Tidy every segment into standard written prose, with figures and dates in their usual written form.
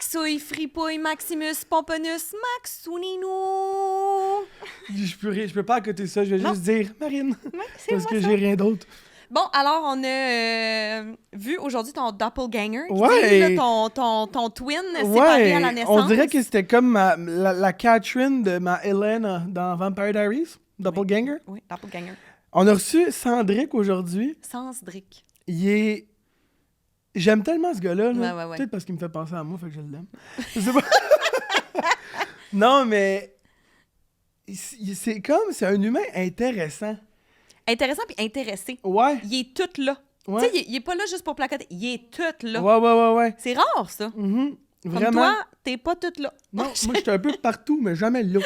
Maxouille, Fripouille, Maximus, Pomponus, Maxouninou. Je peux pas à côté de ça, je vais Non. juste dire Marine. Ouais, c'est Parce moi, que ça. j'ai rien d'autre. Bon, alors, on a vu aujourd'hui ton doppelganger. qui Ouais. dit, là, ton twin séparé à la naissance. On dirait que c'était comme la Catherine de ma Hélène dans Vampire Diaries, Doppelganger. Oui, doppelganger. On a reçu Sandrick aujourd'hui. Sans Drick. Il est... J'aime tellement ce gars-là. Là. Ouais. Peut-être parce qu'il me fait penser à moi, fait que je l'aime. Je sais pas. Non, mais... C'est comme... C'est un humain intéressant. Intéressant puis intéressé. Ouais. Il est tout là. Ouais. Tu sais, il est pas là juste pour placoter. Il est tout là. Ouais. C'est rare, ça. Mhm. Comme Vraiment. toi, t'es pas tout là. Non, moi, j'étais un peu partout, mais jamais là.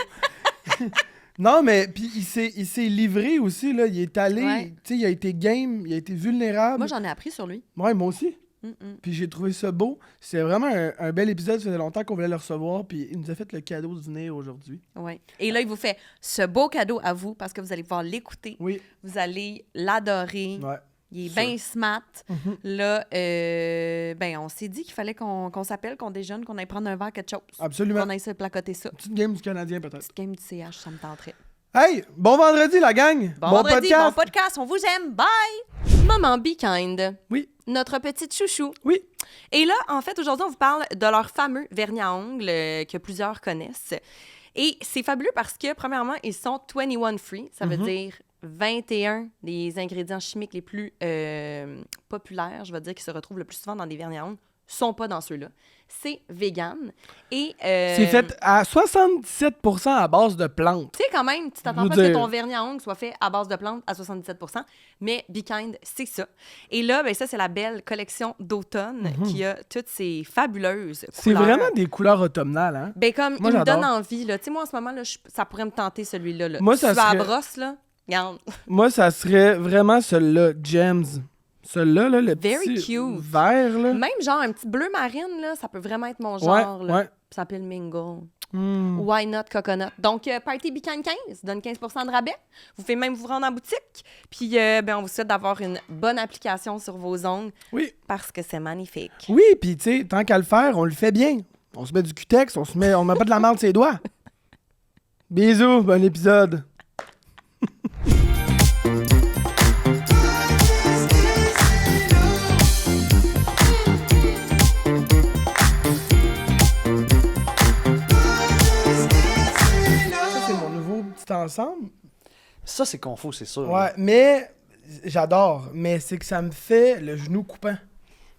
Non, mais puis il s'est livré aussi, là. Il est allé, Ouais. tu sais, il a été game, il a été vulnérable. Moi, j'en ai appris sur lui. Ouais, moi aussi. Mm-mm. Puis j'ai trouvé ça beau. C'est vraiment un bel épisode. Ça faisait longtemps qu'on voulait le recevoir. Puis il nous a fait le cadeau de venir aujourd'hui. Ouais. Et là, il vous fait ce beau cadeau à vous parce que vous allez pouvoir l'écouter. Oui. Vous allez l'adorer. Ouais. Il est Sûr. bien smart. Mhm. Là, on s'est dit qu'il fallait qu'on s'appelle, qu'on déjeune, qu'on aille prendre un verre, quelque chose. Absolument. Qu'on aille se placoter ça. Petite game du Canadien, peut-être. Petite game du CH, ça me tenterait. Hey, bon vendredi, la gang! Bon vendredi, podcast! bon podcast, on vous aime, bye! Maman Be Kind. Oui. Notre petite chouchou. Oui. Et là, en fait, aujourd'hui, on vous parle de leur fameux vernis à ongles que plusieurs connaissent. Et c'est fabuleux parce que, premièrement, ils sont 21 free. Ça veut dire 21 des ingrédients chimiques les plus populaires, je vais dire, qui se retrouvent le plus souvent dans des vernis à ongles, sont pas dans ceux-là. C'est vegan. Et C'est fait à 77% à base de plantes. tu sais, quand même, tu t'attends Je pas veux à ce que dire- ton vernis à ongles soit fait à base de plantes à 77%, mais Be Kind, c'est ça. Et là, ben ça, c'est la belle collection d'automne qui a toutes ces fabuleuses C'est couleurs. vraiment des couleurs automnales, hein? Ben comme, Moi, il me donne j'adore. envie, là. Tu sais, moi, en ce moment, là, ça pourrait me tenter, celui-là. Là. Moi, Tu ça vas à serait- la brosse, là, regarde. Moi, ça serait vraiment celui-là, Gems. Celui-là, là, le Very petit cute. vert, là. Même genre un petit bleu marine, là, ça peut vraiment être mon Ouais, genre, là. ouais. Ça s'appelle Mingle. Hmm. Why not coconut? Donc, Party Be Kind 15 donne 15% de rabais. Vous pouvez même vous rendre en boutique. Puis, on vous souhaite d'avoir une bonne application sur vos ongles Oui. parce que c'est magnifique. Oui, puis tu sais, tant qu'à le faire, on le fait bien. On se met du cutex, on met pas de la marde sur les doigts. Bisous, bon épisode. Ça, c'est mon nouveau petit ensemble. Ça, c'est confus, c'est sûr. Ouais, mais j'adore. Mais c'est que ça me fait le genou coupant.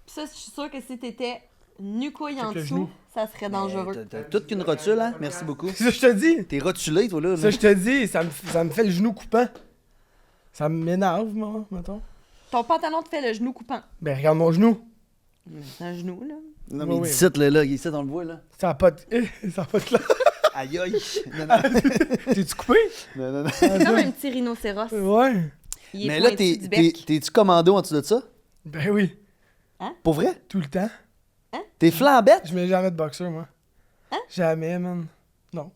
Puis ça, je suis sûre que si t'étais nu-couille en Avec le dessous, genou. ça serait dangereux. T'as toute qu'une rotule, hein? Merci beaucoup. C'est ça que je te dis. T'es rotulé, toi, là. Ça, je te dis, ça me fait le genou coupant. Ça m'énerve, moi, mettons. Ton pantalon te fait le genou coupant. Ben, regarde mon genou. C'est un genou, là. Non, mais Oui, il dit ça, là, il est ici dans le bois, là. Ça a pas de... ça a pas de classe. Aïe, aïe. Non, non, T'es-tu coupé? non, non, non. C'est comme un petit rhinocéros. Ouais. Il est Mais là, pointu du bec. t'es-tu commando en dessous de ça? Ben oui, Pour vrai? tout le temps. T'es flambette? Je mets jamais de boxeur, moi. Hein? Jamais, man. Non.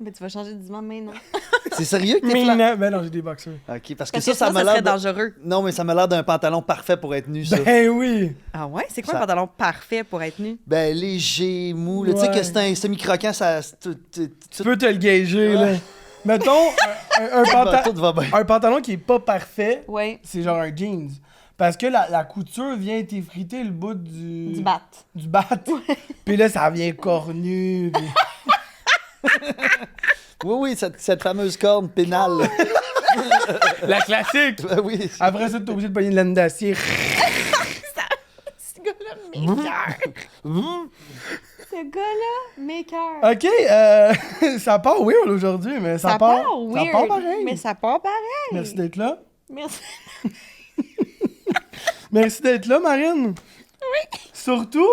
Mais tu vas changer de main, non? C'est sérieux que t'es Mais flambette? non, ben non, j'ai des boxeurs. Ok, parce que Parce que ça ça m'a serait l'air. dangereux. Non, mais ça m'a l'air d'un pantalon parfait pour être nu, ça. Ben oui. Ah ouais? C'est quoi Ça- un pantalon parfait pour être nu? Ben, léger, mou, là. Tu sais Ouais. que c'est un semi-croquant, ça. Tu peux te le gager, là. Mettons, Tout va bien. un pantalon qui est pas parfait, Ouais. c'est genre un jeans. Parce que la couture vient t'effriter le bout du... Du bat. Du bat. Puis là, ça vient cornu. Puis... Oui, oui, cette fameuse corne pénale. là. La classique. Ben oui. Après ça, t'es obligé de pogner une laine d'acier. Ce gars-là, maker. Ce gars-là, maker. OK, ça part weird aujourd'hui, mais ça, part weird, ça part pareil. mais ça part pareil. Merci d'être là. Merci. Merci d'être là, Marine. Oui. Surtout,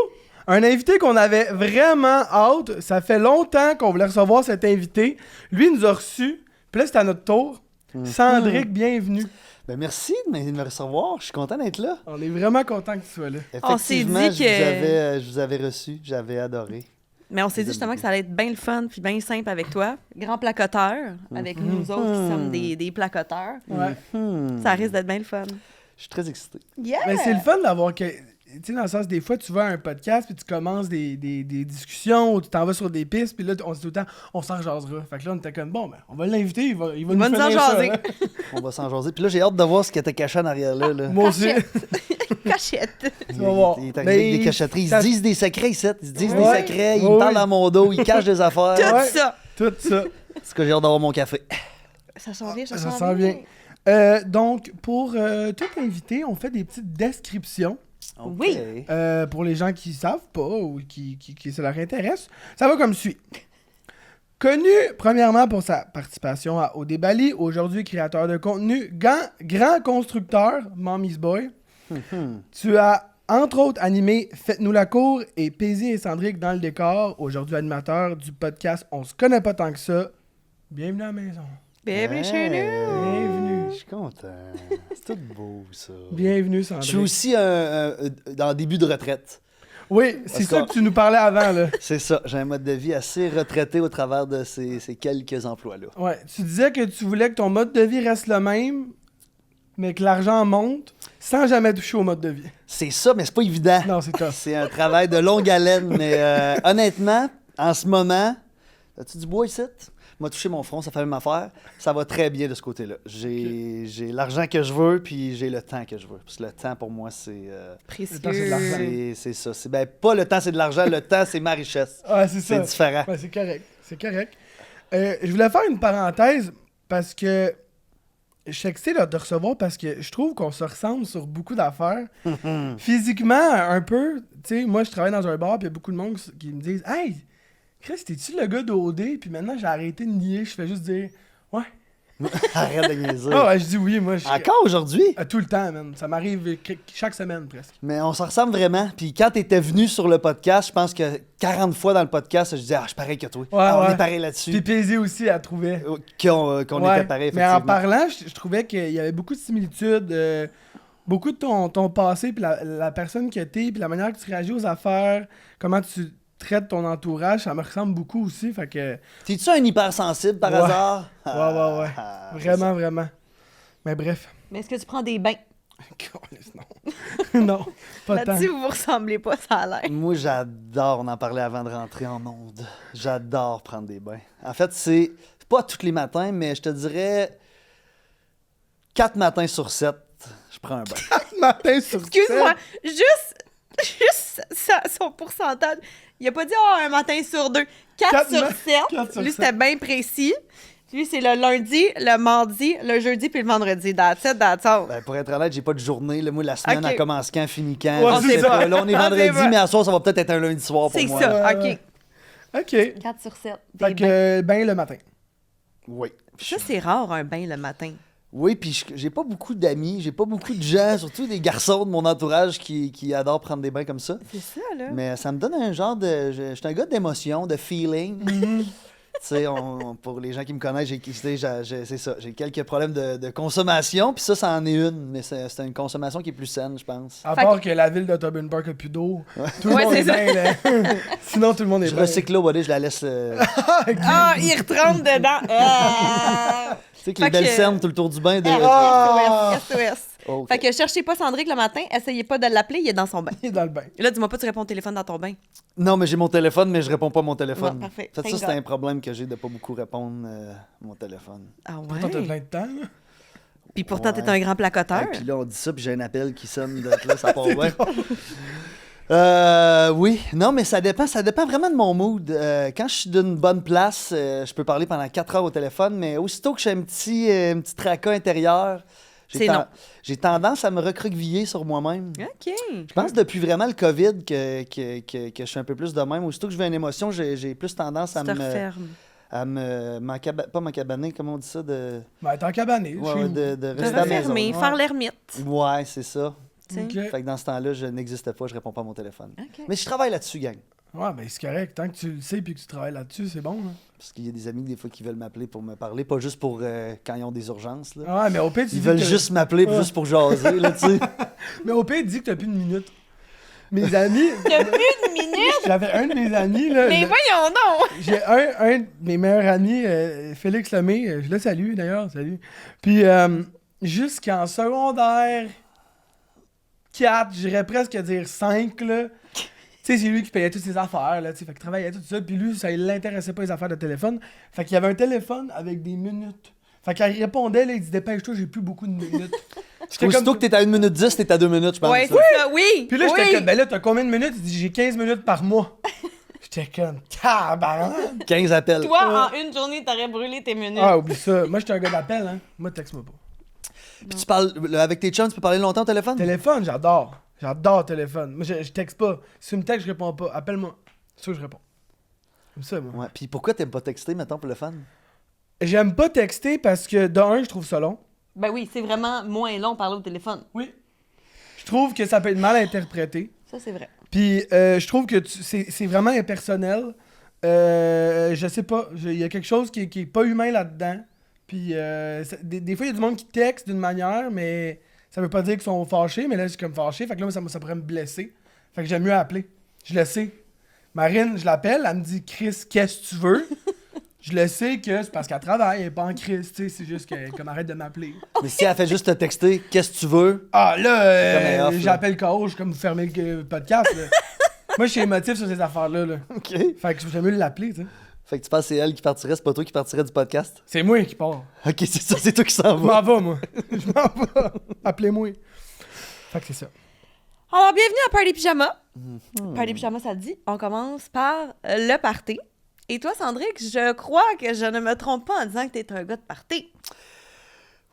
un invité qu'on avait vraiment hâte. Ça fait longtemps qu'on voulait recevoir cet invité. Lui, il nous a reçus. Puis là, c'est à notre tour. Sandrick, bienvenue. Ben merci de me recevoir. Je suis content d'être là. On est vraiment content que tu sois là. On s'est Effectivement, dit que- je vous avais reçu. J'avais adoré. Mais on s'est dit justement que ça allait être bien le fun puis bien simple avec toi. Grand placoteur, avec nous autres qui sommes des placoteurs. Ouais. Ça risque d'être bien le fun. Je suis très excité. Yeah! Mais c'est le fun d'avoir que... tu sais, dans le sens, des fois, tu vas à un podcast, puis tu commences des discussions, ou tu t'en vas sur des pistes, puis là, on se dit tout le temps, on s'en jasera. Fait que là, on était comme, bon, ben, on va l'inviter, il va nous nous en finir ça, jaser. hein. On va s'en jaser. Puis là, j'ai hâte de voir ce qui était caché en arrière là. Moi aussi. Cachette. Tu vas voir. Il est arrivé avec des cachotteries. Ils se disent des secrets ici. Ils se disent des Ouais. secrets. Ils Ouais, me parlent oui. dans mon dos. Ils cachent des affaires. Tout Ouais. ça. Tout ça. C'est que j'ai hâte d'avoir mon café. Ça sent bien, Ça sent bien. Donc, pour tout invité, on fait des petites descriptions. Oui. Pour les gens qui savent pas ou qui ça leur intéresse. Ça va comme suit. Connu premièrement pour sa participation à OD Bali, aujourd'hui créateur de contenu, grand constructeur, Mommy's Boy. Tu as entre autres animé Faites-nous la cour et Paisy et Cendric dans le décor, aujourd'hui animateur du podcast On se connaît pas tant que ça. Bienvenue à la maison. Bienvenue chez nous. Bienvenue. Je suis content. C'est tout beau, ça. Bienvenue, Je Cendric. suis aussi dans le début de retraite. Oui, c'est Parce ça que tu nous parlais avant, là. C'est ça. J'ai un mode de vie assez retraité au travers de ces quelques emplois-là. Ouais, tu disais que tu voulais que ton mode de vie reste le même, mais que l'argent monte sans jamais toucher au mode de vie. C'est ça, mais c'est pas évident. Non, c'est tough. C'est un travail de longue haleine, mais honnêtement, en ce moment, as-tu du bois ici? M'a touché mon front, ça fait la même affaire. Ça va très bien de ce côté-là. J'ai l'argent que je veux, puis j'ai le temps que je veux. Parce que le temps, pour moi, c'est... Précieux. Le temps, c'est de l'argent. c'est ça. Ben, pas le temps, c'est de l'argent. Le temps, c'est ma richesse. Ouais, c'est ça. C'est différent. Ouais, c'est correct. C'est correct. Je voulais faire une parenthèse parce que je suis excité là, de recevoir parce que je trouve qu'on se ressemble sur beaucoup d'affaires. Physiquement, un peu. Tu sais, moi, je travaille dans un bar, puis il y a beaucoup de monde qui me disent « Hey, Chris, t'es-tu le gars d'OD? » Puis maintenant, j'ai arrêté de nier. Je fais juste dire « Ouais. » Arrête de niaiser. Ah ouais, je dis oui, moi. Encore aujourd'hui? Tout le temps, man. Ça m'arrive chaque semaine, presque. Mais on se ressemble vraiment. Puis quand t'étais venu sur le podcast, je pense que 40 fois dans le podcast, je disais, je suis pareil que toi. On ouais. est pareil là-dessus. Puis Paisy aussi, elle trouvait. Qu'on Ouais, était pareil, mais en effectivement. parlant, je trouvais qu'il y avait beaucoup de similitudes, beaucoup de ton passé, puis la personne que t'es, puis la manière que tu réagis aux affaires, comment tu traites ton entourage, ça me ressemble beaucoup aussi, fait que... T'es-tu un hypersensible par Ouais. hasard? Ouais. Vraiment, vraiment. Mais bref. Mais est-ce que tu prends des bains? non. Non, pas tant. Là-dessus, vous vous ressemblez pas, ça a l'air. Moi, j'adore, on en parlait avant de rentrer en onde. J'adore prendre des bains. En fait, c'est pas tous les matins, mais je te dirais 4 matins sur 7, je prends un bain. Matin sur Excuse-moi, juste son pourcentage. Il a pas dit un matin sur 2. 4 sur 4 sur Lui, 7. c'était bien précis. Lui, c'est le lundi, le mardi, le jeudi puis le vendredi. That's it, that's all. Ben, pour être honnête, j'ai pas de journée. Là, moi, la semaine, Ok. elle commence quand, finit quand. Ouais, Je c'est sais ça. pas. Là, on est Ah, vendredi, c'est vrai. mais à soir, ça va peut-être être un lundi soir pour C'est moi. ça, Ouais, OK. OK. 4 sur 7. Fait que, ben le matin. Oui. Ça, c'est rare, un bain le matin. Oui, puis j'ai pas beaucoup d'amis, j'ai pas beaucoup de gens, surtout des garçons de mon entourage qui adorent prendre des bains comme ça. C'est ça, là. Mais ça me donne un genre de... Je suis un gars d'émotion, de feeling. Tu sais, pour les gens qui me connaissent, c'est ça. J'ai quelques problèmes de consommation, puis ça en est une. Mais c'est une consommation qui est plus saine, je pense. À Fait part que la ville de Tobin Park a plus d'eau. Tout le Ouais, monde est c'est bien, là. Sinon, tout le monde est Je bien. recycle l'eau, je la laisse... Ah, il retrempe dedans. Ah. Tu sais que les Fait que- belles cernes tout le tour du bain. Ah. SOS. Ok. Fait que cherchez pas Cendric le matin, essayez pas de l'appeler, il est dans son bain. Il est dans le bain. Et là, dis-moi pas, tu réponds au téléphone dans ton bain. Non, mais j'ai mon téléphone, mais je réponds pas à mon téléphone. Ouais, parfait. Ça, Thank c'est God. un problème que j'ai de pas beaucoup répondre à mon téléphone. Ah Pourtant, t'as ouais? plein de temps, là. Puis pourtant, Ouais. t'es un grand placoteur. Et puis là, on dit ça, puis j'ai un appel qui sonne de là, ça part bien. Oui, non, mais ça dépend vraiment de mon mood. Quand je suis d'une bonne place, je peux parler pendant 4 heures au téléphone, mais aussitôt que j'ai un petit tracas intérieur, C'est non. j'ai tendance à me recroqueviller sur moi-même. OK. Je pense depuis vraiment le COVID que je suis un peu plus de même. Aussitôt que je veux une émotion, j'ai plus tendance Tu te refermes. pas m'encabaner, comment on dit ça, de Ben, t'es en cabané, ouais, chez ouais, vous. de Te rester à la maison. refermer, Ouais. faire l'ermite. Ouais, c'est ça. tu sais. Ok. Fait que dans ce temps-là, je n'existe pas, je réponds pas à mon téléphone. OK. Mais je travaille là-dessus, gang. Ouais, ben c'est correct. Tant que tu le sais et que tu travailles là-dessus, c'est bon. Là. Parce qu'il y a des amis, des fois, qui veulent m'appeler pour me parler, pas juste pour quand ils ont des urgences. Là. Ouais, mais au pire, tu Ils dis veulent que- juste m'appeler Ouais. juste pour jaser, là, tu sais. Mais au pire, dis que t'as plus de minutes. Mes amis... T'as plus une minute? J'avais un de mes amis, là... Mais voyons donc! J'ai un de mes meilleurs amis, Félix Lemay, je le salue d'ailleurs, salut. Puis jusqu'en secondaire 4, j'irais presque dire 5, là. Tu sais, c'est lui qui payait toutes ses affaires, là, tu sais, fait qu'il travaillait tout ça, puis lui, ça l'intéressait pas les affaires de téléphone. Fait qu'il y avait un téléphone avec des minutes. Fait qu'il répondait, là, il dit « Dépêche-toi, j'ai plus beaucoup de minutes. » Aussitôt que t'es à 1 minute 10, t'es à 2 minutes, je pense. Ouais, c'est là. ça, oui! Puis là, j'étais oui. comme « Ben là, t'as combien de minutes? » Il dit « J'ai 15 minutes par mois. » J'étais comme « Tabarnak! » 15 appels. Toi, en une journée, t'aurais brûlé tes minutes. Ah, oublie ça. Moi, j'étais un gars d'appel, hein. Moi, texte-moi pas. Puis tu parles, là, avec tes chums, tu peux parler longtemps au téléphone? Téléphone, j'adore. J'adore téléphone. Moi, je texte pas. Si tu me textes, je réponds pas. Appelle-moi. C'est sûr que je réponds. Comme ça, moi. Ouais. Puis pourquoi t'aimes pas texter, mettons, pour le fun? J'aime pas texter parce que, de un, je trouve ça long. Ben oui, c'est vraiment moins long parler au téléphone. Oui. Je trouve que ça peut être mal interprété. Ça, c'est vrai. Puis, je trouve que c'est vraiment impersonnel. Je sais pas. Il y a quelque chose qui est pas humain là-dedans. Puis, des fois, il y a du monde qui texte d'une manière, mais ça veut pas dire qu'ils sont fâchés. Mais là, je suis comme fâché. Fait que là, ça pourrait me blesser. Fait que j'aime mieux appeler. Je le sais. Marine, je l'appelle. Elle me dit « Chris, qu'est-ce que tu veux? » Je le sais que c'est parce qu'elle travaille, elle est pas en crise, tu sais, c'est juste qu'elle comme arrête de m'appeler. Mais si elle fait juste te texter, qu'est-ce que tu veux? Ah Comme là, un off, là. j'appelle Caro, je suis comme fermer le podcast. Là. Moi, je suis émotif sur ces affaires-là. Là. OK. Fait que j'aime mieux l'appeler, tu sais. Fait que tu penses que c'est elle qui partirait, c'est pas toi qui partirais du podcast? C'est moi qui pars. OK, c'est ça, c'est toi qui s'en Je va. m'en vais, moi. Je m'en vais. Appelez-moi. Fait que c'est ça. Alors, bienvenue à Party Pyjama. Party Pyjama, ça te dit? On commence par le party. Et toi, Sandrick, je crois que je ne me trompe pas en disant que t'es un gars de party.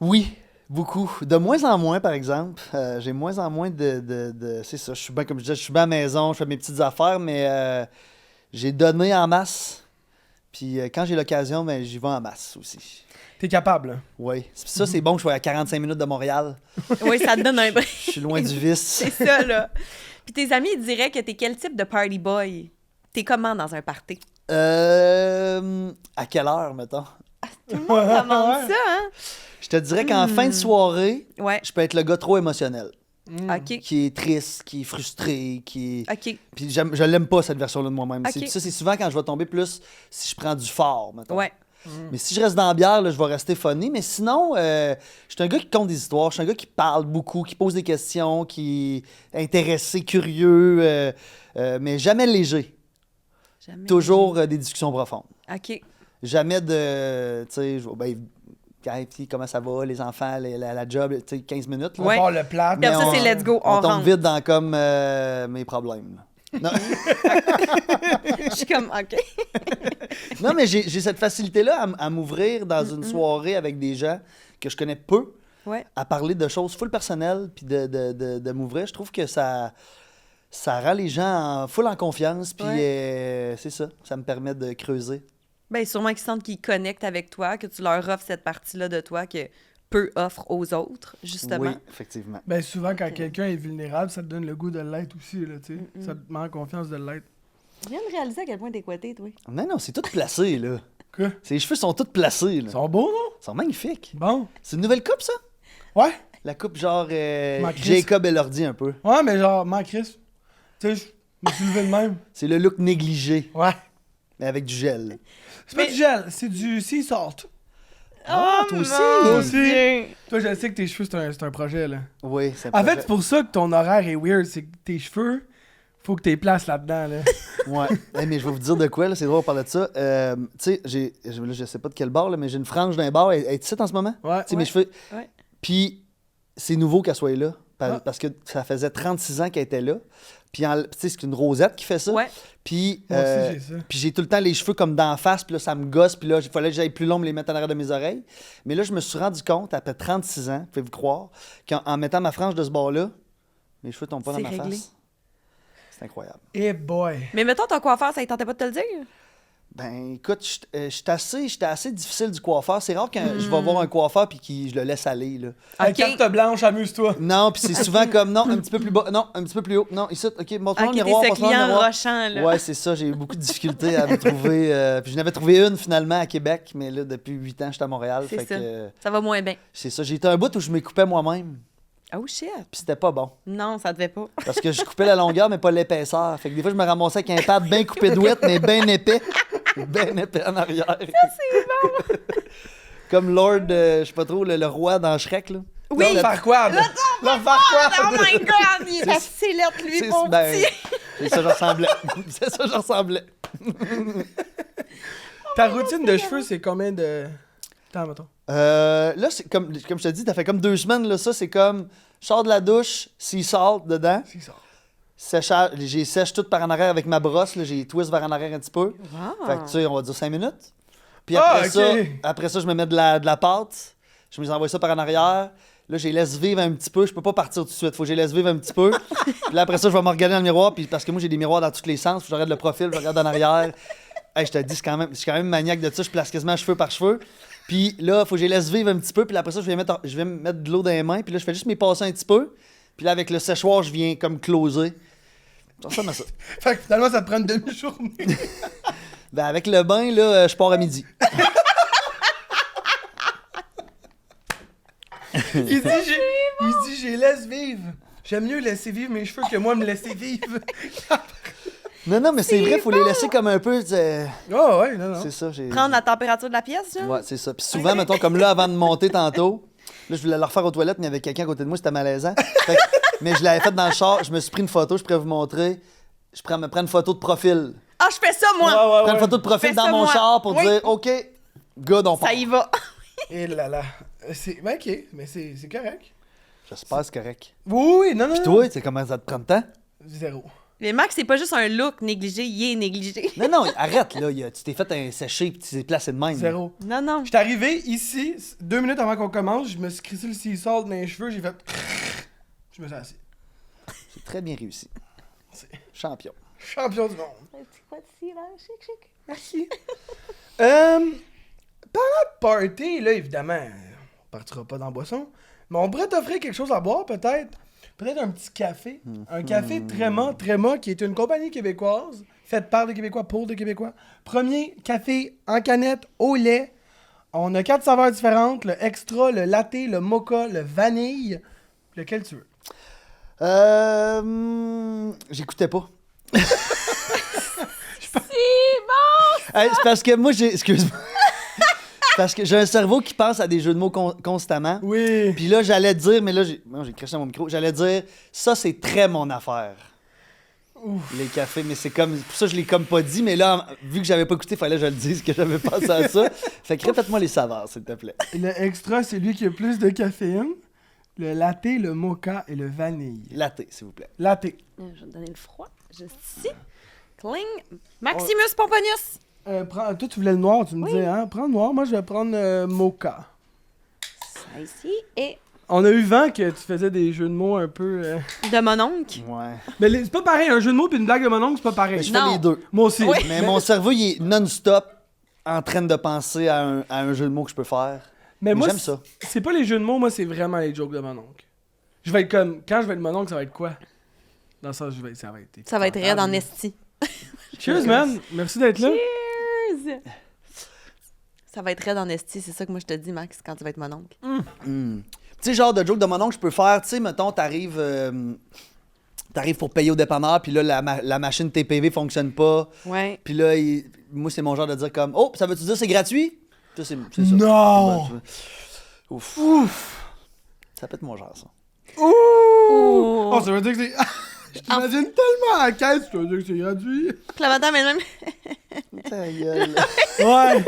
Oui, beaucoup. De moins en moins, par exemple. J'ai moins en moins de... C'est ça, je suis bien, comme je disais, je suis bien à la maison, je fais mes petites affaires, mais j'ai donné en masse. Puis quand j'ai l'occasion, ben, j'y vais en masse aussi. T'es capable, là. Oui. Ça, c'est bon que je sois à 45 minutes de Montréal. Oui, ça te donne un break. Je suis loin du vice. C'est ça, là. Puis tes amis, ils diraient que t'es quel type de party boy? T'es comment dans un party? À quelle heure, mettons? Tout le monde demande ça, hein? Je te dirais qu'en fin de soirée, Ouais. je peux être le gars trop émotionnel. OK. Qui est triste, qui est frustré, qui est... OK. Puis je l'aime pas, cette version-là de moi-même. Ok. Ça, c'est souvent quand je vais tomber plus si je prends du fort, mettons. Ouais. Mais si je reste dans la bière, là, je vais rester funny. Mais sinon, je suis un gars qui compte des histoires. Je suis un gars qui parle beaucoup, qui pose des questions, qui est intéressé, curieux, mais jamais léger. Jamais. Toujours des discussions profondes. OK. Jamais de... Tu sais, puis comment ça va, les enfants, la job, tu sais, 15 minutes. Là. Ouais. On part le plat. Comme ça, c'est let's go, on On tombe rentre. vite dans comme mes problèmes. là. Non. Je suis comme, OK. Non, mais j'ai cette facilité-là à m'ouvrir dans une soirée avec des gens que je connais peu, Ouais. à parler de choses full personnelles, puis de m'ouvrir. Je trouve que ça rend les gens full en confiance, puis c'est ça me permet de creuser. Ben sûrement qu'ils sentent qu'ils connectent avec toi, que tu leur offres cette partie-là de toi que peu offrent aux autres, justement. Oui, effectivement. Ben souvent, quand quelqu'un est vulnérable, ça te donne le goût de l'être aussi, là, tu sais. Ça te met en confiance de l'être. Je viens de réaliser à quel point t'es coité, toi. Non, c'est tout placé, là. Quoi? Ses cheveux sont tous placés, là. Ils sont beaux, non? Ils sont magnifiques. Bon. C'est une nouvelle coupe, ça? Ouais. La coupe genre Marc Jacob Elordi, un peu. Ouais, mais genre, Chris. Tu sais, je me suis levé de même. C'est le look négligé, Ouais. mais avec du gel. C'est pas du gel, c'est du sea salt. Ah, toi aussi! Toi aussi. Toi, je sais que tes cheveux, c'est un projet, là. Oui, c'est En fait, c'est pour ça que ton horaire est weird. C'est que tes cheveux, faut que t'es places là-dedans, là. Ouais. Hey, mais je vais vous dire de quoi, là, c'est drôle, on parle de ça. Tu sais, je sais pas de quel bar, là, mais j'ai une frange d'un bar. Elle est ici en ce moment? Ouais. Tu sais, mes cheveux. Ouais. Puis, c'est nouveau qu'elle soit là. Ah. Parce que ça faisait 36 ans qu'elle était là. Puis, tu sais, c'est une rosette qui fait ça. Ouais. Puis, Moi aussi, j'ai ça. puis j'ai tout le temps les cheveux comme d'en face, puis là, ça me gosse, puis là, il fallait que j'aille plus long, me les mettre en arrière de mes oreilles. Mais là, je me suis rendu compte, après 36 ans, pouvez-vous croire, qu'en mettant ma frange de ce bord-là, mes cheveux tombent pas dans C'est ma réglé. face. C'est incroyable. Eh boy. Mais mettons, ton coiffeur, ça ne tentait pas de te le dire? Ben, écoute, j'étais assez difficile du coiffeur. C'est rare quand je vais voir un coiffeur puis je le laisse aller, là. La OK. carte blanche, amuse-toi. Non, puis c'est souvent comme, non, un petit peu plus bas, non, un petit peu plus haut, non, ici, OK, montre-moi OK, le t'es miroir, ce montre-moi le client miroir. rochant, là. Ouais, c'est ça, j'ai eu beaucoup de difficultés à me trouver. Puis je n'avais trouvé une finalement à Québec, mais là, depuis 8 ans, je suis à Montréal. C'est Fait ça. que Ça va moins bien. c'est ça. J'ai été un bout où je me coupais moi-même, Oh shit! puis c'était pas bon. Non, ça devait pas. Parce que je coupais la longueur, mais pas l'épaisseur. Fait que des fois, je me ramassais avec un pad bien coupé douette, mais bien épais. Bien épais en arrière. Ça, c'est bon! Comme Lord, je sais pas trop, le roi dans Shrek, là. Oui. Leur faire quoi? Leur faire quoi? Oh my God! Il est assez lettre, lui, mon petit. C'est ça, je ressemblais. C'est ça, je ressemblais. Ta routine de cheveux, c'est combien de temps, mettons? Là, c'est comme je te dis, t'as fait comme 2 semaines, là, ça, c'est comme, je sors de la douche, sea salt dedans, C'est ça. séchage, j'ai sèche tout par en arrière avec ma brosse, là, j'ai twist vers en arrière un petit peu. Fait que, tu sais, on va dire 5 minutes. Puis après ça, je me mets de la pâte, je me envoie ça par en arrière. Là, je les laisse vivre un petit peu. Je peux pas partir tout de suite. Faut que je les laisse vivre un petit peu. Puis là, après ça, je vais me regarder dans le miroir. Puis parce que moi, j'ai des miroirs dans tous les sens. Faut que je regarde le profil, je regarde en arrière. Hey, je te dis, je suis quand même maniaque de ça. Je place quasiment cheveux par cheveux. Puis là, faut que je les laisse vivre un petit peu. Puis là, après ça, je vais me mettre de l'eau dans les mains. Puis là, je fais juste m'y passer un petit peu. Puis là, avec le séchoir, je viens comme closer. Ça ressemble à ça. Fait que finalement, ça te prend une demi-journée. Ben, avec le bain, là, je pars à midi. Il dit, je les laisse vivre. J'aime mieux laisser vivre mes cheveux que moi me laisser vivre. Non, mais c'est vrai, faut les laisser comme un peu. Oh, ouais, non. C'est ça, j'ai. Prendre la température de la pièce, genre? Ouais, c'est ça. Puis souvent, mettons, comme là, avant de monter tantôt, là, je voulais le refaire aux toilettes, mais il y avait quelqu'un à côté de moi, c'était malaisant. Fait que- mais je l'avais fait dans le char, je me suis pris une photo, je pourrais vous montrer. Me prendre une photo de profil. Ah, je fais ça, moi! Je prends une photo de profil Fais dans ça, mon moi. char pour Oui. dire, OK, good, on part. Ça y va. Et là là. Ben, ok, mais c'est correct. J'espère que c'est correct. Oui, non. Puis toi, tu sais comment ça te prend de temps? 0. Mais Max, c'est pas juste un look négligé, il est négligé. Non, arrête, là. Tu t'es fait un séché puis tu t'es placé de même. 0. Non, non. J'étais arrivé ici, 2 minutes avant qu'on commence, je me suis crissé le sea salt dans les cheveux, j'ai fait. Je me suis assis. C'est très bien réussi. C'est- Champion. Champion du monde. Un petit quoi de ci, là, chic. Merci. Parlant de party, là, évidemment, on partira pas dans la boisson, mais on pourrait t'offrir quelque chose à boire, peut-être. Peut-être un petit café. Un café Tréma, qui est une compagnie québécoise, faite par des Québécois pour des Québécois. Premier café en canette, au lait. On a 4 saveurs différentes, le extra, le latte, le mocha, le vanille. Lequel tu veux? J'écoutais pas. C'est bon! Hey, c'est parce que moi, excuse-moi. Parce que j'ai un cerveau qui pense à des jeux de mots constamment. Oui. Puis là, j'allais dire, mais là, j'ai craché dans mon micro. J'allais dire, ça, c'est très mon affaire. Les cafés, mais c'est comme. Pour ça, je l'ai comme pas dit, mais là, vu que j'avais pas écouté, fallait que je le dise que j'avais pensé à ça. Fait que répète-moi les saveurs, s'il te plaît. Le extra, c'est lui qui a plus de caféine. Le latte, le mocha et le vanille. Latte, s'il vous plaît. Latte. Je vais te donner le froid. Juste ici. Cling. Maximus Pomponius. Toi, tu voulais le noir, tu me disais, hein? Prends le noir, moi je vais prendre mocha. Ça ici. Et On a eu vent que tu faisais des jeux de mots un peu. de mon oncle. Ouais. Mais c'est pas pareil, un jeu de mots puis une blague de mon oncle, c'est pas Mais pareil. je fais Non. les deux. Moi aussi. Oui. Mais mon cerveau, il est non-stop en train de penser à un jeu de mots que je peux faire. Mais moi, j'aime ça. C'est pas les jeux de mots, moi, c'est vraiment les jokes de mon oncle. Je vais être comme. Quand je vais être mon oncle, ça va être quoi? Dans ça, ça va être. Ça va être raide en esti. Cheers, man! Merci d'être là. Cheers! Ça va être raide en esti, c'est ça que moi je te dis, Max, quand tu vas être mon oncle. Tu sais, genre de joke de mon oncle, je peux faire, tu sais, mettons, t'arrives pour payer au dépanneur, puis là, la machine TPV fonctionne pas. Ouais. Puis là, moi, c'est mon genre de dire comme, oh, ça veut-tu dire c'est gratuit? Ça, c'est ça. Non! Ouais, Ouf. Ça peut être mon genre, ça. Ouh! Oh. Oh, ça veut dire que c'est. Je t'imagine tellement à la caisse, ça veut dire que c'est gratuit. La madame elle-même. Ta gueule. Ouais!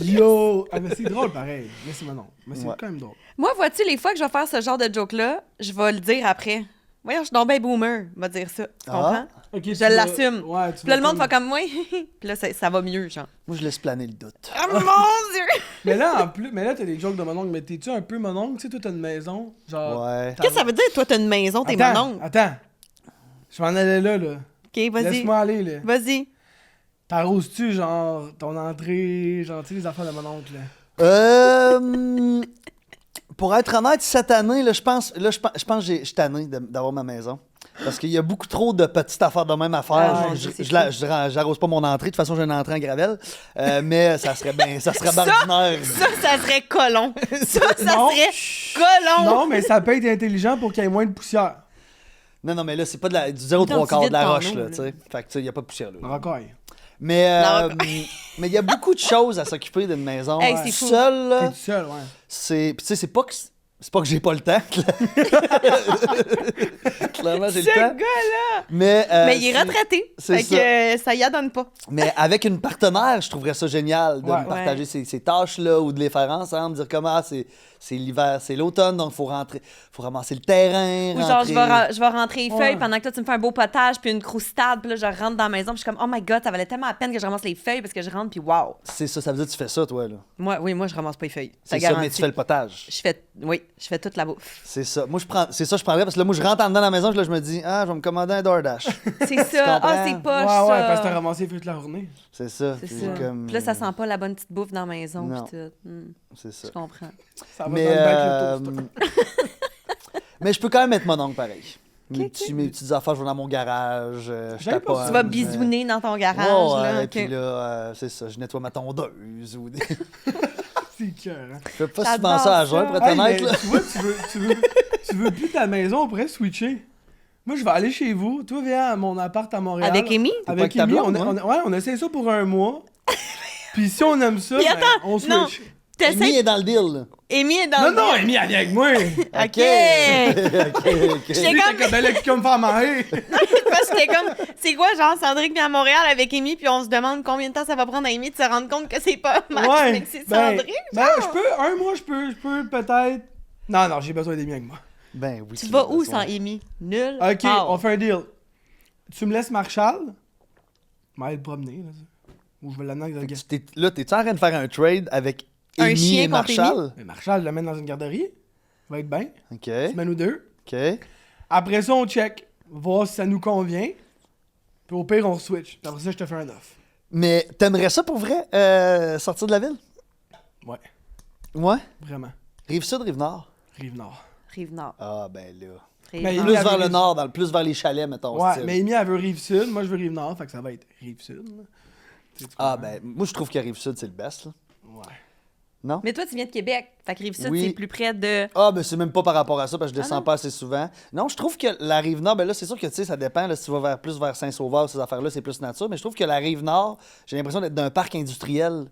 Yo! Ah, mais c'est drôle pareil. Mais c'est mon oncle. Mais c'est Ouais. quand même drôle. Moi, vois-tu, les fois que je vais faire ce genre de joke-là, je vais le dire après. Voyons, je suis donc ben boomer, va dire ça. Tu Ah. comprends? Ok, tu Je vas- l'assume. Ouais, tu Puis là, le vas monde fait comme moi. Puis là, ça va mieux, genre. Moi, je laisse planer le doute. Oh mon Dieu! Mais là, en plus, mais là, t'as des jokes de mon oncle. Mais t'es-tu un peu mon oncle? Tu sais, toi, t'as une maison. Genre. Ouais. Qu'est-ce que ça veut dire, toi, t'as une maison, t'es mon Attends, oncle? attends. Je m'en allais là. Ok, vas-y. Laisse-moi aller, là. Vas-y. T'arroses-tu, genre, ton entrée, genre, tu sais, les affaires de mon oncle, là? Pour être honnête, cette année, là, je pense que je suis tanné d'avoir ma maison. Parce qu'il y a beaucoup trop de petites affaires de même à faire. Ah, J'arrose pas mon entrée. De toute façon, j'ai une entrée en gravel. Mais ça serait bien. Ça serait ordinaire. Ça serait colon. Ça Non. serait colon. Non, mais ça peut être intelligent pour qu'il y ait moins de poussière. Non, mais là, c'est pas du 0,3 Donc, tu quart de vides la ton roche, eau, là, là. tu sais. Fait que, tu sais, il y a pas de poussière, là. Racaille. Mais La mais il y a beaucoup de choses à s'occuper d'une maison. Hey, c'est fou. Seul, T'es là, tout seul, ouais. c'est... Puis, tu sais, c'est pas que... C'est pas que j'ai pas le temps. Clairement, j'ai le Ce temps. gars-là! Mais Mais il est retraité. c'est Fait que ça y adonne pas. Mais avec une partenaire, je trouverais ça génial de Ouais. me partager ces tâches-là ou de les faire ensemble, dire comment c'est l'hiver, c'est l'automne, donc faut ramasser le terrain. Ou genre, rentrer. je vais rentrer les feuilles Ouais. pendant que toi, tu me fais un beau potage puis une croustade. Puis là, je rentre dans la maison. Puis je suis comme, oh my God, ça valait tellement la peine que je ramasse les feuilles parce que je rentre. Puis wow. C'est ça veut dire que tu fais ça, toi, là. Moi, je ramasse pas les feuilles. C'est ça, garanti. mais tu fais le potage. Je fais toute la bouffe. C'est ça. Moi, je prendrais parce que là, moi, je rentre en dedans de la maison, puis là, je me dis, je vais me commander un DoorDash. C'est ça. comprends? Ah, c'est Ouais, poche, ouais, ça. parce que t'as ramassé toute la journée. C'est ça. C'est Puis ça. comme- Puis là, ça sent pas la bonne petite bouffe dans la maison. Non. Puis tout. C'est ça. Je comprends. Ça va Mais, dans le bac, le toast. mais je peux quand même être mon oncle pareil. Mes petites affaires, je vais dans mon garage. Je J'avais pas taponne, Tu vas bisouner dans ton garage. Ouais, là. et puis OK. là, c'est ça, je nettoie ma tondeuse. Ou des... C'est cœur, hein. Je fais pas J'adore souvent ça à ça. jeun, pour être Hey, honnête. mais Là. tu vois, tu veux plus ta maison, on pourrait switcher. Moi, je vais aller chez vous. Toi, viens à mon appart à Montréal. Avec Amy? pas Avec avec ta Amy, blonde, on essaie ça pour un mois. Puis si on aime ça, Puis ben, attends, on switch. non. Amy T'essayes. est dans le deal. Là. Amy est dans Non, le non, deal. Amy, elle vient avec moi. OK. OK. J'étais J'étais comme- comme, ben là, qui me faire marrer. Parce que j'étais comme, c'est quoi, genre, Sandrick vient à Montréal avec Amy, puis on se demande combien de temps ça va prendre à Amy de se rendre compte que c'est pas Max, mais que c'est Sandrick. ben, un mois, je peux peut-être. Non, j'ai besoin d'Amy avec moi. Ben oui. Tu vas où sans Amy? Nul. Ok, part. on fait un deal. Tu me laisses Marshall. Je vais aller le promener, là. Ou je vais l'amener avec le gars. Là, t'es-tu en train de faire un trade avec Un Amy chien et contre Marshall? Mais Marshall, je l'amène dans une garderie. Ça va être bien. OK. Une semaine ou deux. OK. Après ça, on check. Voir si ça nous convient. Puis au pire, on switch. Puis après ça, je te fais un offre. Mais t'aimerais ça pour vrai, sortir de la ville? Ouais, Ouais. vraiment. Rive-Sud, Rive-Nord? Rive-Nord. Rive-Nord. Ah, ben là. Mais Rive-Nord. Amy, Plus elle vers veut le Rive- nord, plus vers les chalets, metton. Ouais, style. mais Amy, elle veut Rive-Sud. Moi, je veux Rive-Nord. Fait que ça va être Rive-Sud. là. Tu sais, tu Ah, comprends? ben, moi, je trouve que Rive-Sud, c'est le best, là. Ouais. Non? Mais toi, tu viens de Québec. Fait que Rive-Sud, Oui. c'est plus près de... Ah, ben c'est même pas par rapport à ça, parce que je descends non? pas assez souvent. Non, je trouve que la Rive-Nord, ben là, c'est sûr que, tu sais, ça dépend, là, si tu vas plus vers Saint-Sauveur, ces affaires-là, c'est plus nature, mais je trouve que la Rive-Nord, j'ai l'impression d'être d'un parc industriel.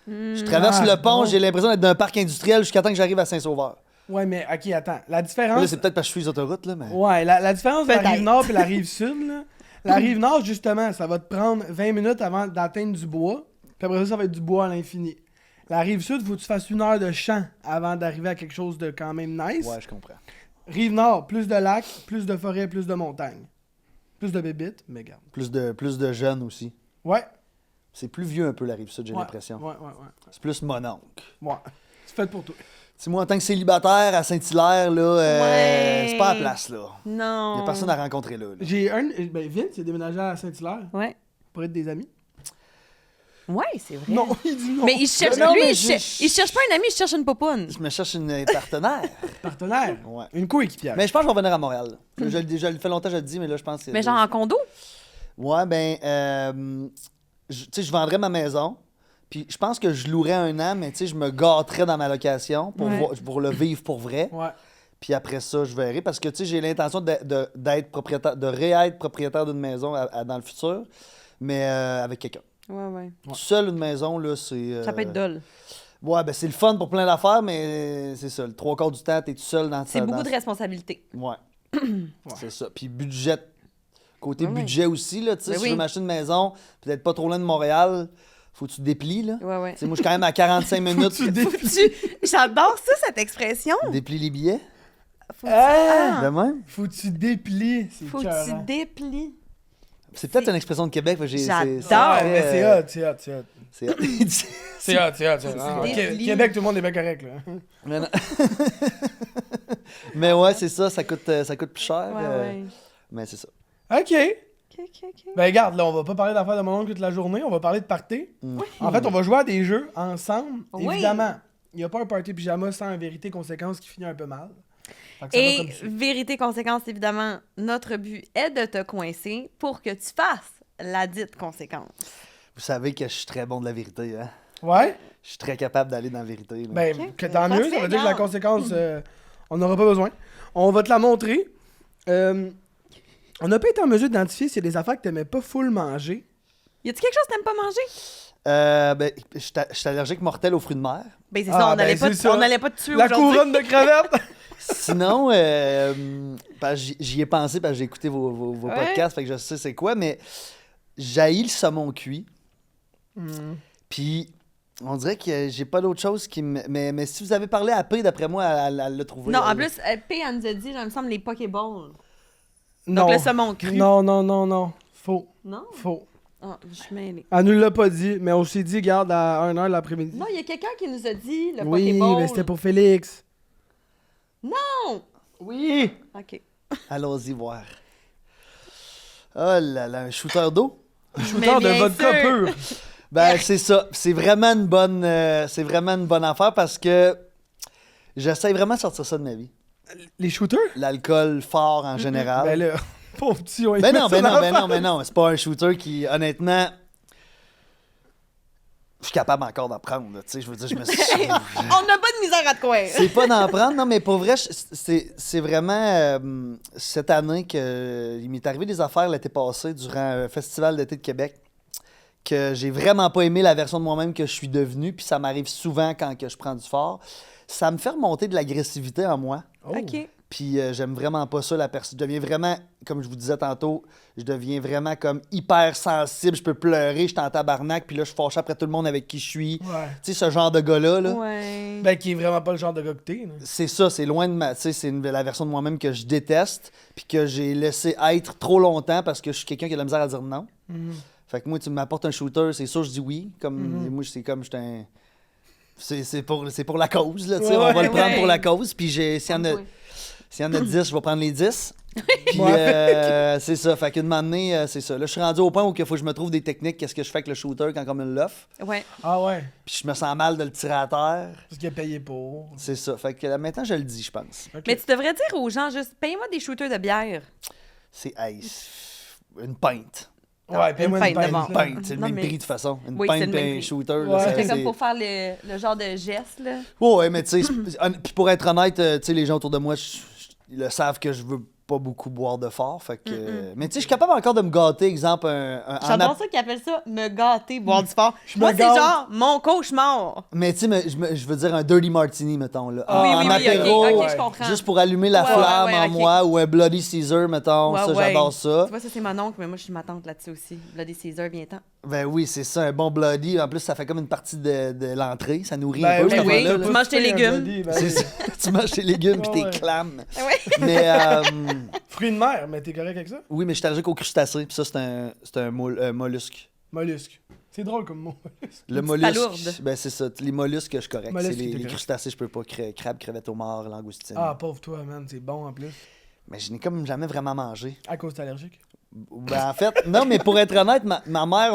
Je traverse Ah, le pont, bon. j'ai l'impression d'être d'un parc industriel jusqu'à temps que j'arrive à Saint-Sauveur. Ouais, mais ok, attends. La Là, différence. c'est peut-être parce que je suis les autoroutes, là, mais... Ouais, la différence de la Peut-être. Rive-Nord et la Rive-Sud, là. La Rive-Nord, justement, ça va te prendre 20 minutes avant d'atteindre du bois. Puis après ça va être du bois à l'infini. La Rive-Sud, faut que tu fasses 1 heure de champ avant d'arriver à quelque chose de quand même nice. Ouais, je comprends. Rive-Nord, plus de lacs, plus de forêts, plus de montagnes. Plus de bébites, mais garde. Plus de jeunes aussi. Ouais. C'est plus vieux un peu, la Rive-Sud, j'ai Ouais, l'impression. Ouais. C'est plus mon oncle. Ouais. C'est fait pour toi. Tu sais, moi, en tant que célibataire à Saint-Hilaire, là, Ouais. c'est pas la place, là. Non. Il y a personne à rencontrer là. là. J'ai un. Ben, Vince, il a déménagé à Saint-Hilaire Ouais. pour être des amis. Ouais, c'est vrai. Non, il dit non. Mais il cherche... Non, lui, mais il cherche pas un ami, il cherche une popoune. Je me cherche une partenaire. Partenaire. Ouais. Une coéquipière. Mais je pense que je vais revenir à Montréal. Je le fais longtemps, je le dis, mais là, je pense que... Mais genre en condo? Ouais, ben... tu sais, je vendrais ma maison. Puis je pense que je louerais 1 an, mais tu sais, je me gâterais dans ma location pour, Ouais. pour le vivre pour vrai. Ouais. Puis après ça, je verrai. Parce que, tu sais, j'ai l'intention d'être propriétaire, de réêtre propriétaire d'une maison dans le futur, mais avec quelqu'un. Ouais. Tout seul, une maison, là, c'est... Ça peut être dole. Ouais, ben c'est le fun pour plein d'affaires, mais c'est ça. Le 3/4 du temps, t'es tout seul dans C'est ta- beaucoup dans- de responsabilités. Ouais. C'est ça. Puis budget. Côté Ouais, ouais. budget aussi, là, tu sais, Ben si oui. je veux m'acheter une maison, puis d'être pas trop loin de Montréal, faut que tu te déplies, là. Ouais. Tu sais, moi, je suis quand même à 45 minutes. Tu dé- J'adore ça, cette expression. Déplies les billets. Faut Ah! De même. Faut que tu déplies. C'est Faut que écœurant. tu déplies. C'est peut-être une expression de Québec. Fait que J'adore. Ouais, mais c'est hot. hot, c'est hot, c'est hot. C'est hot. C'est hot, c'est hot, c'est hot. Ah, Déplies. Québec, tout le monde est bien correct, là. Mais, non. Mais ouais, c'est ça. Ça coûte plus cher. Ouais. Mais c'est ça. OK. OK. Ben, regarde, là, on va pas parler d'affaires de mon oncle toute la journée, on va parler de party. Mm. En fait, on va jouer à des jeux ensemble. Oui. Évidemment, il n'y a pas un party pyjama sans un vérité-conséquence qui finit un peu mal. Fait que ça va Et comme suit. vérité, conséquence, évidemment, notre but est de te coincer pour que tu fasses la dite conséquence. Vous savez que je suis très bon de la vérité, hein? Ouais? Je suis très capable d'aller dans la vérité. là. Ben, Ok. que tant mieux, ça Parfait, veut dire que la regarde. conséquence, on n'aura pas besoin. On va te la montrer. On n'a pas été en mesure d'identifier s'il y a des affaires que t'aimais pas full manger. Y a-tu quelque chose que t'aimes pas manger? Ben, je suis allergique mortel aux fruits de mer. Ben, c'est Ah, ça, on ben, n'allait pas, c'est ça. on allait pas te tuer La aujourd'hui. couronne de crevettes! Sinon, j'y ai pensé parce que j'ai écouté vos Ouais. podcasts, fait que je sais c'est quoi, mais j'haïs le saumon cuit. Puis, on dirait que j'ai pas d'autre chose qui me... Mais si vous avez parlé à P, d'après moi, elle l'a trouvé. Non, en elle. plus, P, elle nous a dit, il me semble, les Pokéballs. Non. Donc, le saumon cru. Non. Faux. Non? Faux. Ah, je suis mêlée. Elle nous l'a pas dit, mais on s'est dit, garde, à 1h l'après-midi. Non, il y a quelqu'un qui nous a dit le Oui, Pokéball. mais c'était pour Félix. Non! Oui! OK. Allons-y voir. Oh là là, un shooter d'eau? Shooter de bien vodka sûr. pur. Ben, c'est ça. C'est vraiment une bonne affaire parce que j'essaie vraiment de sortir ça de ma vie. Les shooters? L'alcool fort en général. Ben là, pauvre petit, on y Ben met non, ça ben dans non, la ben face. non, ben non. C'est pas un shooter qui, honnêtement, je suis capable encore d'en prendre. Tu sais, je veux dire, je me suis... On n'a pas de misère à te croire. C'est pas d'en prendre, non, mais pour vrai, c'est vraiment cette année que il m'est arrivé des affaires l'été passé durant un festival d'été de Québec que j'ai vraiment pas aimé la version de moi-même que je suis devenu, puis ça m'arrive souvent quand que je prends du fort. Ça me fait remonter de l'agressivité en moi. Oh. OK. Puis j'aime vraiment pas ça, la personne. Je deviens vraiment, comme je vous disais tantôt, je deviens vraiment comme hyper sensible. Je peux pleurer, je suis en tabarnak, puis là, je suis fâché après tout le monde avec qui je suis. Ouais. Tu sais, ce genre de gars-là, là. Ouais. Ben, qui est vraiment pas le genre de gars que t'es, là. C'est ça, c'est loin de ma... Tu sais, c'est la version de moi-même que je déteste, puis que j'ai laissé être trop longtemps parce que je suis quelqu'un qui a de la misère à dire non. Fait que moi, tu m'apportes un shooter, c'est sûr, je dis oui. Comme moi, c'est comme, j'étais un... C'est pour la cause, là, tu sais. Ouais, On va le prendre ouais. pour la cause, puis s'il y en a... Oui. S'il y en a 10, je vais prendre les 10. Puis Ouais. c'est ça. Fait qu'une année, c'est ça. Là, je suis rendu au point où il faut que je me trouve des techniques. Qu'est-ce que je fais avec le shooter quand on me l'offre. Ouais. Ah ouais, Puis je me sens mal de le tirer à terre. parce qu'il a payé pour. C'est ça. Fait que là, maintenant, je le dis, je pense. Ok. Mais tu devrais dire aux gens juste, paye-moi des shooters de bière. C'est une pinte. Ouais, paye-moi une une pinte de pinte, mort. là. Pinte, c'est le Non, même mais- prix de toute façon. Une Oui, c'est pinte le même et un prix. shooter. Ouais. Là, C'est c'est- comme pour faire le genre de geste, là. Ouais, mais tu sais, puis pour être honnête, tu sais, les gens autour de moi, ils le savent que je veux pas beaucoup boire de fort. Fait que, mais tu sais, je suis capable encore de me gâter, exemple, en J'adore ça qu'ils appellent ça me gâter, boire du fort. Je Moi, me c'est gâte. genre mon cauchemar. Mais tu sais, je veux dire un dirty martini, mettons, là. Ah, oui, En oui, oui, apéro, ok, je comprends. juste pour allumer la Ouais, flamme ouais, en ok. moi, ou un Bloody Caesar, mettons, Ouais, ça, ouais. j'adore ça. Tu vois, ça, c'est mon oncle, mais moi, je suis ma tante là-dessus aussi. Bloody Caesar, viens-t'en. Ben oui, c'est ça, un bon Bloody. En plus, ça fait comme une partie de l'entrée, ça nourrit Ben un peu, oui, cette oui, affaire-là, tu là. manges tes Pas un légumes. bloody, ben C'est oui. ça, tu manges tes légumes puis Ouais, tes ouais. clames. Ouais. Mais Fruits de mer, mais t'es correct avec ça? oui, mais je suis allergique aux crustacés, puis ça, c'est un mollusque. Mollusque. C'est drôle comme mot. Le Une mollusque, palourde. ben c'est ça. Les mollusques, je suis correct. Mollusques, C'est t'es les correct. crustacés, je peux pas. Crabe, crevette au mort, langoustine. Ah, pauvre toi, man, c'est bon en plus. Mais je n'ai comme jamais vraiment mangé. À cause t'es allergique. Ben, en fait, non, mais pour être honnête, ma mère,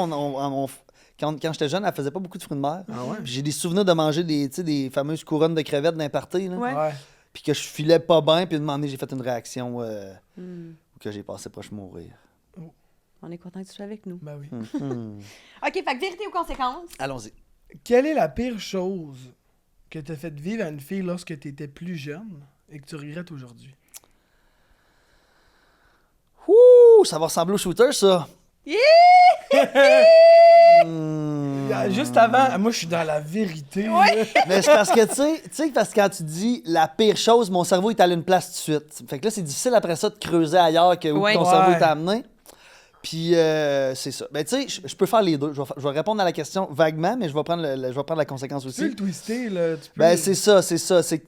quand j'étais jeune, elle faisait pas beaucoup de fruits de mer. Ah ouais? Puis j'ai des souvenirs de manger tu sais, des fameuses couronnes de crevettes d'imparté. Ouais. Ouais. Puis que je filais pas bien, puis une moment donné, j'ai fait une réaction Hmm. que j'ai passé proche de mourir. On est content que tu sois avec nous. Ben oui. OK, fait que vérité ou conséquence? Allons-y. Quelle est la pire chose que t'as fait vivre à une fille lorsque t'étais plus jeune et que tu regrettes aujourd'hui? Ouh, ça va ressembler au shooter, ça. Juste avant, moi je suis dans la vérité. là. Mais c'est parce que, tu sais, parce que quand tu dis la pire chose, mon cerveau est allé à une place tout de suite. Fait que là, c'est difficile après ça de creuser ailleurs que où Ouais. ton cerveau Ouais. t'a amené. Puis, c'est ça. Ben, tu sais, je peux faire les deux. Je vais répondre à la question vaguement, mais je vais prendre, je vais prendre la conséquence Tu peux aussi. le twister, là. Tu peux... Ben, c'est ça. C'est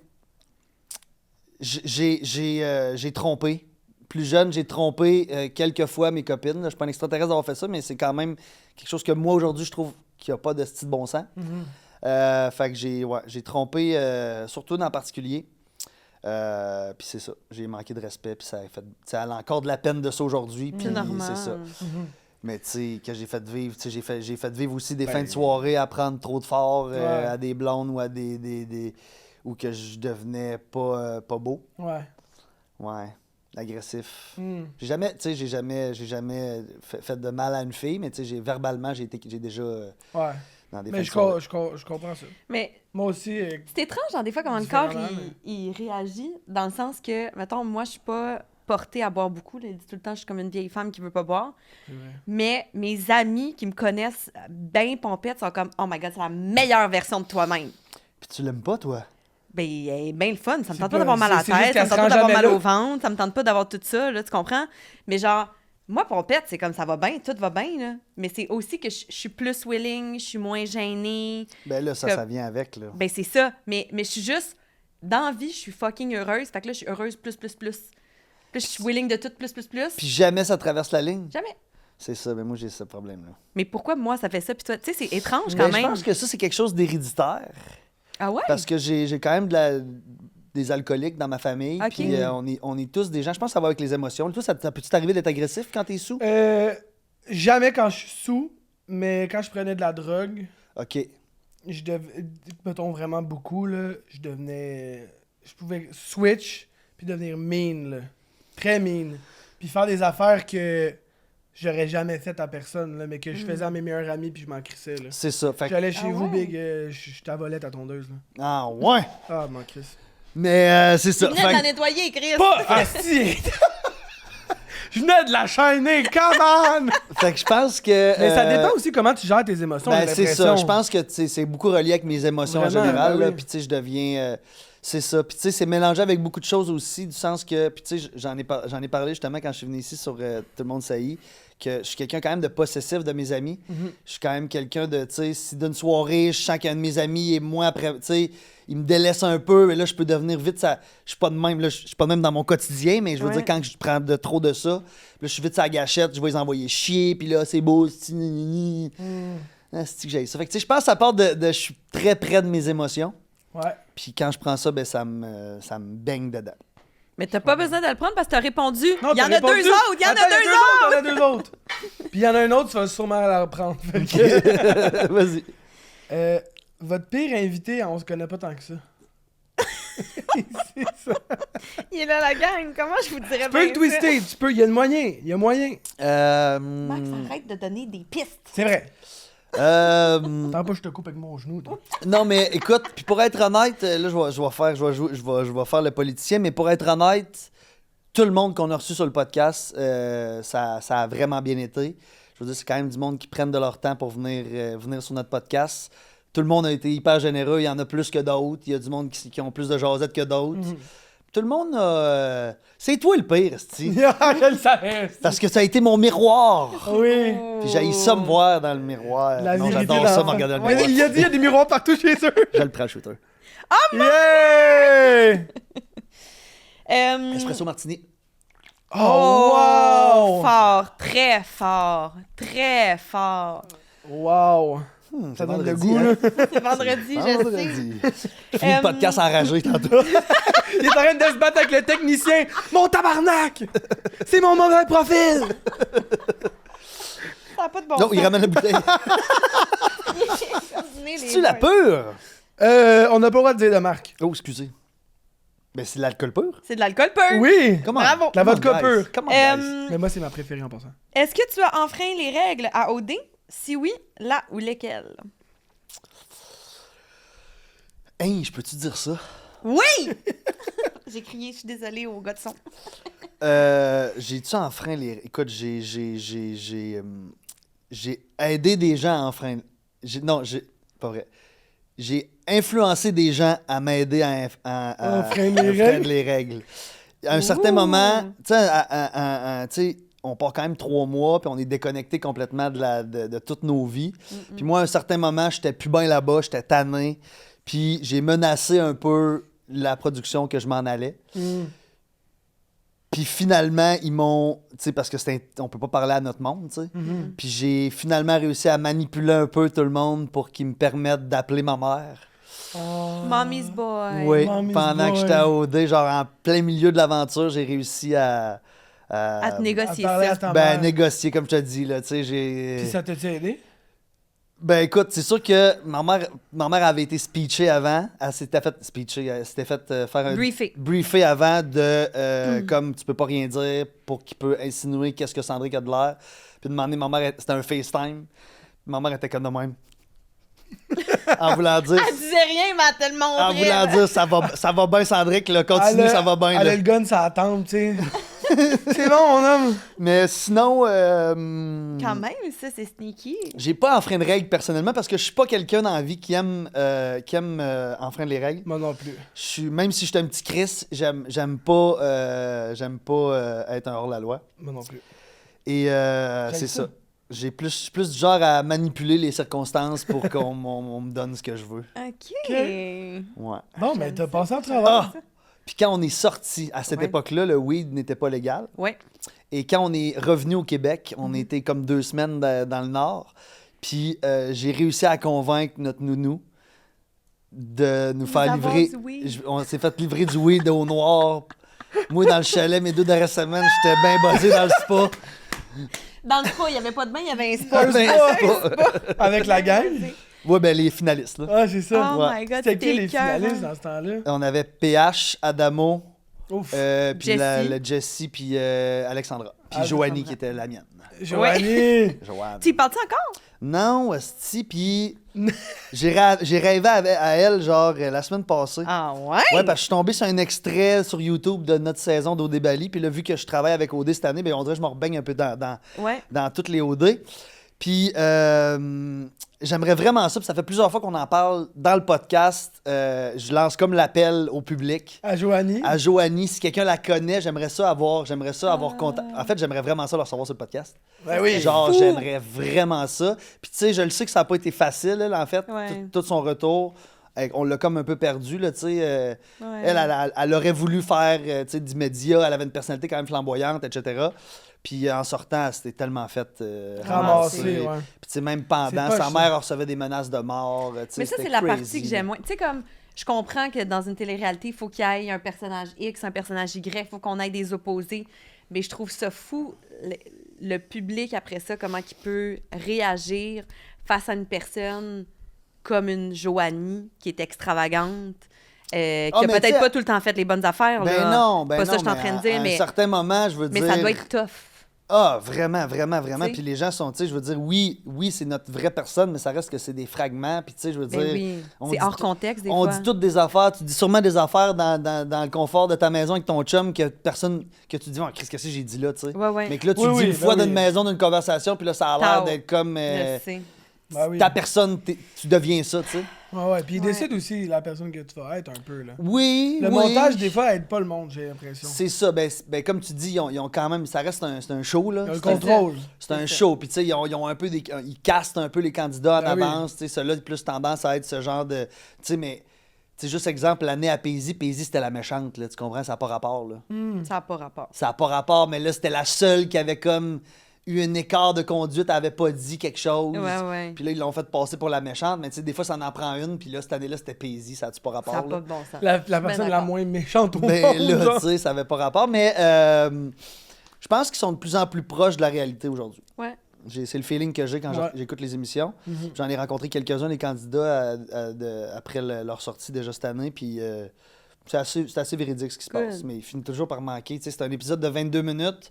j'ai trompé. Plus jeune, j'ai trompé quelques fois mes copines. Là, je suis pas un extraterrestre d'avoir fait ça, mais c'est quand même quelque chose que moi, aujourd'hui, je trouve qu'il n'y a pas de style de bon sens. Fait que j'ai trompé, surtout en particulier. Puis c'est ça. J'ai manqué de respect, puis ça a encore de la peine de ça aujourd'hui. Puis C'est normal. c'est ça. Mais tu sais, que j'ai fait vivre, tu sais, j'ai fait vivre aussi des Ben, fins de soirée à prendre trop de fort Ouais. à des blondes ou à des ou que je devenais pas beau. Ouais. Ouais. Agressif. Hmm. J'ai jamais fait de mal à une fille, mais tu sais, verbalement, j'ai déjà Ouais. dans des Mais fins de je soirée. comprends ça. Mais Moi aussi, c'est étrange, genre, des fois, comment le corps, Différemment, il réagit, dans le sens que, mettons, moi, je suis pas portée à boire beaucoup. Là, il dit tout le temps, je suis comme une vieille femme qui veut pas boire. c'est vrai. Mais mes amis qui me connaissent bien pompettes sont comme, oh my God, c'est la meilleure version de toi-même. Puis tu l'aimes pas, toi? Ben, elle est bien le fun. Ça me C'est tente pas- pas d'avoir mal à la c'est juste tête, ça qu'elle me se tente rend pas d'avoir jamais mal là. au ventre, ça me tente pas d'avoir tout ça, là, tu comprends? Mais genre, moi, pompette, c'est comme ça va bien, tout va bien, là. Mais c'est aussi que je suis plus willing, je suis moins gênée. Ben là, Que- ça vient avec, là. Ben, c'est ça. Mais je suis juste, dans la vie, je suis fucking heureuse. Fait que là, je suis heureuse plus. Puis je suis willing de tout plus. Puis jamais ça traverse la ligne. Jamais. C'est ça, mais moi, j'ai ce problème-là. Mais pourquoi moi, ça fait ça? Puis toi, tu sais, c'est étrange Mais quand je même. pense que ça, c'est quelque chose d'héréditaire. Ah ouais? Parce que j'ai quand même des alcooliques dans ma famille. Ok. Puis on est tous des gens. Je pense que ça va avec les émotions. Toi, ça peut-tu t'arriver d'être agressif quand t'es sous? Jamais quand je suis sous, mais quand je prenais de la drogue, OK. mettons vraiment beaucoup, là, je pouvais switch puis devenir mean, là. Très mean. Puis faire des affaires que j'aurais jamais faites à personne, là, mais que je faisais à mes meilleurs amis puis je m'en crissais, là. C'est ça. Fait que- J'allais chez Ah vous, ouais? Big, je t'avolais ta tondeuse, là. Ah, ouais! Ah, m'en crisse. Mais c'est ça. Tu venais de Fait la que- nettoyer, Chris. Pas! Asti! Je venais de la chaîner, come on! fait que je pense que. Mais ça dépend aussi comment tu gères tes émotions, Ben, j'ai c'est ça. l'impression. Je pense que tu sais, c'est beaucoup relié avec mes émotions en Vraiment, général. ben là. oui. Puis tu sais, je deviens. C'est ça. Puis tu sais, c'est mélangé avec beaucoup de choses aussi, du sens que. Puis tu sais, j'en ai parlé justement quand je suis venu ici sur Tout le monde saillit, que je suis quelqu'un quand même de possessif de mes amis. Je suis quand même quelqu'un de. Tu sais, si d'une soirée, je sens qu'un de mes amis et moi, après, tu sais, il me délaisse un peu, et là, je peux devenir vite. Ça, je suis pas de même. Là, je suis pas de même dans mon quotidien, mais je veux Ouais. dire, quand je prends de trop de ça, là, je suis vite sur la gâchette, je vais les envoyer chier, puis là, c'est beau, c'est Ah, c'est que j'ai ça. Fait que, tu sais, je pense que ça part de je suis très près de mes émotions. Ouais. Puis quand je prends ça, ben ça me baigne dedans. Mais t'as pas besoin de le prendre parce que t'as répondu. Non, Il y en t'as a deux répondu. autres! Il y en Attends, a deux autres! Il y en a deux autres. Puis il y en a un autre, tu vas sûrement la reprendre. Fait que, Vas-y. votre pire invité, on se connaît pas tant que ça. C'est ça. Il est là, la gang. Comment je vous dirais Tu peux le twister, tu peux. Il y a le moyen. Il y a moyen. Max, arrête de donner des pistes. C'est vrai. euh, Attends pas, je te coupe avec mon genou. toi. non, mais écoute, puis pour être honnête, là, je vais faire le politicien, mais pour être honnête, tout le monde qu'on a reçu sur le podcast, ça a vraiment bien été. Je veux dire, c'est quand même du monde qui prennent de leur temps pour venir sur notre podcast. Tout le monde a été hyper généreux. Il y en a plus que d'autres. Il y a du monde qui ont plus de jasette que d'autres. Tout le monde a... C'est toi le pire, esti. Je le savais. Parce que ça a été mon miroir. Oui. Puis j'ai ça me voir dans le miroir. La non, vérité j'adore ça, d'enfant. me regarder dans le Ouais, miroir. il a dit il y a des miroirs partout chez eux. Je le prends, shooter. Yeah! Espresso martini. Oh, wow! Fort, très fort, très fort. Wow! Ça donne le goût, là. C'est vendredi, je sais. Vendredi. Je finis le podcast enragé tantôt. Il est en train de se battre avec le technicien. Mon tabarnak! C'est mon mauvais profil! Ça n'a pas de bon Non, sens. il ramène la bouteille. C'est-tu la pure? On n'a pas le droit de dire de marque. Oh, excusez. Ben, c'est de l'alcool pur? C'est de l'alcool pur. Oui! Comment? Bravo. La vodka pure. Comment, Mais moi, c'est ma préférée en passant. Est-ce que tu as enfreint les règles à OD? Si oui, là ou lesquelles? Hey, je peux-tu dire ça? Oui! J'ai crié, je suis désolée au gars de son. J'ai-tu enfreint les... Écoute, j'ai aidé des gens à enfreindre... Non, pas vrai. J'ai influencé des gens à m'aider à Enfreindre les enfreindre règles. les règles. À un certain moment, tu sais, on part quand même 3 mois, puis on est déconnecté complètement de toutes nos vies. Puis moi, à un certain moment, j'étais plus bien là-bas, j'étais tanné, puis j'ai menacé un peu la production que je m'en allais. Puis finalement, ils m'ont... Tu sais, parce que on peut pas parler à notre monde, tu sais. Puis j'ai finalement réussi à manipuler un peu tout le monde pour qu'ils me permettent d'appeler ma mère. Mommy's boy. Oui, Mommy's pendant que boy. j'étais à OD, genre en plein milieu de l'aventure, j'ai réussi à À te négocier À parler ça. à ta ben, mère. négocier, comme je te dis, là, tu sais, j'ai... Puis ça t'a-tu aidé? Ben, écoute, c'est sûr que ma mère avait été speechée avant, elle s'était fait faire un... Briefer. avant de, comme tu peux pas rien dire pour qu'il peut insinuer qu'est-ce que Sandrick a de l'air. Puis de demander, ma mère, c'était un FaceTime. Ma mère était comme de même. En voulant dire... Elle disait rien, mais elle te le montrait. En voulant dire, ça va bien, Sandrick, là, continue, ça va bien. Elle Là. a le gun, ça attend, tu sais. C'est bon, mon homme. Mais sinon, Quand même, ça, c'est sneaky. j'ai pas enfreint de règles personnellement parce que je suis pas quelqu'un dans la vie qui aime enfreindre les règles. Moi non plus. Même si je suis un petit Chris, j'aime pas être un hors-la-loi. Moi non plus. Et c'est ça. Je suis plus du genre à manipuler les circonstances pour qu'on on me donne ce que je veux. OK. Ouais. Bon, mais t'as passé en travers. Ah! Puis quand on est sorti, à cette Ouais. époque-là, le weed n'était pas légal. Ouais. Et quand on est revenu au Québec, on était comme 2 semaines dans le Nord. Puis j'ai réussi à convaincre notre nounou de nous faire avoir livrer. du weed. On s'est fait livrer du weed au noir. Moi, dans le chalet, mes 2 dernières semaines, j'étais bien buzzé dans le spa. Dans le spa, il n'y avait pas de bain, il y avait un spa. Un spa. Avec la gang. Ouais, ben les finalistes, là. Ah, c'est ça. Oh Ouais. my God, C'était qui les écœurant. finalistes dans ce temps-là? On avait PH, Adamo, Ouf. puis Jessie. le Jessie, puis Alexandra. Puis Alexandra. Joanie, qui était la mienne. Joanie. Joanne. Tu y parles-tu encore? Non, esti, puis j'ai rêvé à elle, genre, la semaine passée. Ah ouais? Ouais, parce que je suis tombé sur un extrait sur YouTube de notre saison d'OD Bali. Puis là, vu que je travaille avec OD cette année, ben, on dirait que je me rebaigne un peu Ouais. dans toutes les OD. Puis j'aimerais vraiment ça. Puis ça fait plusieurs fois qu'on en parle dans le podcast. Je lance comme l'appel au public. À Joanie. À Joanie, si quelqu'un la connaît, j'aimerais ça avoir contact. En fait, j'aimerais vraiment ça le recevoir sur le podcast. Ben oui. Genre, fou. j'aimerais vraiment ça. Puis tu sais, je le sais que ça n'a pas été facile, elle, en fait, Ouais. tout son retour. On l'a comme un peu perdu, là, tu sais. Ouais. Elle aurait voulu faire, tu sais, du média. Elle avait une personnalité quand même flamboyante, etc. Puis en sortant, elle s'était tellement fait Ramasser, ouais. Puis tu sais, même pendant, C'est pas sa ça. mère recevait des menaces de mort. Tu sais, Mais ça, c'était c'est la crazy, partie que là. j'aime moins. Tu sais, comme, je comprends que dans une télé-réalité, il faut qu'il y ait un personnage X, un personnage Y, il faut qu'on ait des opposés. Mais je trouve ça fou, le public, après ça, comment il peut réagir face à une personne comme une Joanie, qui est extravagante, qui Ah, a mais peut-être tu sais, pas tout le temps fait les bonnes affaires. Ben là. non, ben Pas non. ça que je suis en train de dire, à mais, un certain moment, je veux mais dire... ça doit être tough. Ah, vraiment, vraiment, vraiment. T'sais. Puis les gens sont, tu sais, je veux dire, oui, c'est notre vraie personne, mais ça reste que c'est des fragments. Puis tu sais, je veux Ben dire... oui, on c'est dit hors tout- contexte des On fois. dit toutes des affaires. Tu dis sûrement des affaires dans le confort de ta maison avec ton chum que personne... Que tu dis, oh, qu'est-ce que j'ai dit là, tu sais. Ouais, ouais. Mais que là, tu Oui, le dis oui, une fois ben d'une oui. maison, d'une conversation, puis là, ça a l'air Tao. d'être comme... Je sais. Ben oui. Ta personne, tu deviens ça, tu sais. Ouais. Puis il Ouais. décide aussi la personne que tu vas être un peu, là. Oui, Le oui. montage, des fois, aide pas le monde, j'ai l'impression. C'est ça. Ben, comme tu dis, ils ont quand même... Ça reste c'est un show, là. Il y a le C'est un- contrôle. C'est un C'est ça. show. Puis, tu sais, ils ont un peu ils castent un peu les candidats en Ben oui. avance. Tu sais, ceux-là, plus tendance à être ce genre de. Tu sais, mais. Tu sais, juste exemple, l'année à Paisy, c'était la méchante, là. Tu comprends? Ça n'a pas rapport, là. Ça n'a pas rapport. Ça n'a pas rapport, mais là, c'était la seule qui avait comme eu un écart de conduite, elle avait pas dit quelque chose. Ouais, ouais. Puis là, ils l'ont fait passer pour la méchante, mais tu sais, des fois, ça en prend une. Puis là, cette année-là, c'était Paisy, ça n'a pas rapport, Ça n'a là. pas de bon sens. La Je suis bien personne la d'accord. moins méchante au Ben monde. là, genre. tu sais, ça avait pas rapport. Mais je pense qu'ils sont de plus en plus proches de la réalité aujourd'hui. Ouais. C'est le feeling que j'ai quand Ouais. j'écoute les émissions. Mhm. J'en ai rencontré quelques-uns, des candidats, après leur sortie déjà cette année. Puis c'est assez véridique ce qui se Good. passe. Mais il finit toujours par manquer. Tu sais, c'est un épisode de 22 minutes.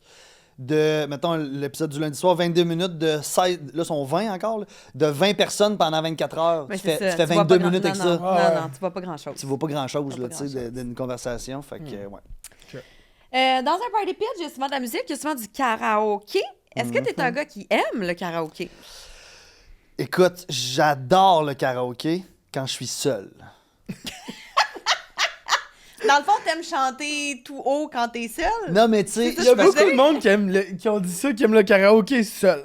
Mettons, l'épisode du lundi soir, 22 minutes de 16... Là, sont 20 encore. Là, de 20 personnes pendant 24 heures. Mais tu c'est fais ça, tu vois 22 pas minutes grand- avec non, ça. Non, Ah ouais. non, tu vois pas grand-chose. Tu vois pas grand-chose, Tu là, vois tu sais, pas grand-chose. d'une conversation. Fait que, Hmm. ouais. Dans un party pit, il y a souvent de la musique, il y a souvent du karaoké. Est-ce que tu es un gars qui aime le karaoké? Écoute, j'adore le karaoké quand je suis seul. Dans le fond, t'aimes chanter tout haut quand t'es seul? Non, mais tu sais, Il y a je beaucoup faisais- de monde qui ont dit ça, qui aiment le karaoké seul.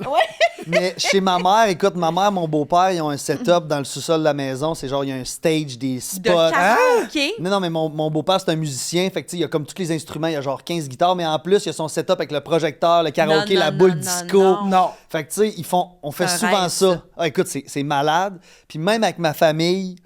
mais chez ma mère, écoute, ma mère, mon beau-père, ils ont un setup dans le sous-sol de la maison. C'est genre, il y a un stage, des De spots. karaoké? Non, mais mon beau-père, c'est un musicien. Fait que, tu sais, il y a comme tous les instruments. Il y a genre 15 guitares, mais en plus, il y a son setup avec le projecteur, le karaoké, Non, la non, boule non, disco. non. Non. Fait que, tu sais, on fait C'est un souvent rêve, ça. ça. Ah, écoute, c'est malade. Puis même avec ma famille,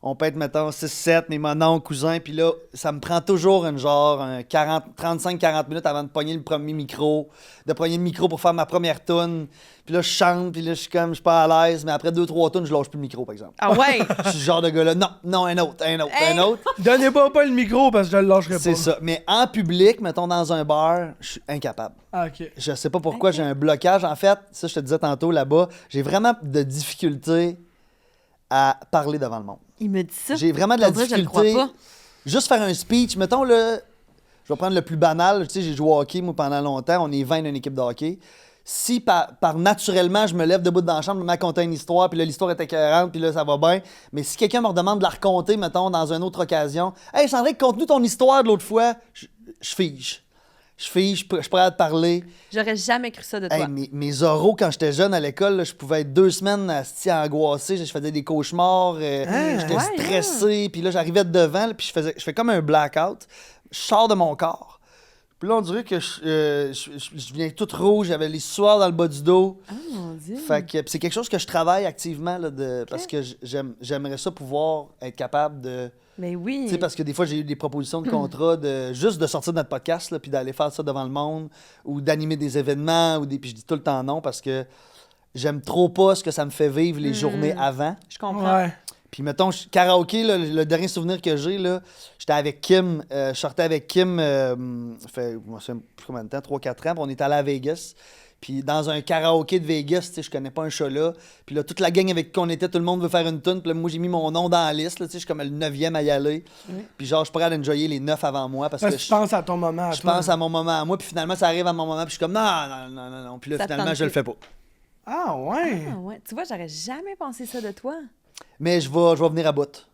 on peut être, mettons, 6-7, mes mononcles, cousins. Puis là, ça me prend toujours un 35-40 minutes avant de pogner le premier micro, de pogner le micro pour faire ma première tune. Puis là, je chante, puis là, je suis pas à l'aise. Mais après 2-3 tunes, je lâche plus le micro, par exemple. Ah ouais? Je suis ce genre de gars-là. Non, un autre. Hey! Donnez pas le micro parce que je le lâcherai pas. C'est ça. Mais en public, mettons dans un bar, je suis incapable. Ah, ok. Je sais pas pourquoi, j'ai un blocage. En fait, ça, je te disais tantôt là-bas, j'ai vraiment de difficulté à parler devant le monde. Il me dit ça. J'ai vraiment de la On dirait que je le difficulté. crois pas. Juste faire un speech, mettons le. Je vais prendre le plus banal. Tu sais, j'ai joué au hockey, moi, pendant longtemps. On est 20 d'une équipe de hockey. Si par naturellement, je me lève debout dans la chambre, je me mets à conter une histoire, puis là, l'histoire est écœurante, puis là, ça va bien. Mais si quelqu'un me redemande de la raconter, mettons, dans une autre occasion, « Hey, Sandrine, conte-nous ton histoire de l'autre fois. » Je fige. Je pourrais te parler. J'aurais jamais cru ça de toi. Hey, mes oraux, quand j'étais jeune à l'école, là, je pouvais être 2 semaines angoissé. Je faisais des cauchemars. J'étais stressé. Puis là, j'arrivais devant, là, puis je fais comme un blackout. Je sors de mon corps. Puis là, on dirait que je viens tout rouge. J'avais les sueurs dans le bas du dos. Oh mon Dieu. Fait que c'est quelque chose que je travaille activement là, parce que j'aimerais ça pouvoir être capable de... Mais oui. Tu sais, parce que des fois, j'ai eu des propositions de contrat juste de sortir de notre podcast, là, puis d'aller faire ça devant le monde, ou d'animer des événements, puis je dis tout le temps non, parce que j'aime trop pas ce que ça me fait vivre les journées avant. Je comprends. Ouais. Puis mettons, karaoké, là, le dernier souvenir que j'ai, là, j'étais avec Kim, je sortais avec Kim, ça fait, je sais plus combien de temps, 3-4 ans, puis on est allé à Vegas. Puis dans un karaoké de Vegas, tu sais, je connais pas un chat là. Puis là, toute la gang avec qui on était, tout le monde veut faire une tune. Puis là, moi, j'ai mis mon nom dans la liste, là, tu sais, je suis comme le 9e à y aller. Puis genre, je pourrais aller enjoyer les 9 avant moi parce que je pense à ton moment. je pense à mon moment à moi. Puis finalement, ça arrive à mon moment. Puis je suis comme, non. Puis là, Ça finalement, tente je le plus. fais pas. Ah, ouais. Ah ouais. Tu vois, j'aurais jamais pensé ça de toi. Mais je vais venir à bout.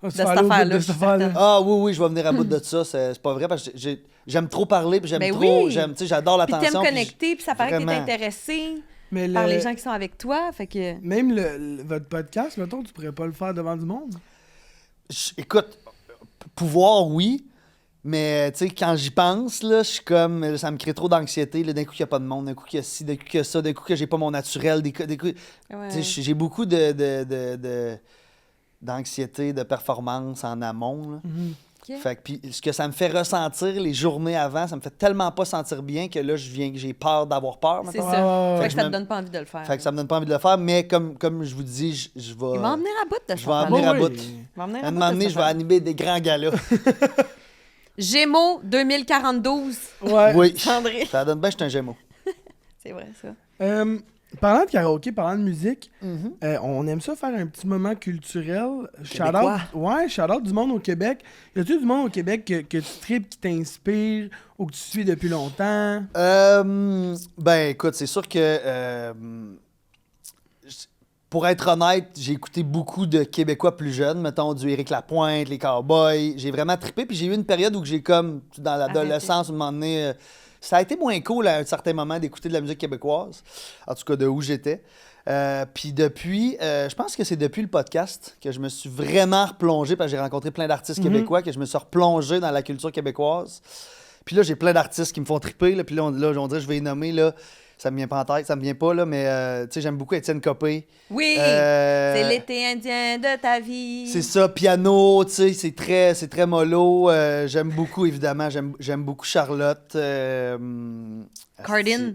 Ah, tu De vas cette aller au bout affaire-là, de je cette suis affaire-là. certaine. Ah oui, je vais venir à bout de ça. C'est pas vrai parce que j'aime trop parler. Puis j'aime Ben trop. oui. Tu sais, j'adore Puis l'attention. t'aimes connecter, puis ça paraît que t'es vraiment. intéressé Mais par les gens qui sont avec toi. Fait que... Même votre podcast, mettons, tu pourrais pas le faire devant du monde. Écoute, pouvoir, oui. Mais, tu sais, quand j'y pense, là, je suis comme... Ça me crée trop d'anxiété. Là, d'un coup, qu'il n'y a pas de monde. D'un coup, qu'il y a ci, d'un coup, qu'il y a ça. D'un coup, que j'ai pas mon naturel. Des coups... Ouais. Tu sais, j'ai beaucoup d'anxiété, de performance en amont, là. Ok. Fait que, puis ce que ça me fait ressentir les journées avant, ça me fait tellement pas sentir bien que là, j'ai peur d'avoir peur. C'est mettons. ça. ouais. Fait que ça je te me- donne pas envie de le faire. Fait que ça me donne pas envie de le faire, mais comme je vous dis, je vais... Il va en venir à bout de Je vais en ça. venir à Oui. bout. Il va en venir à Un bout moment de donné, cette je vais affaire. animer des grands galas. Gémeaux 2042. Ouais. Oui. André. Ça donne bien, je suis un gémeau. C'est vrai, ça. Parlant de karaoké, parlant de musique, on aime ça faire un petit moment culturel. Québécois. Shout-out du monde au Québec. Y a-tu du monde au Québec que tu tripes, qui t'inspire ou que tu suis depuis longtemps? Ben, écoute, c'est sûr que... pour être honnête, j'ai écouté beaucoup de Québécois plus jeunes, mettons du Éric Lapointe, les Cowboys. J'ai vraiment trippé, puis j'ai eu une période où j'ai comme, dans l'adolescence, à un moment donné, ça a été moins cool à un certain moment d'écouter de la musique québécoise, en tout cas de où j'étais. Puis depuis, je pense que c'est depuis le podcast que je me suis vraiment replongé, parce que j'ai rencontré plein d'artistes québécois, que je me suis replongé dans la culture québécoise. Puis là, j'ai plein d'artistes qui me font tripper, là, puis là, on dirait, je vais les nommer, là. Ça me vient pas en tête, ça me vient pas, là, mais tu sais, j'aime beaucoup Étienne Copé. Oui! Euh, C'est l'été indien de ta vie. C'est ça, piano, tu sais, c'est très mollo. J'aime beaucoup, évidemment, j'aime beaucoup Charlotte. Cardin.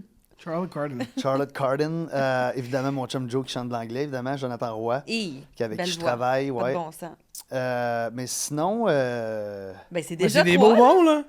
Charlotte Cardin. Évidemment, mon chum Joe qui chante de l'anglais, évidemment, Jonathan Roy, Hi, avec belle qui je voix. travaille, Pas de ouais. bon sens. Mais sinon, Ben, c'est Mais déjà c'est des trois. bonbons, là.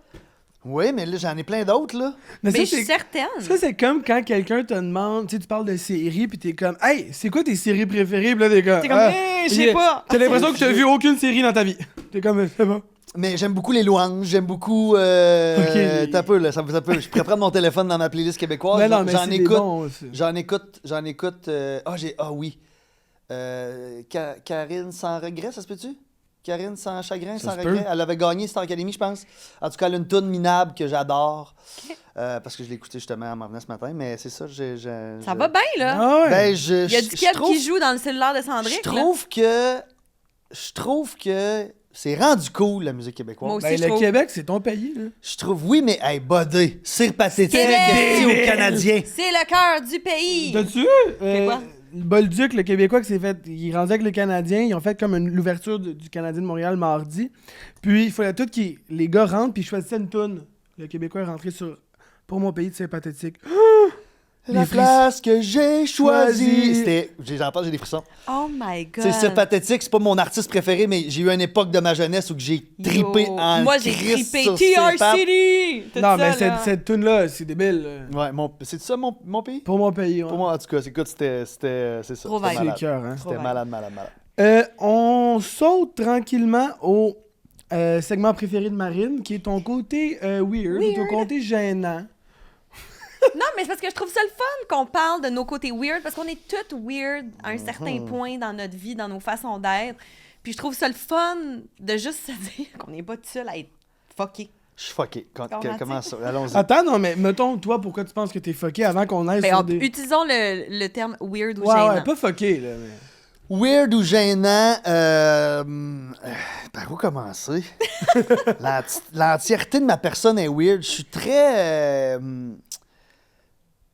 oui, mais là, j'en ai plein d'autres, là. Mais Mais je ça, suis c'est... certaine. Ça, c'est comme quand quelqu'un te demande, tu sais, tu parles de séries, puis t'es comme, hey, c'est quoi tes séries préférées? Puis là, t'es comme, T'es comme, je sais pas. T'as l'impression que t'as vu aucune série dans ta vie. T'es comme, c'est bon. Mais j'aime beaucoup les louanges, j'aime beaucoup... T'as peu, là, ça peut. Je pourrais prendre mon téléphone dans ma playlist québécoise. Mais non, mais J'en c'est des écoute. bons aussi. J'en écoute. Oui. Karine sans regret, ça se peut-tu? Karine sans chagrin, Ça sans se peut. regret. Elle avait gagné Star Academy, je pense. En tout cas, elle a une toune minable que j'adore. Parce que je l'ai écouté justement en m'en venant ce matin. Mais c'est ça, Ça va bien, là. Ah ouais. Ben, Il y a du je Keb trouve- qui joue dans le cellulaire de Sandrick. Je là. trouve que c'est rendu cool, la musique québécoise. Moi aussi, Ben, je le trouve. Québec, c'est ton pays, là. Je trouve, oui, mais, hey, Buddy, c'est pathétique Québec! aux Canadiens. C'est le cœur du pays. T'as-tu vu? C'est quoi? Le Bolduc, le Québécois, qui s'est fait. Il est rendu avec le Canadien. Ils ont fait comme l'ouverture du Canadien de Montréal mardi. Puis il fallait tout les gars rentrent, puis ils choisissaient une toune. Le Québécois est rentré sur Pour mon pays, c'est pathétique. La Les place que j'ai choisie. Choisie. J'en parle, j'ai des frissons. Oh my God. C'est ça, pathétique, c'est pas mon artiste préféré, mais j'ai eu une époque de ma jeunesse où que j'ai trippé Yo. en Moi, j'ai Christ trippé sur ses pattes. TRCD. Tout Non, ça, mais là. cette toune-là, c'est débile. là. Ouais, c'est ça mon pays? Pour mon pays, ouais. Pour moi, en tout cas, écoute, c'est ça. Trop C'était vibe. C'est malade. cœur, hein. C'était Trop malade. On saute tranquillement au segment préféré de Marine, qui est ton côté weird, ou ton côté gênant. Non, mais c'est parce que je trouve ça le fun qu'on parle de nos côtés weird, parce qu'on est toutes weird à un certain point dans notre vie, dans nos façons d'être. Puis je trouve ça le fun de juste se dire qu'on n'est pas tout seul à être fucké. Je suis fucké. Comment ça? Allons-y. Attends, non, mais mettons, toi, pourquoi tu penses que t'es fucké avant qu'on aille sur des... Utilisons le terme weird ou Ouais, gênant. ouais, pas fucké, là, mais... Weird ou gênant, par où commencer? L'entièreté de ma personne est weird. Je suis très...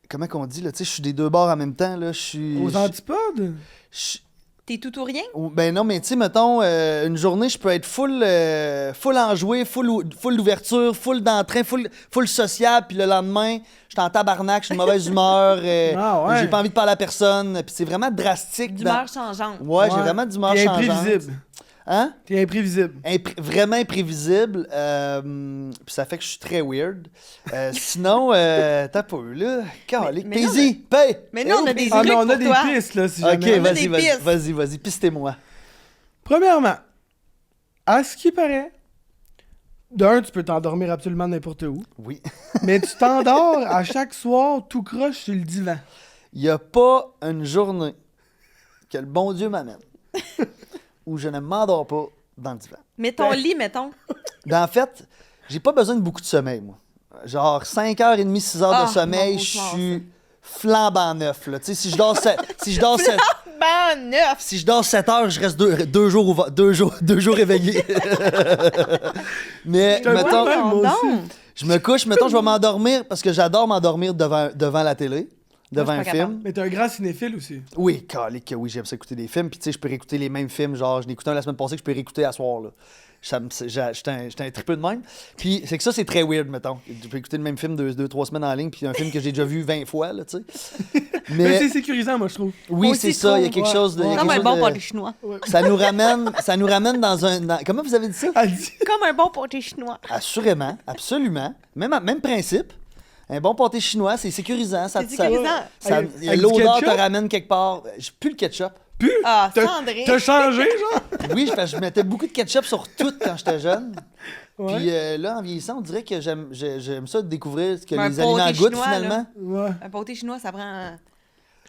comment qu'on dit, là? Tu sais, je suis des deux bords en même temps, là. Je suis... Aux antipodes? T'es tout ou rien? Ben non, mais tu sais, mettons, une journée, je peux être full enjoué, full d'ouverture, full d'entrain, full sociable, puis le lendemain, je suis en tabarnak, je suis de mauvaise humeur, Ah ouais. j'ai pas envie de parler à personne, puis c'est vraiment drastique. D'humeur changeante. Ouais, j'ai vraiment d'humeur T'es changeante. imprévisible. Hein? T'es imprévisible. Vraiment imprévisible, puis ça fait que je suis très weird. Sinon, t'as pas eu, là, calique, mais non, paye-y, paye! Mais nous, on a des Ah trucs non, on a pour des toi. pistes, là, si Ok, jamais. On a des pistes. vas-y, pistez-moi. Premièrement, à ce qui paraît, d'un, tu peux t'endormir absolument n'importe où, Oui. mais tu t'endors à chaque soir tout croche sur le divan. Il n'y a pas une journée que le bon Dieu m'amène où je ne m'endors pas dans le divan. Mais ton lit, mettons. En fait, j'ai pas besoin de beaucoup de sommeil, moi. Genre 5h30, 6 heures de sommeil, mon je cauchemar, suis flambant neuf. Là. Tu sais, si je dors 7 Ben neuf! si je dors 7 heures, je reste deux jours éveillé. Mais, te le mettons, vois, moi aussi. Non. je me couche, mettons, je vais m'endormir parce que j'adore m'endormir devant la télé, devant Moi, un je suis pas film. Mais t'es un grand cinéphile aussi. Oui, calique, oui, j'aime ça écouter des films. Puis tu sais, je peux réécouter les mêmes films. Genre, je l'ai écouté un la semaine passée que je peux réécouter à soir. Là. J'étais un tripeux de même. Puis c'est que ça, c'est très weird, mettons. Je peux écouter le même film 2-3 semaines en ligne, puis un film que j'ai déjà vu 20 fois, là, tu sais. Mais c'est sécurisant, moi, je trouve. Oui, Moi c'est aussi, ça. Il y a je quelque trouve, chose de. il y a ouais. quelque Comme un chose bon de- pâté chinois. Ça nous ramène dans un. Comment vous avez dit ça? Elle dit... Comme un bon pâté chinois. Assurément, absolument. Même principe. Un bon pâté chinois, c'est sécurisant. C'est sécurisant. Avec du L'odeur te ketchup? ramène quelque part. J'ai plus le ketchup. Ah, T'as Sandrine. t'as changé, genre? Oui, je mettais beaucoup de ketchup sur tout quand j'étais jeune. Ouais. Puis là, en vieillissant, on dirait que j'aime ça de découvrir ce que Mais un les aliments pâté goûtent chinois, finalement. Ouais. Un pâté chinois, ça prend...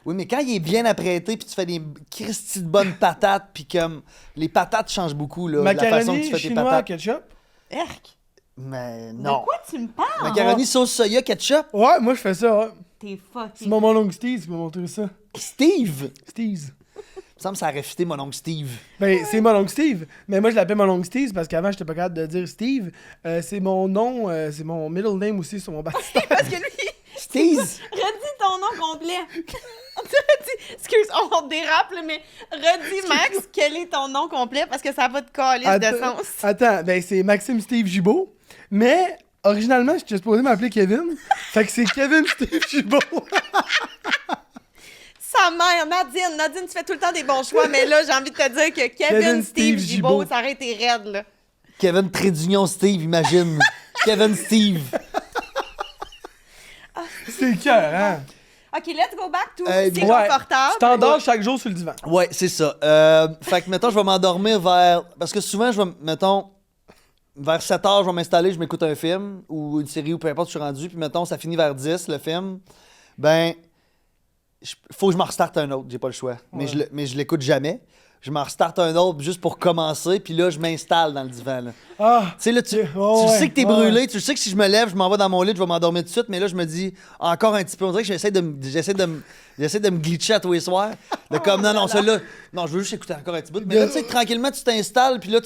Oui, mais quand il est bien apprêté, puis tu fais des Christy de bonnes patates, puis comme les patates changent beaucoup, là, la façon que Macaroni tu fais tes chinois patates. ketchup? Erk. Mais De non. quoi tu me parles? Macaroni sauce soya ketchup. Ouais, moi, je fais ça, ouais. T'es fucké. C'est mon oncle Steve qui m'a montré ça. Steve. Steve. Il me semble que ça a réfuté mon oncle Steve. Ben, c'est mon oncle Steve. Mais moi, je l'appelle mon oncle Steve parce qu'avant, j'étais pas capable de dire Steve. C'est mon nom, c'est mon middle name aussi sur mon baptistère. Parce que lui, Steve. redis ton nom complet. Excuse, on dérape, là, mais redis, Max, quel est ton nom complet parce que ça va te caler de sens. Attends, ben, c'est Maxime Steve Gibault. Mais, originalement, j'étais supposé m'appeler Kevin. Fait que c'est Kevin Steve Gibault. Sa mère, Nadine. Nadine, tu fais tout le temps des bons choix, mais là, j'ai envie de te dire que Kevin Steve Gibault, ça aurait été raide, là. Kevin Trédunion Steve, imagine. Kevin Steve. C'est cœur, hein? OK, let's go back to Ouais, c'est confortable. Tu t'endors chaque jour sur le divan. Ouais, c'est ça. Fait que, mettons, je vais m'endormir vers... Parce que souvent, mettons, vers 7 heures, je vais m'installer, je m'écoute un film ou une série ou peu importe où je suis rendu, puis mettons, ça finit vers 10, le film. Ben, faut que je m'en restarte un autre, j'ai pas le choix. Ouais. Mais je l'écoute jamais. Je m'en restarte un autre juste pour commencer, puis là, je m'installe dans le divan, là. Ah! Tu sais, là, tu Ouais, sais que t'es ouais. brûlé, tu sais que si je me lève, je m'en vais dans mon lit, je vais m'endormir tout de suite, mais là, je me dis, encore un petit peu. On dirait que j'essaie de me glitcher à tous les soirs. De comme, non, celui-là, non, je veux juste écouter encore un petit bout. Mais là, tu sais, tranquillement, tu t'installes, puis là,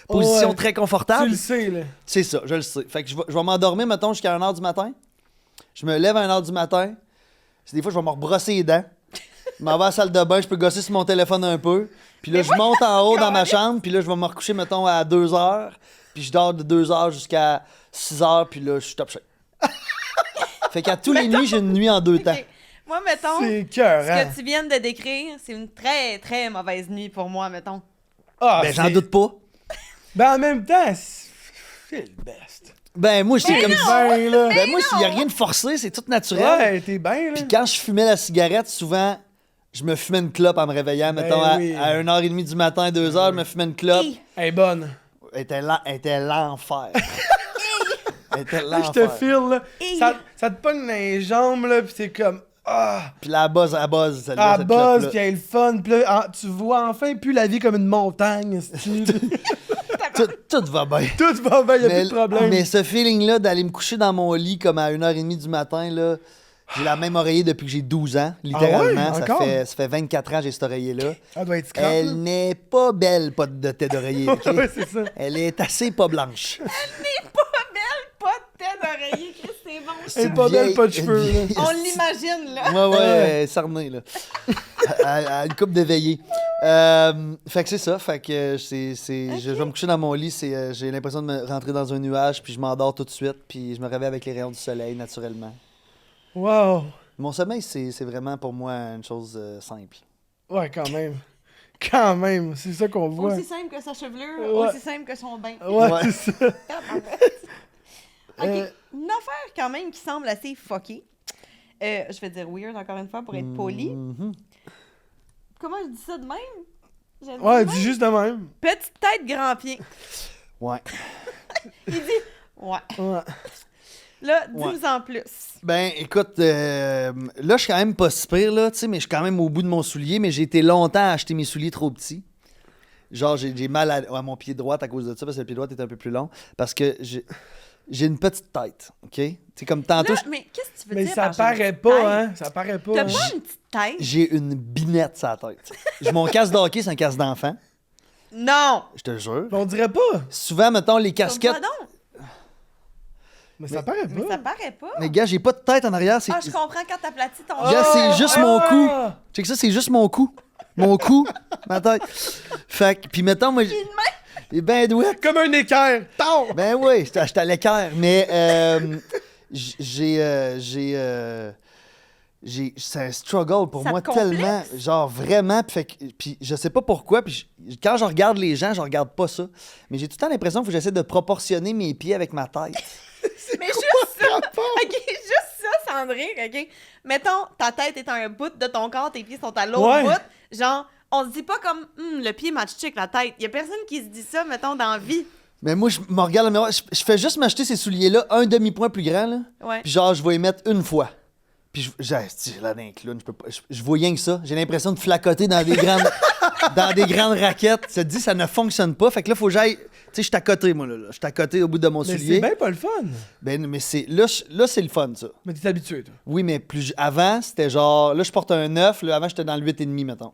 position Ouais. très Tu confortable. le sais, là. C'est ça, je le sais. Fait que je vais m'endormir, mettons, jusqu'à 1h du matin. Je me lève à 1h du matin. Des fois, je vais me rebrosser les dents. Je m'en vais à la salle de bain, je peux gosser sur mon téléphone un peu. Puis là, je monte en haut dans ma chambre, puis là, je vais me recoucher, mettons, à 2h. Puis je dors de 2h jusqu'à 6h, puis là, je suis top shape. Fait qu'à tous les nuits, j'ai une nuit en 2 temps. OK. Moi, mettons, C'est cœur, ce hein? que tu viens de décrire, c'est une très, très mauvaise nuit pour moi, mettons. Ah, Ben, j'en c'est- doute pas. Ben, en même temps, c'est le best. Ben, moi, c'est comme Ben, là. Ben, moi, s'il y a rien de forcé, c'est tout naturel. Ouais, t'es bien, là. Puis quand je fumais la cigarette, souvent, je me fumais une clope en me réveillant. Mettons, oui. à 1h30 du matin, 2h, je me fumais une clope. Hi. Elle est bonne. Elle était l'enfer. Elle était Je l'enfer. te file, là. Et- Ça te pogne dans les jambes, là, pis c'est comme... Ah! Puis là, elle buzz, celle-là, Elle cette buzz, clope-là. pis elle est le fun. Pis là, tu vois enfin plus la vie comme une montagne. Tout va bien. Tout va bien, y'a plus de problème. Mais ce feeling-là d'aller me coucher dans mon lit comme à 1h30 du matin, là, j'ai la même oreiller depuis que j'ai 12 ans, littéralement. Ah ouais? Encore? Ça fait 24 ans que j'ai cet oreiller-là. Elle doit être scrap, là. Elle n'est pas belle, pas de tête d'oreiller. OK? Ouais, c'est ça. Elle est assez pas blanche. Pas de tête d'oreiller, Chris, c'est bon. Elle est pas belle, pas de cheveux, là. On l'imagine, là. Ouais, elle est cernée, là. Elle a une coupe d'éveillé. Fait que c'est ça. Fait que je vais me coucher dans mon lit. J'ai l'impression de me rentrer dans un nuage, puis je m'endors tout de suite, puis je me réveille avec les rayons du soleil, naturellement. Wow. Mon sommeil, c'est vraiment pour moi une chose simple. Ouais, quand même. Quand même, c'est ça qu'on voit. Aussi simple que sa chevelure, Ouais. aussi simple que son bain. Ouais, Ouais. c'est ça. OK. Euh, Une affaire quand même qui semble assez fuckée. Je vais dire weird encore une fois pour être poli. Mhm. Comment je dis ça de même? Je le dis Ouais, de dis même. juste de même. Petite tête, grand pied. Ouais. Il dit ouais. Ouais. Là, dis-nous en plus. Ben, écoute, là, je suis quand même pas si pire, là, tu sais, mais je suis quand même au bout de mon soulier, mais j'ai été longtemps à acheter mes souliers trop petits. Genre, j'ai mal à mon pied droit à cause de ça, parce que le pied droit est un peu plus long. Parce que j'ai une petite tête, OK? Tu sais, comme tantôt, Là, mais qu'est-ce que tu veux Mais dire ça par j'ai une paraît petite pas, tête? hein? Ça paraît pas. T'as hein. pas une petite tête? j'ai une binette sur la tête. Mon casque de hockey, c'est un casque d'enfant, Non! je te jure. On dirait pas. Souvent, mettons, les Comme casquettes... toi donc. Mais ça paraît Mais ça pas. paraît pas. Mais gars, j'ai pas de tête en arrière, c'est... Ah, je comprends quand t'aplatis ton Gars, c'est juste mon cou. Ah! Check ça, c'est juste mon cou. Mon cou, ma tête. Fait que, puis mettons, moi... Il est ben douette. Comme un équerre. Tard! Ben oui, j'étais à l'équerre, mais c'est un struggle pour Ça moi te complexe? tellement, genre vraiment, puis je sais pas pourquoi, puis quand je regarde les gens, je regarde pas ça, mais j'ai tout le temps l'impression qu'il faut que j'essaie de proportionner mes pieds avec ma tête. Mais juste ça! OK, juste ça, Sandrine, OK? Mettons, ta tête est à un bout de ton corps, tes pieds sont à l'autre Ouais. bout. Genre, on se dit pas comme, le pied match check la tête. Y a personne qui se dit ça, mettons, dans la vie. Mais moi, je me regarde dans le miroir, je fais juste m'acheter ces souliers-là, un demi-point plus grand, là, Ouais. puis genre, je vais y mettre une fois. Puis j'ai l'air d'un clown, je vois rien que ça. J'ai l'impression de flacoter dans des grandes, dans des grandes raquettes. Ça te dit, ça ne fonctionne pas. Fait que là, faut que j'aille. Tu sais, je suis à côté, moi, là. Je suis à côté au bout de mon Mais soulier. c'est bien pas le fun. Ben, mais c'est. Là, c'est le fun, ça. Mais t'es habitué, toi. Oui, mais avant, c'était genre. Là, je porte un 9. Là, avant, j'étais dans le 8,5, mettons.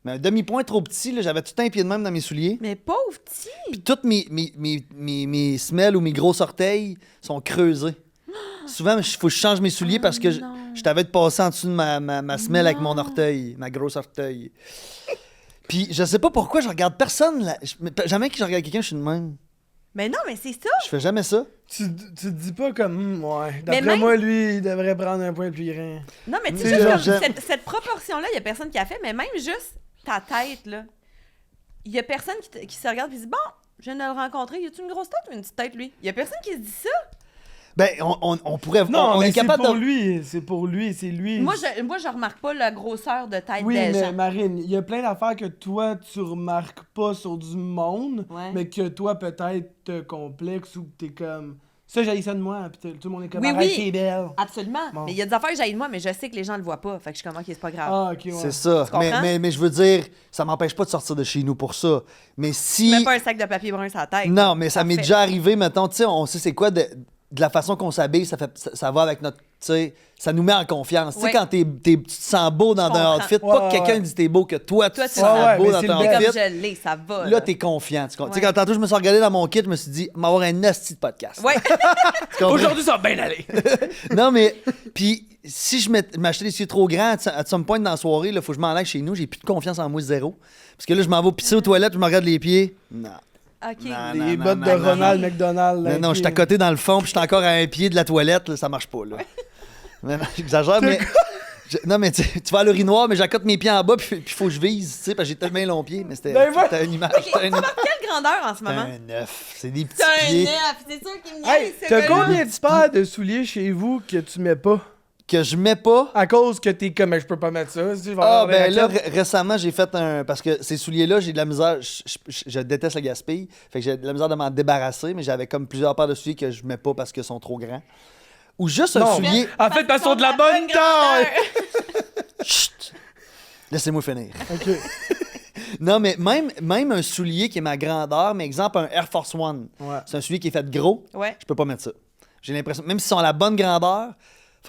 Mais un demi-point trop petit, là, j'avais tout un pied de même dans mes souliers. Mais pauvre petit! Puis toutes mes semelles ou mes gros orteils sont creusés. Souvent, il faut que je change mes souliers parce que je t'avais de passer en dessous de ma semelle avec mon orteil, ma grosse orteil. Puis je sais pas pourquoi je regarde personne. Là. Jamais que je regarde quelqu'un, je suis de même. Mais non, mais c'est ça! Je fais jamais ça. Tu te dis pas comme, ouais. Mais D'après même- moi, lui, il devrait prendre un point plus grand. Non, mais tu C'est sais, juste genre, comme cette proportion-là, il y a personne qui a fait, mais même juste ta tête, là. Il y a personne qui se regarde et dit, bon, je viens de le rencontrer, y a-tu une grosse tête ou une petite tête, lui? Il y a personne qui se dit ça. Ben, on pourrait. Non, on mais est c'est capable pour de. lui. C'est pour lui, c'est lui. Moi, je remarque pas la grosseur de tête Oui, des mais gens. Marine, il y a plein d'affaires que toi, tu remarques pas sur du monde, Ouais. mais que toi, peut-être, te complexe ou que t'es comme... Ça, j'ai ça de moi, puis tout le monde est comme, Oui, arrête, oui. t'es belle. Absolument. Bon. Mais il y a des affaires que j'aille de moi, mais je sais que les gens le voient pas. Fait que je suis comme, OK, c'est pas grave. Ah, ok, ouais. C'est ça. Tu comprends? Mais je veux dire, ça m'empêche pas de sortir de chez nous pour ça. Mais si. Mets pas un sac de papier brun sur la tête. Non, mais ça m'est Parfait. déjà arrivé, mettons, tu sais, on sait c'est quoi de la façon qu'on s'habille, ça va avec notre, tu sais, ça nous met en confiance. Tu sais, Ouais. quand tu te sens beau dans Je un comprends. outfit, Ouais, pas que ouais, quelqu'un ouais. dit t'es beau, que toi, tu Toi, te tu sens sens beau beau, dans mais ton c'est C'est le comme outfit. je l'ai, ça va. Là, t'es confiant. Tu sais, Ouais. quand tantôt, je me suis regardé dans mon kit, je me suis dit, m'avoir un asti de podcast. Ouais. Tu comprends? Aujourd'hui, ça va bien aller. Non, mais, puis, si je m'achetais des souliers trop grands, à some point dans la soirée, il faut que je m'en aille chez nous, j'ai plus de confiance en moi, zéro. Parce que là, je m'en vais pisser aux toilettes, je me regarde les pieds. Non. OK. Non, Les bottes de non, Ronald McDonald. là, Non, je suis à qui- côté dans le fond, puis je suis encore à un pied de la toilette, là, ça marche pas, là. Mais non, j'exagère, mais. Non, mais tu vas à l'urinoir, mais j'accote mes pieds en bas, puis il faut que je vise, tu sais, parce que j'ai tellement long pied, mais c'était Ben voilà. une image. OK, C'était tu une- portes quelle grandeur en ce c'était moment? un 9. C'est des petits C'est un pieds. neuf. C'est sûr qu'il me Hey, niaise, ce t'as gars-là. combien de paires de souliers chez vous que tu mets pas? que je mets pas. À cause que t'es comme, mais je peux pas mettre ça. Si je vais Ah, avoir des ben là, raquettes. récemment, j'ai fait un. Parce que ces souliers-là, j'ai de la misère. Je déteste le gaspille. Fait que j'ai de la misère de m'en débarrasser, mais j'avais comme plusieurs paires de souliers que je mets pas parce qu'ils sont trop grands. Ou juste un Non. soulier. En fait, parce qu'ils sont de la bonne taille. Chut! Laissez-moi finir. OK. Non, mais même un soulier qui est ma grandeur, mais exemple, un Air Force One. Ouais. C'est un soulier qui est fait gros. Ouais. Je peux pas mettre ça. J'ai l'impression. Même s'ils sont à la bonne grandeur,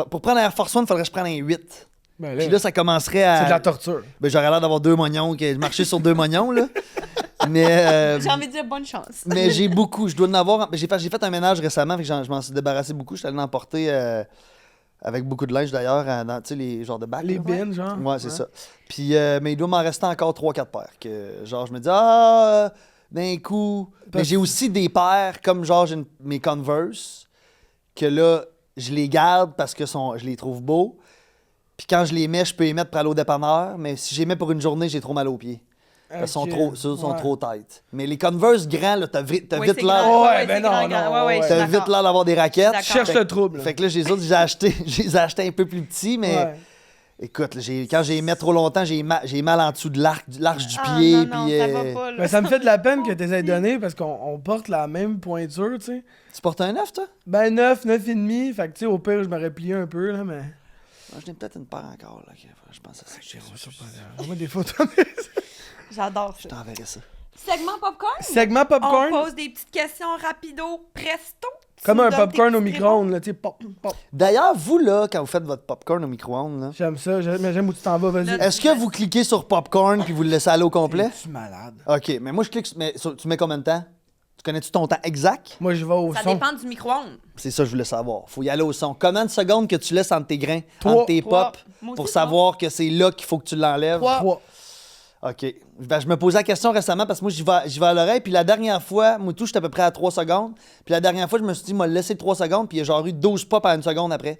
pour prendre un Air Force One, il faudrait que je prenne un 8. Ben Puis là, ça commencerait à. c'est de la torture. Ben, j'aurais l'air d'avoir 2 moignons, marcher sur 2 moignons, là. Mais. J'ai envie de dire bonne chance. Mais j'ai beaucoup. Je dois en avoir. J'ai fait un ménage récemment, fait que je m'en suis débarrassé beaucoup. Je suis allé en porter avec beaucoup de linge d'ailleurs, dans tu sais, les genres de bacs. Les là. bins, genre. Ouais, c'est ça. Puis, mais il doit m'en rester encore 3-4 paires. Que, genre, je me dis, ah, d'un coup. Mais j'ai aussi des paires, comme genre, mes Converse, que là, je les garde parce que je les trouve beaux. Puis quand je les mets, je peux les mettre pour aller au dépanneur. Mais si je les mets pour une journée, j'ai trop mal aux pieds. Elles sont trop tight. Mais les Converse grands, là, t'as vite c'est l'air. grand. Ouais, c'est ben non, grand, non, grand. Ouais, ouais. je suis T'as vite d'accord. l'air d'avoir des raquettes. D'accord. Cherche le trouble. Fait que là, je les ai achetés un peu plus petits, mais Ouais. écoute, là, quand j'ai mis trop longtemps, j'ai mal en dessous de l'arche du Ah, pied. non, puis, ça va pas, là. Ben, ça me fait de la peine que tu aies donné parce qu'on porte la même pointure, tu sais. Tu portes un 9, toi? Ben 9, 9,5. Fait que tu sais, au pire, je m'aurais plié un peu, là, mais. Moi, j'en ai peut-être une paire encore. Là, je pense à ça. On met des photos. J'adore Je ça. t'enverrai ça. Segment popcorn? Segment popcorn. On pose des petites questions rapido, presto. Tu Comme nous un donnes popcorn tes au petites micro-ondes, là, tu sais, pop, pop. D'ailleurs, vous, là, quand vous faites votre popcorn au micro-ondes, là, J'aime ça, j'aime où tu t'en vas, vas-y. Là, est-ce que vous cliquez sur popcorn puis vous le laissez aller au complet? Tu malade. OK, mais moi, je clique. Tu mets combien de temps? Tu connais-tu ton temps exact? Moi, je vais au Ça son. dépend du micro-ondes. C'est ça que je voulais savoir. Faut y aller au son. Combien de secondes que tu laisses entre tes grains, Trois. entre tes Trois. pops, Moi aussi, pour trois. savoir que c'est là qu'il faut que tu l'enlèves? 3. OK. Ben, je me posais la question récemment parce que moi, j'y vais à l'oreille. Puis la dernière fois, moi, tout, j'étais à peu près à 3 secondes. Puis la dernière fois, je me suis dit, moi, laisser 3 secondes. Puis il y a genre eu 12 pops à 1 seconde après.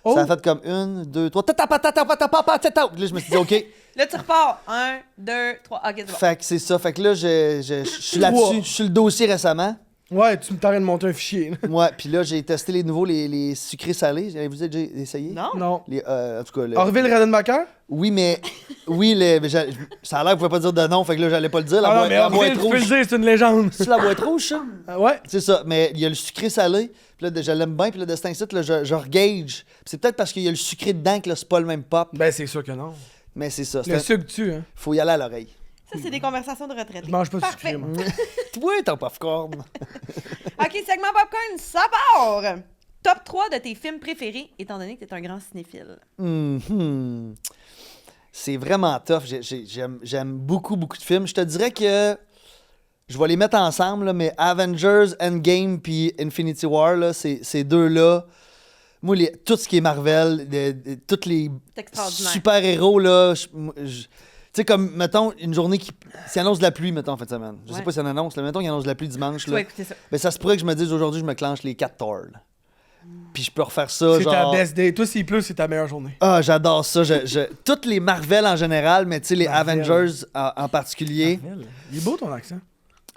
Oh. Ça a fait comme 1, 2, 3. Là, je me suis dit, OK. Là, tu repars. 1, 2, 3. OK, c'est bon. Fait que c'est ça. Fait que là, je suis là-dessus. Je suis le dossier récemment. Ouais, tu me t'arrêtes de monter un fichier. là. Moi, puis là, j'ai testé les nouveaux, les sucrés salés. Vous avez déjà essayé? Non? Non. En tout cas, Orville Redenbacher? oui, mais ça a l'air que vous pouvez pas dire de nom, fait que là, j'allais pas le dire. Ah non, mais La boîte Orville, tu peux le rouge. dire, c'est une légende. C'est la boîte rouge, ça? Ah ouais? C'est ça, mais il y a le sucré salé, puis là, je l'aime bien, puis là, de cet incite, là, je regage. Puis c'est peut-être parce qu'il y a le sucré dedans que là, c'est pas le même pop, Ben, c'est sûr que non. mais c'est ça. Le sucre tue, hein. Faut y aller à l'oreille. Ça, c'est des conversations de retraite. Je mange pas de Parfait. sucré, moi. Toi, ton popcorn. OK, segment popcorn, ça part! Top 3 de tes films préférés, étant donné que t'es un grand cinéphile. Mhm. C'est vraiment tough. J'aime beaucoup, beaucoup de films. Je te dirais que je vais les mettre ensemble, là, mais Avengers, Endgame puis Infinity War, là, ces deux-là. Moi, tout ce qui est Marvel, tous les C'est extraordinaire. super-héros, là, tu sais, comme, mettons, une journée s'il annonce de la pluie, mettons, en fin de semaine. Je sais Ouais. pas s'il en annonce, là, mettons qu'il annonce de la pluie dimanche, Tu vas là. écouter ça. Ben, ça se pourrait que je me dise aujourd'hui, je me clenche les 4 Thor, là. Puis je peux refaire ça, C'est ta genre... best day. Toi, s'il pleut, c'est ta meilleure journée. Ah, j'adore ça. Toutes les Marvel en général, mais tu sais, les Marvel. Avengers en particulier. Il est beau ton accent.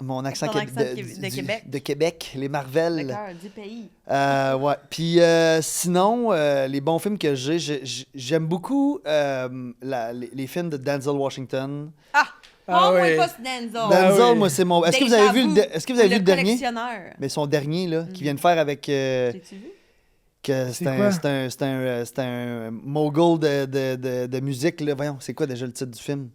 Mon accent, Ton accent de Québec. De Québec, les Marvel. Le cœur du pays. Ouais. Puis sinon, les bons films que j'aime beaucoup les films de Denzel Washington. Ah! Ah moi oui. pas ce Denzel. Denzel, oui. moi, c'est mon. Est-ce que vous Déjà avez vu vu, est-ce que vous avez vu le dernier? collectionneur. Mais son dernier, là, qu'il vient de faire avec. J'ai-tu vu? Que C'est quoi? c'est un mogul de musique, là. Voyons, c'est quoi déjà le titre du film?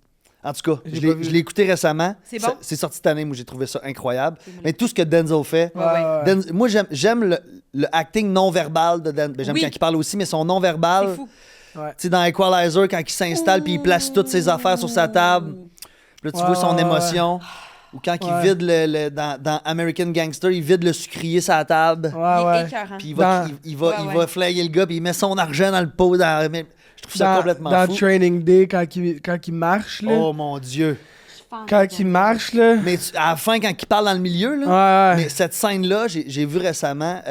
En tout cas, J'ai je pas vu. l'ai écouté récemment. C'est bon? C'est sorti cette année, moi j'ai trouvé ça incroyable. Mais tout ce que Denzel fait, Ouais. Moi j'aime le acting non-verbal de Denzel. J'aime Oui. quand il parle aussi, mais son non-verbal, C'est fou. Ouais. tu sais, dans Equalizer, quand il s'installe puis il place toutes ses affaires sur sa table, puis là tu vois son Ouais. émotion. Ou quand il Ouais. vide dans American Gangster, il vide le sucrier sur la table. Ouais, Il est ouais. écœurant. Puis il va, Dans- il va, Ouais, il ouais. va flaguer le gars, puis il met son argent dans le pot. Je trouve ça complètement dans fou. Training Day, quand il marche, là. Oh mon Dieu. Quand il marche, là. Mais à la fin, quand il parle dans le milieu, là, Ouais, ouais. mais cette scène-là, j'ai vu récemment,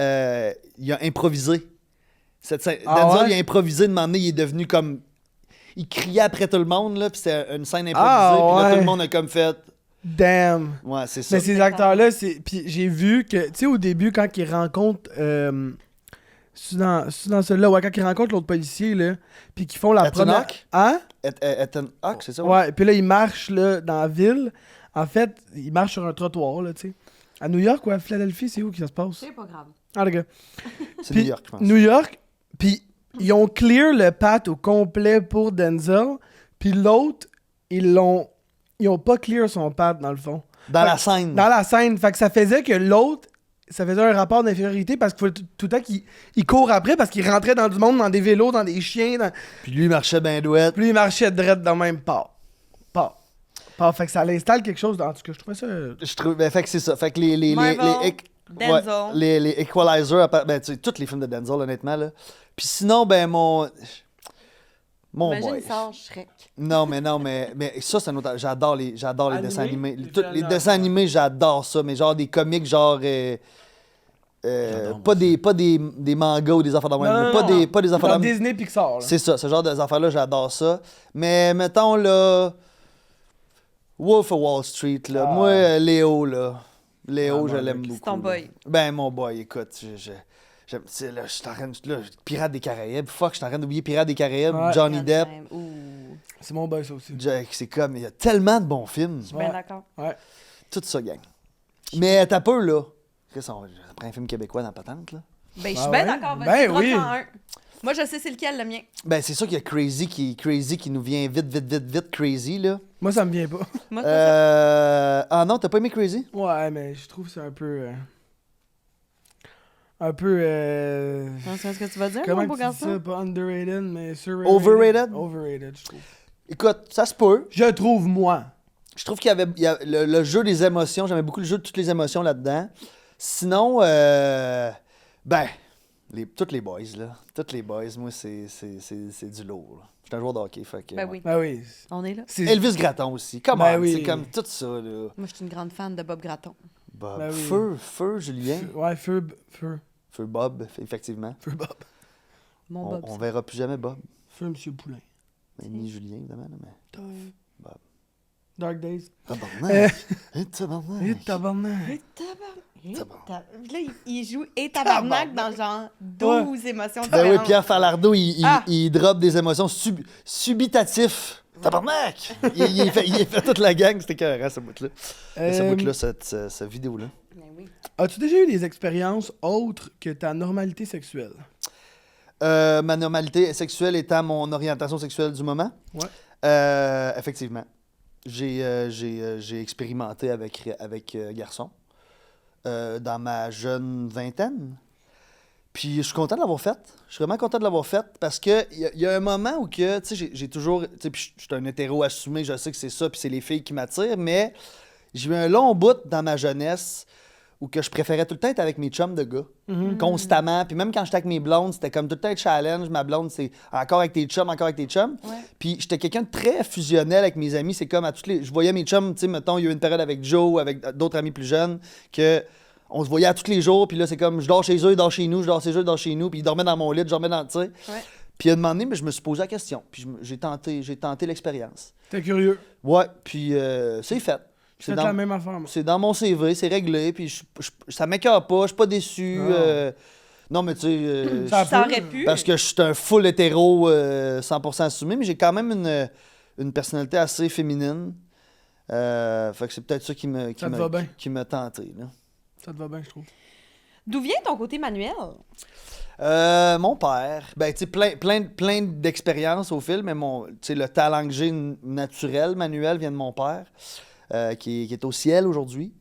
il a improvisé. Denzel, ouais? il a improvisé de m'emmener, il est devenu comme... Il criait après tout le monde, là, puis c'est une scène improvisée, Ah, puis là, ouais. tout le monde a comme fait... Damn. Ouais, c'est ça. Mais ces acteurs-là, c'est. Puis j'ai vu que, tu sais, au début, quand ils rencontrent C'est dans celui-là, ouais, quand ils rencontrent l'autre policier, là, puis qu'ils font la Ethan première... Hawke? Hein? Ethan Hawke, c'est ça? Ouais, puis là, ils marchent, là, dans la ville. En fait, ils marchent sur un trottoir, là, tu sais. À New York ou à Philadelphie, c'est où que ça se passe? C'est pas grave. Ah, les gars. C'est Puis, New York, je pense. New York, puis ils ont clear le path au complet pour Denzel, puis l'autre, ils ont pas clear son path, dans le fond. Dans la scène. Dans la scène. Fait que ça faisait que l'autre, ça faisait un rapport d'infériorité parce qu'il fallait tout le temps qu'il court après parce qu'il rentrait dans du monde, dans des vélos, dans des chiens. Puis lui, il marchait ben douette. Puis il marchait direct dans le même pas. Fait que ça l'installe quelque chose. En tout cas, je trouvais ça... Je trouve, ben, fait que c'est ça. Fait que les Marvel, Denzel. ouais, les Equalizer, ben, tu sais, tous les films de Denzel, honnêtement, là. Puis sinon, ben, mon Imagine, boy. il sort Shrek. Non, mais ça, c'est un autre. J'adore les dessins animés. Les Tous films les d'animation. dessins animés, j'adore ça. Mais genre des comics, genre. Pas des mangas ou des affaires de même. Non, Pas des affaires Dans de même. Disney Pixar, là. C'est ça, ce genre d'affaires-là, j'adore ça. Mais mettons, là. Wolf of Wall Street, là. Ah. Moi, Léo, là. Léo, Ah, je bon, l'aime ok. beaucoup. C'est ton là. boy. Ben, mon boy, écoute, j'aime, tu sais, là, je suis en train de. Là, Pirates des Caraïbes. Fuck, je suis en train d'oublier Pirates des Caraïbes, Ouais. Johnny Depp. Ouh. C'est mon boy, ça aussi. Jack, c'est comme. Il y a tellement de bons films. Je suis bien Ouais. d'accord. Ouais. Tout ça, gang. Mais t'as peu, là. Chris, on prend un film québécois dans Patente, là. Ben, je Ah suis bien ouais? d'accord. Vas-y, Ben drop-en oui. un. Moi, je sais c'est lequel, le mien. Ben, c'est sûr qu'il y a Crazy qui nous vient vite, Crazy, là. Moi, ça me vient pas. Moi, c'est ça. Ah non, t'as pas aimé Crazy? Ouais, mais je trouve que c'est un peu... un peu... Non, c'est ce que tu vas dire, Comment mon beau tu dis garçon? ça? Pas underrated, mais surrated. Overrated? Overrated, je trouve. Écoute, ça se peut. Je trouve, moi. Je trouve qu'il y a le jeu des émotions. J'aimais beaucoup le jeu de toutes les émotions là-dedans. Sinon, ben, toutes les boys, là. Toutes les boys, moi, c'est du lourd. Là. Je suis un joueur de hockey, fait que... Ben oui, Ben oui. on est là. C'est... Elvis Gratton aussi. Comment? Ben oui. C'est comme tout ça, là. Moi, je suis une grande fan de Bob Gratton. Bob. Ben oui. Feu, Julien. Ouais, feu Bob, effectivement. Bob. Mon On, Bob. on verra plus jamais Bob. Feu Monsieur Poulain. Mais ni Julien, évidemment, là, mais... Bob. Dark Days. Tabarnak! Et tabarnak! Et tabarnak. Tabarnak. Là, il joue et tabarnak dans genre 12 émotions Ben oui, différentes. Pierre Falardeau, Ah. il drop des émotions subitatifs. Tabarnak! il fait toute la gang, c'était écœurant, ce bout-là. Ce bout-là, cette vidéo-là. Ben oui. As-tu déjà eu des expériences autres que ta normalité sexuelle? Ma normalité sexuelle étant mon orientation sexuelle du moment. Ouais. Effectivement. J'ai expérimenté avec garçon dans ma jeune vingtaine. Puis je suis content de l'avoir fait. Je suis vraiment content de l'avoir fait parce que il y a un moment où que, tu sais, j'ai toujours, tu sais, puis je suis un hétéro assumé, je sais que c'est ça, puis c'est les filles qui m'attirent, mais j'ai eu un long bout dans ma jeunesse où que je préférais tout le temps être avec mes chums de gars, constamment. Puis même quand j'étais avec mes blondes, c'était comme tout le temps un challenge. Ma blonde, c'est encore avec tes chums, encore avec tes chums. Ouais. Puis j'étais quelqu'un de très fusionnel avec mes amis. C'est comme à toutes les... Je voyais mes chums, tu sais, mettons, il y a eu une période avec Joe, avec d'autres amis plus jeunes, que on se voyait à tous les jours. Puis là, c'est comme, je dors chez eux, ils dorment chez nous, je dors chez eux, ils dorment chez nous. Puis ils dormaient dans mon lit, je dormais dans, tu sais. Ouais. Puis à un moment donné, mais je me suis posé la question. Puis j'ai tenté l'expérience. T'es curieux. Ouais, puis c'est fait. Je fais la même affaire, moi. C'est dans mon CV, c'est réglé, puis ça m'écoeure pas, je suis pas déçu. Non. Non, mais tu sais, Ça Ça peut, aurait là. pu. parce que je suis un full hétéro 100% assumé, mais j'ai quand même une personnalité assez féminine. Fait que c'est peut-être ça qui me Ça te va bien. qui m'a tenté. Là. Ça te va bien, je trouve. D'où vient ton côté manuel? Mon père, ben tu sais, plein d'expériences au film, mais tu sais, le talent que j'ai naturel, manuel, vient de mon père, qui est au ciel aujourd'hui.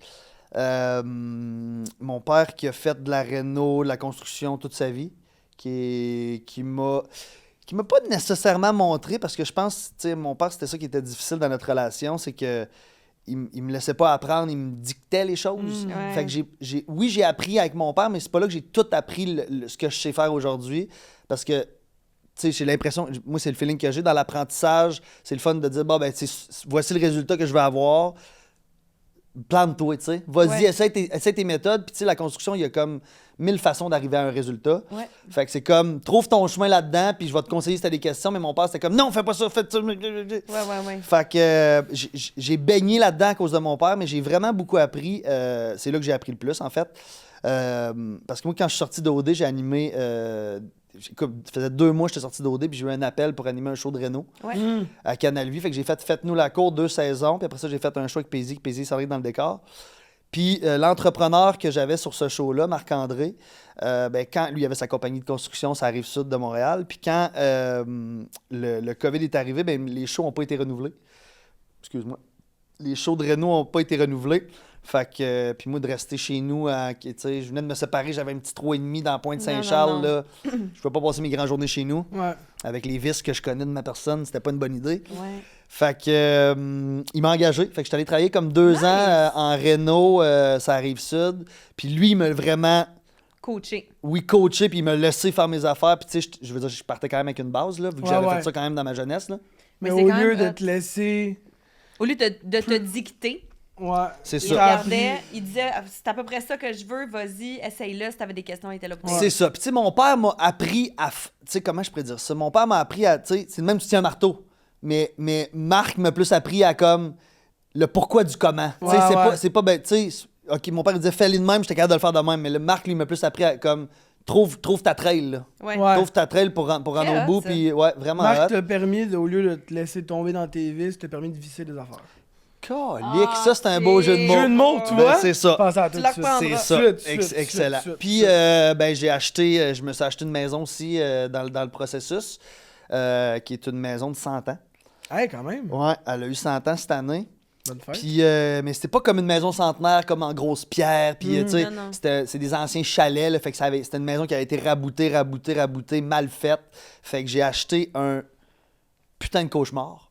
Mon père qui a fait de la réno, de la construction toute sa vie, qui m'a pas nécessairement montré, parce que je pense, tu sais, mon père, c'était ça qui était difficile dans notre relation, c'est que il me laissait pas apprendre, il me dictait les choses. Ouais. Fait que j'ai appris avec mon père, mais c'est pas là que j'ai tout appris ce que je sais faire aujourd'hui, parce que tu sais, j'ai l'impression, moi c'est le feeling que j'ai dans l'apprentissage, c'est le fun de dire bon ben tu sais, voici le résultat que je vais avoir. plante-toi, tu sais. Vas-y, Ouais. essaie tes méthodes. Puis, tu sais, la construction, il y a comme 1000 façons d'arriver à un résultat. Ouais. Fait que c'est comme, trouve ton chemin là-dedans, puis je vais te conseiller si t'as des questions. Mais mon père, c'était comme, non, fais pas ça, fais ça. Ouais. Fait que j'ai baigné là-dedans à cause de mon père, mais j'ai vraiment beaucoup appris. C'est là que j'ai appris le plus, en fait. Parce que moi, quand je suis sorti d'OD, j'ai animé. Ça faisait 2 mois que j'étais sorti d'OD, puis j'ai eu un appel pour animer un show de Renault Ouais. à Canal Vie. Fait que j'ai fait Faites-nous la cour 2 saisons, puis après ça, j'ai fait un show avec Paisy, que Paisy s'arrive dans le décor. Puis l'entrepreneur que j'avais sur ce show-là, Marc-André, quand lui avait sa compagnie de construction, ça arrive sud de Montréal, puis quand le COVID est arrivé, les shows n'ont pas été renouvelés. Excuse-moi. Les shows de Renault n'ont pas été renouvelés. Fait que, puis moi, de rester chez nous, tu sais, je venais de me séparer, j'avais un petit 3,5 dans Pointe-Saint-Charles. Non. Là. Je ne pouvais pas passer mes grandes journées chez nous. Ouais. Avec les vices que je connais de ma personne, c'était pas une bonne idée. Ouais. Fait que, il m'a engagé. Fait que je suis allé travailler comme 2 Nice. ans en Renault, ça arrive sud. Puis lui, il m'a vraiment, Coaché. coaché, puis il m'a laissé faire mes affaires. Puis tu sais, je veux dire, je partais quand même avec une base, là, vu que Ouais, j'avais ouais. fait ça quand même dans ma jeunesse. Là. Mais Mais c'est au quand lieu même de hot. te laisser. Au lieu de te dicter, Ouais. C'est il ça. T'as regardait, appris. il disait c'est à peu près ça que je veux, vas-y, essaye-le. Si t'avais des questions, il était là pour C'est ça. Puis tu sais, mon père m'a appris à... Tu sais, comment je pourrais dire ça? Mon père m'a appris à... Tu sais, c'est même si tu tiens un marteau. Mais Marc m'a plus appris à comme... Le pourquoi du comment. Tu sais, Ouais, c'est pas... Ben, tu sais, OK, mon père il disait fais-le de même, j'étais capable de le faire de même. Mais le Marc, lui, m'a plus appris à comme... Trouve ta trail, là. Ouais. Ouais. Trouve ta trail pour rendre Très au hot, bout. ça. Puis ouais, vraiment Marc hot. t'a permis, au lieu de te laisser tomber dans tes vis, t'a permis de visser des affaires. Calique, ça, c'est un beau jeu de mots. Jeu de mots, tu Ben, vois? c'est ça. Pense à tout Tu de la suite. reprendras. C'est ça. Suite, Excellent. suite, Puis, suite. j'ai acheté, je me suis acheté une maison aussi dans le processus, qui est une maison de 100 ans. Hey, quand même. Ouais, elle a eu 100 ans cette année. Bonne fête. Puis, mais c'était pas comme une maison centenaire, comme en grosse pierre. Puis, tu sais, Non, non. c'est des anciens chalets. Là, fait que c'était une maison qui avait été raboutée, mal faite. Fait que j'ai acheté un putain de cauchemar.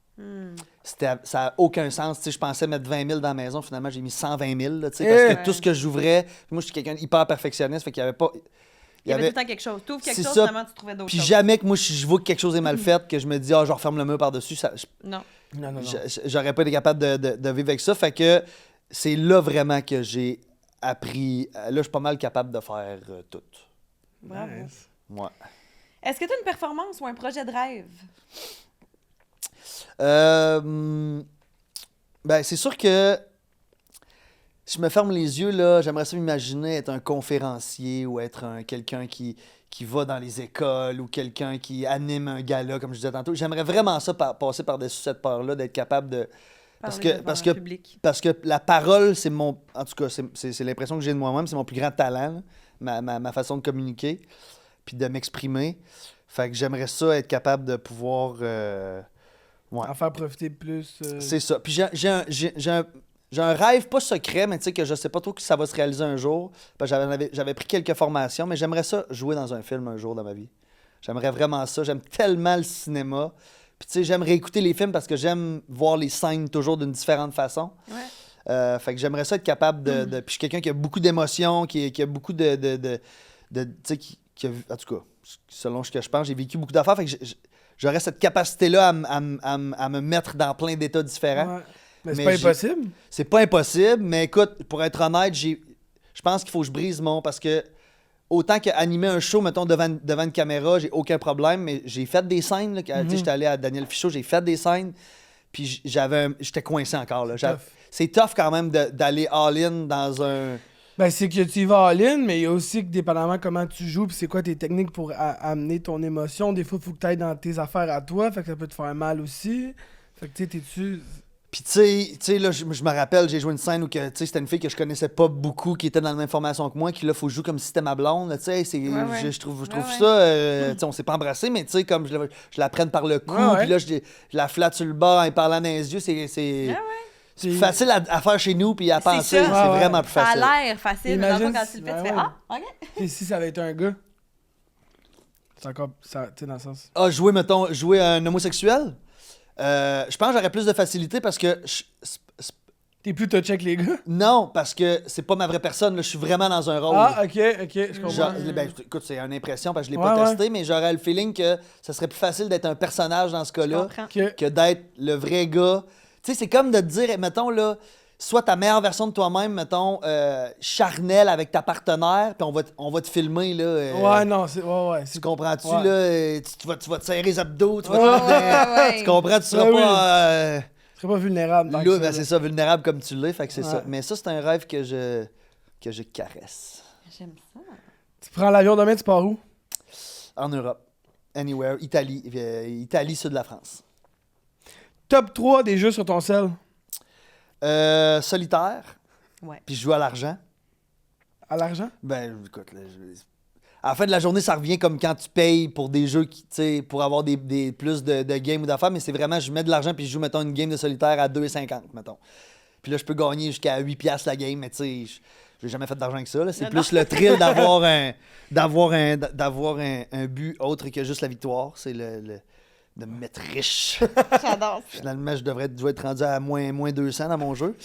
Ça n'a aucun sens. Tu sais, je pensais mettre 20 000 dans la maison. Finalement, j'ai mis 120 000. Là, tu sais, parce que tout ce que j'ouvrais... Puis moi, je suis quelqu'un d'hyper perfectionniste. Fait qu'il y avait pas... Il y avait tout le temps quelque chose. Tu ouvres quelque C'est chose, ça. finalement, tu trouvais d'autres Puis choses. jamais que moi, je vois que quelque chose est mal fait, que je me dis, je referme le mur par-dessus. Non. Non. J'aurais pas été capable de vivre avec ça. Fait que c'est là vraiment que j'ai appris. Là, je suis pas mal capable de faire tout. Bravo. Nice. Ouais. Est-ce que tu as une performance ou un projet de rêve? Ben, c'est sûr que si je me ferme les yeux, là, j'aimerais ça m'imaginer être un conférencier ou être quelqu'un qui va dans les écoles ou quelqu'un qui anime un gala, comme je disais tantôt. J'aimerais vraiment ça passer par-dessus cette peur-là, d'être capable de... Parce Parler que, devant parce, un que, public. parce que la parole, c'est mon... En tout cas, c'est l'impression que j'ai de moi-même, c'est mon plus grand talent, là, ma façon de communiquer puis de m'exprimer. Fait que j'aimerais ça être capable de pouvoir... ouais. En faire profiter plus. C'est ça. Puis j'ai un rêve, pas secret, mais tu sais que je sais pas trop que ça va se réaliser un jour. Parce que j'avais pris quelques formations, mais j'aimerais ça jouer dans un film un jour dans ma vie. J'aimerais vraiment ça. J'aime tellement le cinéma. Puis tu sais, j'aimerais écouter les films parce que j'aime voir les scènes toujours d'une différente façon. Ouais. Fait que j'aimerais ça être capable de... Puis je suis quelqu'un qui a beaucoup d'émotions, qui a beaucoup de tu sais, qui a, en tout cas, selon ce que je pense, j'ai vécu beaucoup d'affaires. Fait que j'aurais cette capacité-là à me mettre dans plein d'états différents. Ouais. Mais c'est Mais pas j'ai- impossible. C'est pas impossible, mais écoute, pour être honnête, je pense qu'il faut que je brise mon... Parce que autant qu'animer un show, mettons, devant une caméra, j'ai aucun problème, mais j'ai fait des scènes. Là, quand, tu sais, j'étais allé à Daniel Fichot, j'ai fait des scènes, puis j'étais coincé encore. Là. Tough. C'est tough quand même d'aller all-in dans un... Ben, c'est que tu y vas all-in, mais il y a aussi que dépendamment comment tu joues, puis c'est quoi tes techniques pour amener ton émotion. Des fois, il faut que tu ailles dans tes affaires à toi, fait que ça peut te faire mal aussi. Fait que tu sais, t'es-tu. Puis tu sais, là, je me rappelle, j'ai joué une scène où que, tu sais, c'était une fille que je connaissais pas beaucoup, qui était dans la même formation que moi, qui là, faut jouer comme si c'était ma blonde, là, tu sais, Ouais. je trouve Ouais. ça, tu sais, on s'est pas embrassé, mais tu sais, comme je la prenne par le cou, Ouais. puis là, je la flatte sur le bas en parlant dans les yeux, c'est Ah ouais. c'est plus facile à faire chez nous, puis à C'est penser, ça. c'est Ouais, ouais. vraiment plus Ça a facile. l'air facile, mais dans le fond, Imagine quand tu le fais, tu si- fais ouais, Ah, OK. Et si ça avait été un gars? C'est encore. Tu sais, dans le sens. Ah, jouer à un homosexuel? Je pense que j'aurais plus de facilité parce que... T'es plus touché avec les gars? non, parce que c'est pas ma vraie personne, là, je suis vraiment dans un rôle. Ah, ok, je comprends. Ben, écoute, c'est une impression parce que je l'ai Ouais, pas ouais. testé, mais j'aurais le feeling que ça serait plus facile d'être un personnage dans ce Je cas-là comprends. Ok. que d'être le vrai gars. Tu sais, c'est comme de te dire, mettons, là, soit ta meilleure version de toi-même, mettons, charnelle avec ta partenaire, puis on va te filmer, là. Ouais, non, c'est. Ouais. Tu comprends-tu, Ouais. là? Tu vas te serrer les abdos, tu vas Ouais, te mettre. Tu comprends? Tu seras Ouais, pas. Tu serais pas vulnérable. tant que Là, ça, ben, là. c'est ça, vulnérable comme tu l'es, fait que c'est Ouais. ça. Mais ça, c'est un rêve que je caresse. J'aime ça. Tu prends l'avion demain, tu pars où? En Europe. Anywhere. Italie, sud de la France. Top 3 des jeux sur ton sel. Solitaire. Ouais. Puis je joue à l'argent. À l'argent? Ben, écoute, là, à la fin de la journée, ça revient comme quand tu payes pour des jeux qui, tu sais, pour avoir des plus de games ou d'affaires, mais c'est vraiment, je mets de l'argent puis je joue, mettons, une game de solitaire à 2,50, mettons. Puis là, je peux gagner jusqu'à 8$ la game, mais tu sais, j'ai jamais fait d'argent que ça, là. C'est plus le thrill d'avoir un but autre que juste la victoire. C'est de me mettre riche. J'adore ça. Finalement, je dois être rendu à moins 200 dans mon jeu.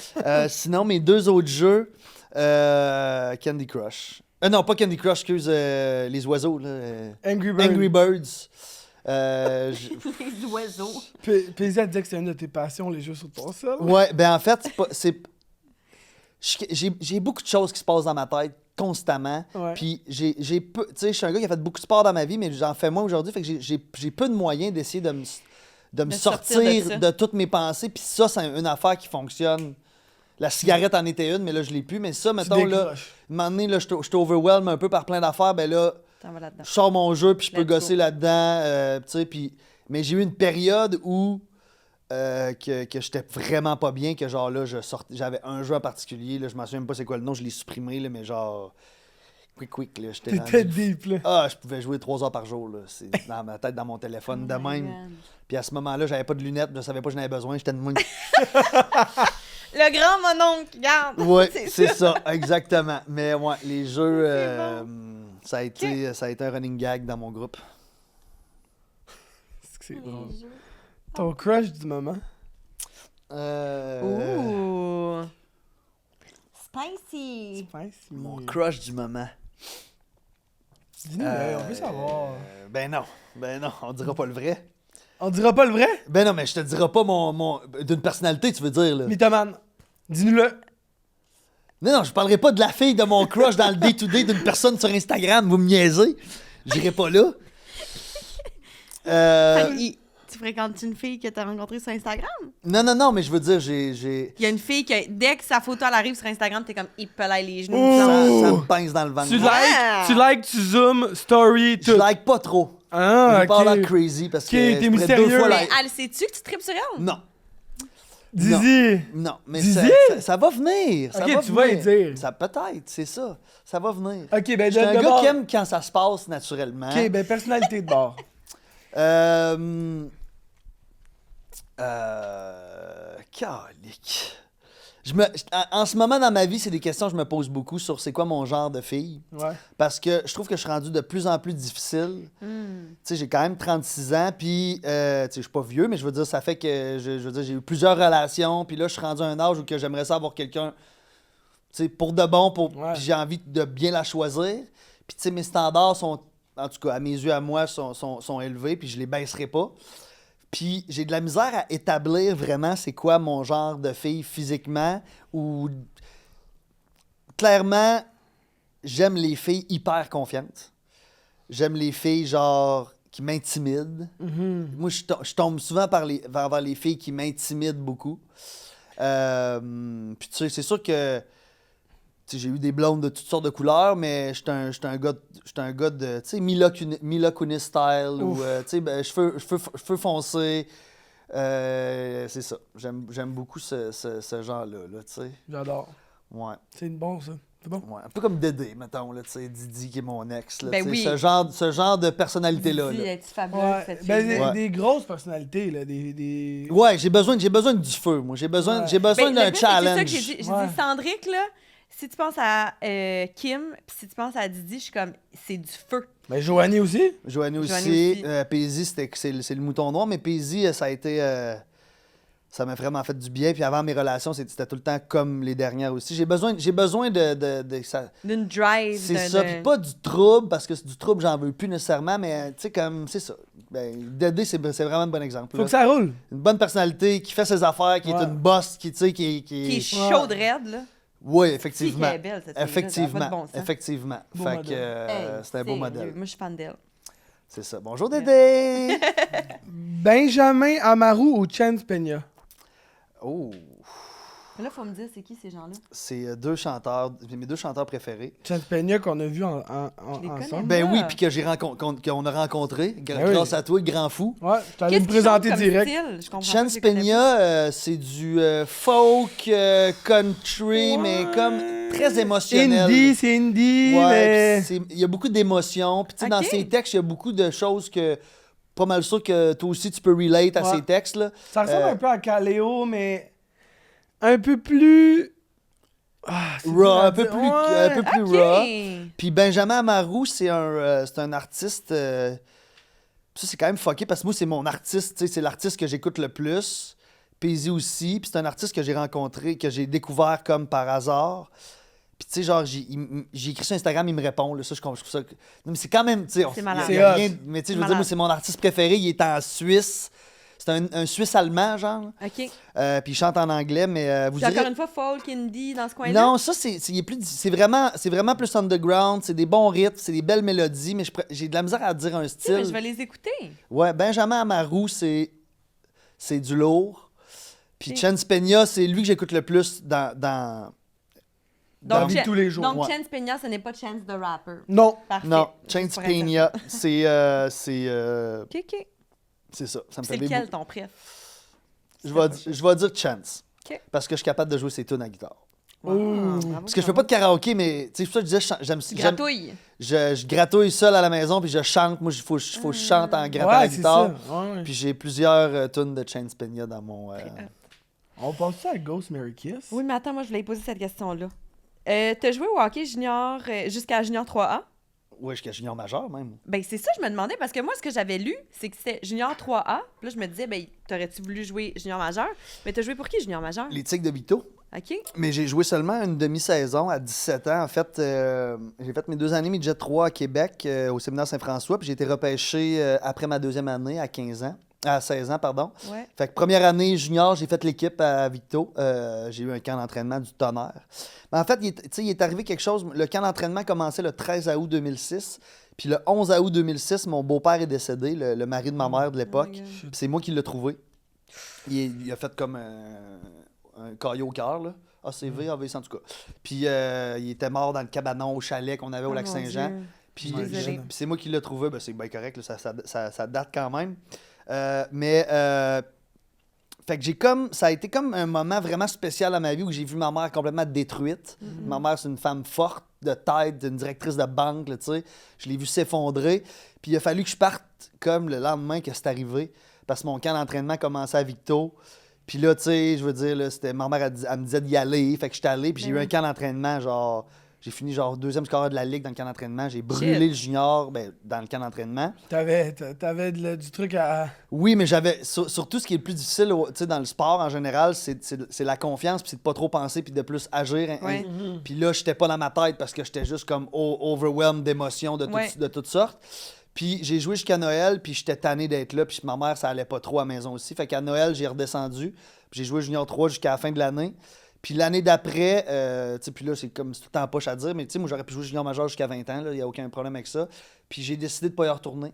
Sinon, mes 2 autres jeux, Candy Crush. Non, pas Candy Crush, excuse, les oiseaux, là. Angry Birds. Angry Birds. Les oiseaux. Paisy a dit que c'est une de tes passions, les jeux sur ton sel. Ouais, ben en fait, j'ai beaucoup de choses qui se passent dans ma tête constamment. Ouais. Puis tu sais, je suis un gars qui a fait beaucoup de sport dans ma vie, mais j'en fais moins aujourd'hui. Fait que j'ai peu de moyens d'essayer de me sortir de sortir ça. de toutes mes pensées. Puis ça, c'est une affaire qui fonctionne. La cigarette en était une, mais là, je l'ai plus. Mais ça, mettons, là, décroches. un moment donné, là, je suis overwhelmed un peu par plein d'affaires. Ben là, T'en vas là-dedans. je sors mon jeu, puis je peux Let's go. gosser là-dedans. Tu sais, puis... Mais j'ai eu une période où que j'étais vraiment pas bien, que genre là, j'avais un jeu en particulier, là, je m'en souviens même pas c'est quoi le nom, je l'ai supprimé, là, mais genre... Quick, là, j'étais T'étais rendu- deep, là. Ah, je pouvais jouer 3 heures par jour, là. C'est dans ma tête, dans mon téléphone, de Oh my même. God. Puis à ce moment-là, j'avais pas de lunettes, je savais pas que j'en avais besoin, j'étais de moins... Le grand mononcle, regarde. Ouais, C'est c'est ça, exactement. Mais ouais, les jeux, ça a été un running gag dans mon groupe. C'est drôle. Ton crush du moment? Ouh. Spicy. Mon crush du moment. Dis-nous, on veut savoir. Ben non, on dira pas le vrai. On dira pas le vrai? Ben non, mais je te dirai pas mon d'une personnalité, tu veux dire, là. Mythomane. Dis-nous-le. Non, je parlerai pas de la fille de mon crush dans le day-to-day d'une personne sur Instagram, vous me niaisez. J'irai pas là. Tu fréquentes une fille que t'as rencontrée sur Instagram? Non, mais je veux dire, j'ai... Il y a une fille que, dès que sa photo elle arrive sur Instagram, t'es comme, il pelaille les genoux. Ouh. Ça me pince dans le ventre. Tu likes, tu zoomes, story, Je tout. like pas trop. Ah, J'ai pas l'air ok. crazy parce que... t'es je pourrais mystérieux. 2 fois Mais like- elle sait-tu que tu tripes sur elle? Non, Dizzy. non, mais Dizzy? ça va venir. Ça Ok, va tu vas venir. y dire. Ça peut-être, c'est ça. Ça va venir. Ok, ben Je suis un gars d'abord- qui aime quand ça se passe naturellement. Ok, ben personnalité de bord. Calique. En ce moment dans ma vie, c'est des questions que je me pose beaucoup sur c'est quoi mon genre de fille. Ouais. Parce que je trouve que je suis rendu de plus en plus difficile. Tu sais, j'ai quand même 36 ans, puis, tu sais, je suis pas vieux, mais je veux dire, ça fait que, je veux dire, j'ai eu plusieurs relations, puis là, je suis rendu à un âge où que j'aimerais ça avoir quelqu'un, tu sais, pour de bon, Ouais. puis j'ai envie de bien la choisir. Puis, tu sais, mes standards sont, en tout cas, à mes yeux, à moi, sont élevés, puis je les baisserai pas. Puis j'ai de la misère à établir vraiment c'est quoi mon genre de fille physiquement ou clairement j'aime les filles hyper confiantes. J'aime les filles genre qui m'intimident. Moi je tombe souvent vers les filles qui m'intimident beaucoup. Puis tu sais c'est sûr que tu sais, j'ai eu des blondes de toutes sortes de couleurs, mais j'étais un gars de, tu sais, Mila Kunis style, ou, tu sais, ben, cheveux foncés. C'est ça. J'aime beaucoup ce genre-là, là, tu sais. J'adore. Ouais, C'est bon, ça. C'est bon. ouais. Un peu comme Dédé, mettons, là, tu sais, Didi qui est mon ex, là, Ben tu sais, oui. ce genre de personnalité-là. Didi, Là. es-tu fabuleuse, Ouais. cette Ben, fille-là? des grosses personnalités, là. Des... Ouais, j'ai besoin du feu, moi. J'ai besoin, Ouais. j'ai besoin Ben, d'un le pire, c'est que challenge. C'est ça que j'ai dit. J'ai Ouais. dit, Cendric, là, si tu penses à Kim, puis si tu penses à Didi, je suis comme, c'est du feu. Ben, Joanie aussi. Joanie aussi. Joanie aussi. Paisy, c'est le mouton noir, mais Paisy, ça a été... ça m'a vraiment fait du bien. Puis avant mes relations, c'était tout le temps comme les dernières aussi. J'ai besoin de ça. D'une drive. C'est ça. Puis pas du trouble, parce que du trouble, j'en veux plus nécessairement, mais tu sais, comme, c'est ça. Dédé, c'est vraiment un bon exemple. Faut là. que ça roule. Une bonne personnalité, qui fait ses affaires, qui est Ouais. une boss, qui, tu sais, qui Qui est chaude raide, là. Oui, Si, effectivement. qu'elle est belle, cette fille-là, ça a pas de Effectivement. bon sens. Effectivement. Beau Fait modèle. que Hey, c'est un beau sérieux, modèle. Moi, je suis fan d'elle. C'est ça. Bonjour, Dédé! Benjamin Amaru ou Chance Peña? Oh! Mais là, il faut me dire, c'est qui ces gens-là? C'est mes deux chanteurs préférés. Chance Peña qu'on a vu Je les connais. ensemble. Ben Ah. oui, puis qu'on a rencontré Ben oui. grâce à toi, le grand fou. Ouais, je t'allais me Qu'est-ce qu'ils présenter chantent comme direct. style? Je comprends pas, Chance je les connais pas. Peña, c'est du folk, country, mais comme très émotionnel. Indie, c'est indie, Ouais, mais... puis il y a beaucoup d'émotions. Puis tu sais, dans Ok. ses textes, il y a beaucoup de choses que... Pas mal sûr que toi aussi, tu peux relate à Ouais. ces textes, là. Ça ressemble un peu à Kaleo, mais un peu plus... Ah, c'est dur Raw, à un peu dire. plus, Ouais. un peu plus OK! raw. Puis Benjamin Amaru, c'est un artiste... ça, c'est quand même fucké, parce que moi, c'est mon artiste, tu sais, c'est l'artiste que j'écoute le plus. Paisy aussi. Puis c'est un artiste que j'ai rencontré, que j'ai découvert comme par hasard. Puis tu sais, genre, j'ai écrit sur Instagram, il me répond, là, ça, je trouve ça... Non, mais c'est quand même, tu sais... C'est malade. il y a rien- C'est Mais tu sais, je veux malade. dire, moi, c'est mon artiste préféré, il est en Suisse. C'est un Suisse-allemand, genre. OK. Puis il chante en anglais, mais vous C'est direz... encore une fois folk, indie, dans ce coin-là? Non, ça, c'est vraiment plus underground, c'est des bons rythmes, c'est des belles mélodies, mais j'ai de la misère à dire un Tu sais, style. mais je vais les écouter. Ouais, Benjamin Amaru, c'est du lourd. Puis Ok. Chance Peña, c'est lui que j'écoute le plus dans Dans la vie de Chen- tous les jours. Donc, Ouais. Chance Peña, ce n'est pas Chance the Rapper. Non. Parfait. Non, Juste Chance pour être Peña, certain. c'est OK. ça. Ça me C'est fait lequel ton préf? je vais dire Chance. Ok. Parce que je suis capable de jouer ses tunes à guitare. Wow, Ouh. bravo, Parce que je fais pas de karaoké, mais tu sais, c'est pour ça que je disais, Tu gratouilles. je gratouille seul à la maison, puis je chante. Moi, il faut que je chante en grattant la Ouais, c'est guitare. ça. Ouais. Puis j'ai plusieurs tunes de Chance Peña dans mon... On passe ça à Ghost Mary Kiss? Oui, mais attends, moi, je voulais poser cette question-là. T'as joué au hockey junior jusqu'à junior 3A? Ouais, jusqu'à junior majeur, même. Ben, c'est ça, je me demandais, parce que moi, ce que j'avais lu, c'est que c'était junior 3A. Puis là, je me disais, ben, t'aurais-tu voulu jouer junior majeur? Mais t'as joué pour qui, junior majeur? Les Tigres de Victo. OK. Mais j'ai joué seulement une demi-saison à 17 ans. En fait, j'ai fait mes 2 années midget 3 à Québec, au séminaire Saint-François, puis j'ai été repêché après ma deuxième année à 16 ans, pardon. Ouais. Fait que première année junior, j'ai fait l'équipe à Victo. J'ai eu un camp d'entraînement du tonnerre. Mais en fait, il est arrivé quelque chose. Le camp d'entraînement commençait le 13 août 2006. Puis le 11 août 2006, mon beau-père est décédé, le mari de ma mère de l'époque. Oh my God. Puis c'est moi qui l'ai trouvé. Il a fait comme un caillot au cœur, là. ACV, AVC en tout cas. Puis il était mort dans le cabanon au chalet qu'on avait au Oh, lac mon Saint-Jean. Dieu. Puis Ouais, désolée. puis c'est moi qui l'ai trouvé. Ben, c'est bien correct, là, ça date quand même. Fait que ça a été comme un moment vraiment spécial à ma vie où j'ai vu ma mère complètement détruite. Ma mère, c'est une femme forte, de tête, une directrice de banque, là, tu sais. Je l'ai vu s'effondrer. Puis il a fallu que je parte comme le lendemain que c'est arrivé, parce que mon camp d'entraînement commençait à Victo. Puis là, tu sais, je veux dire, là, ma mère, elle me disait d'y aller. Fait que j'étais allé, puis j'ai eu un camp d'entraînement, genre... J'ai fini genre 2e scoreur de la ligue dans le camp d'entraînement. J'ai brûlé le junior dans le camp d'entraînement. T'avais du truc à... Oui, mais j'avais... Surtout, ce qui est le plus difficile tu sais, dans le sport, en général, c'est la confiance, puis c'est de pas trop penser, puis de plus agir. Ouais. Puis là, j'étais pas dans ma tête parce que j'étais juste comme overwhelmed d'émotions Ouais. de toutes sortes. Puis j'ai joué jusqu'à Noël, puis j'étais tanné d'être là, puis ma mère, ça allait pas trop à la maison aussi. Fait qu'à Noël, j'ai redescendu, puis j'ai joué junior 3 jusqu'à la fin de l'année. Puis l'année d'après, tu sais, puis là, c'est comme c'est tout le temps poche à dire, mais tu sais, moi, j'aurais pu jouer junior majeur jusqu'à 20 ans, il n'y a aucun problème avec ça. Puis j'ai décidé de pas y retourner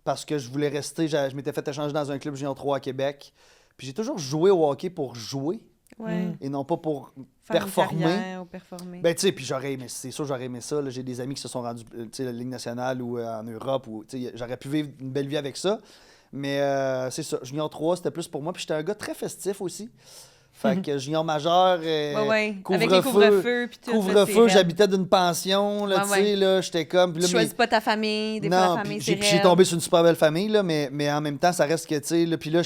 parce que je voulais rester. Je m'étais fait échanger dans un club junior 3 à Québec. Puis j'ai toujours joué au hockey pour jouer Ouais. et non pas pour Faire une performer. carrière ou performer. Ben, tu sais, puis j'aurais aimé, c'est sûr, j'aurais aimé ça. Là. J'ai des amis qui se sont rendus, tu sais, la Ligue nationale ou en Europe, ou, tu sais, j'aurais pu vivre une belle vie avec ça. Mais c'est ça, junior 3, c'était plus pour moi. Puis j'étais un gars très festif aussi. Fait que junior majeur, ouais. Avec les couvre-feux, puis tout. là, couvre-feu, c'est j'habitais d'une pension, là, Ouais, tu sais, ouais. là, j'étais comme... puis Tu là, choisis pas ta famille, des fois non, la famille, puis c'est j'ai raide. tombé sur une super belle famille, là, mais en même temps, ça reste que, tu sais, là, puis là,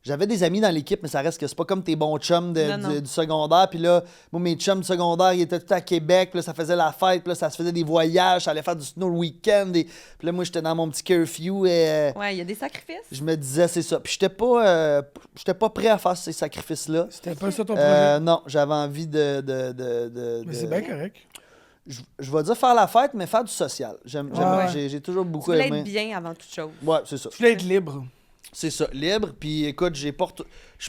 j'avais des amis dans l'équipe, mais ça reste que c'est pas comme tes bons chums Non. du secondaire. Puis là, moi, mes chums du secondaire, ils étaient tous à Québec, puis là, ça faisait la fête, puis là, ça se faisait des voyages, ça allait faire du snow le week-end. Puis là, moi, j'étais dans mon petit curfew et Ouais, il y a des sacrifices. je me disais, c'est ça. Puis j'étais pas prêt à faire ces sacrifices-là. C'était pas ça ton projet. Non, j'avais envie Mais c'est bien correct. je vais dire faire la fête, mais faire du social. Ouais. J'ai toujours Tu beaucoup voulais aimé. être bien avant toute chose. Ouais, c'est ça. Tu voulais être libre. C'est ça, libre. Puis écoute, je suis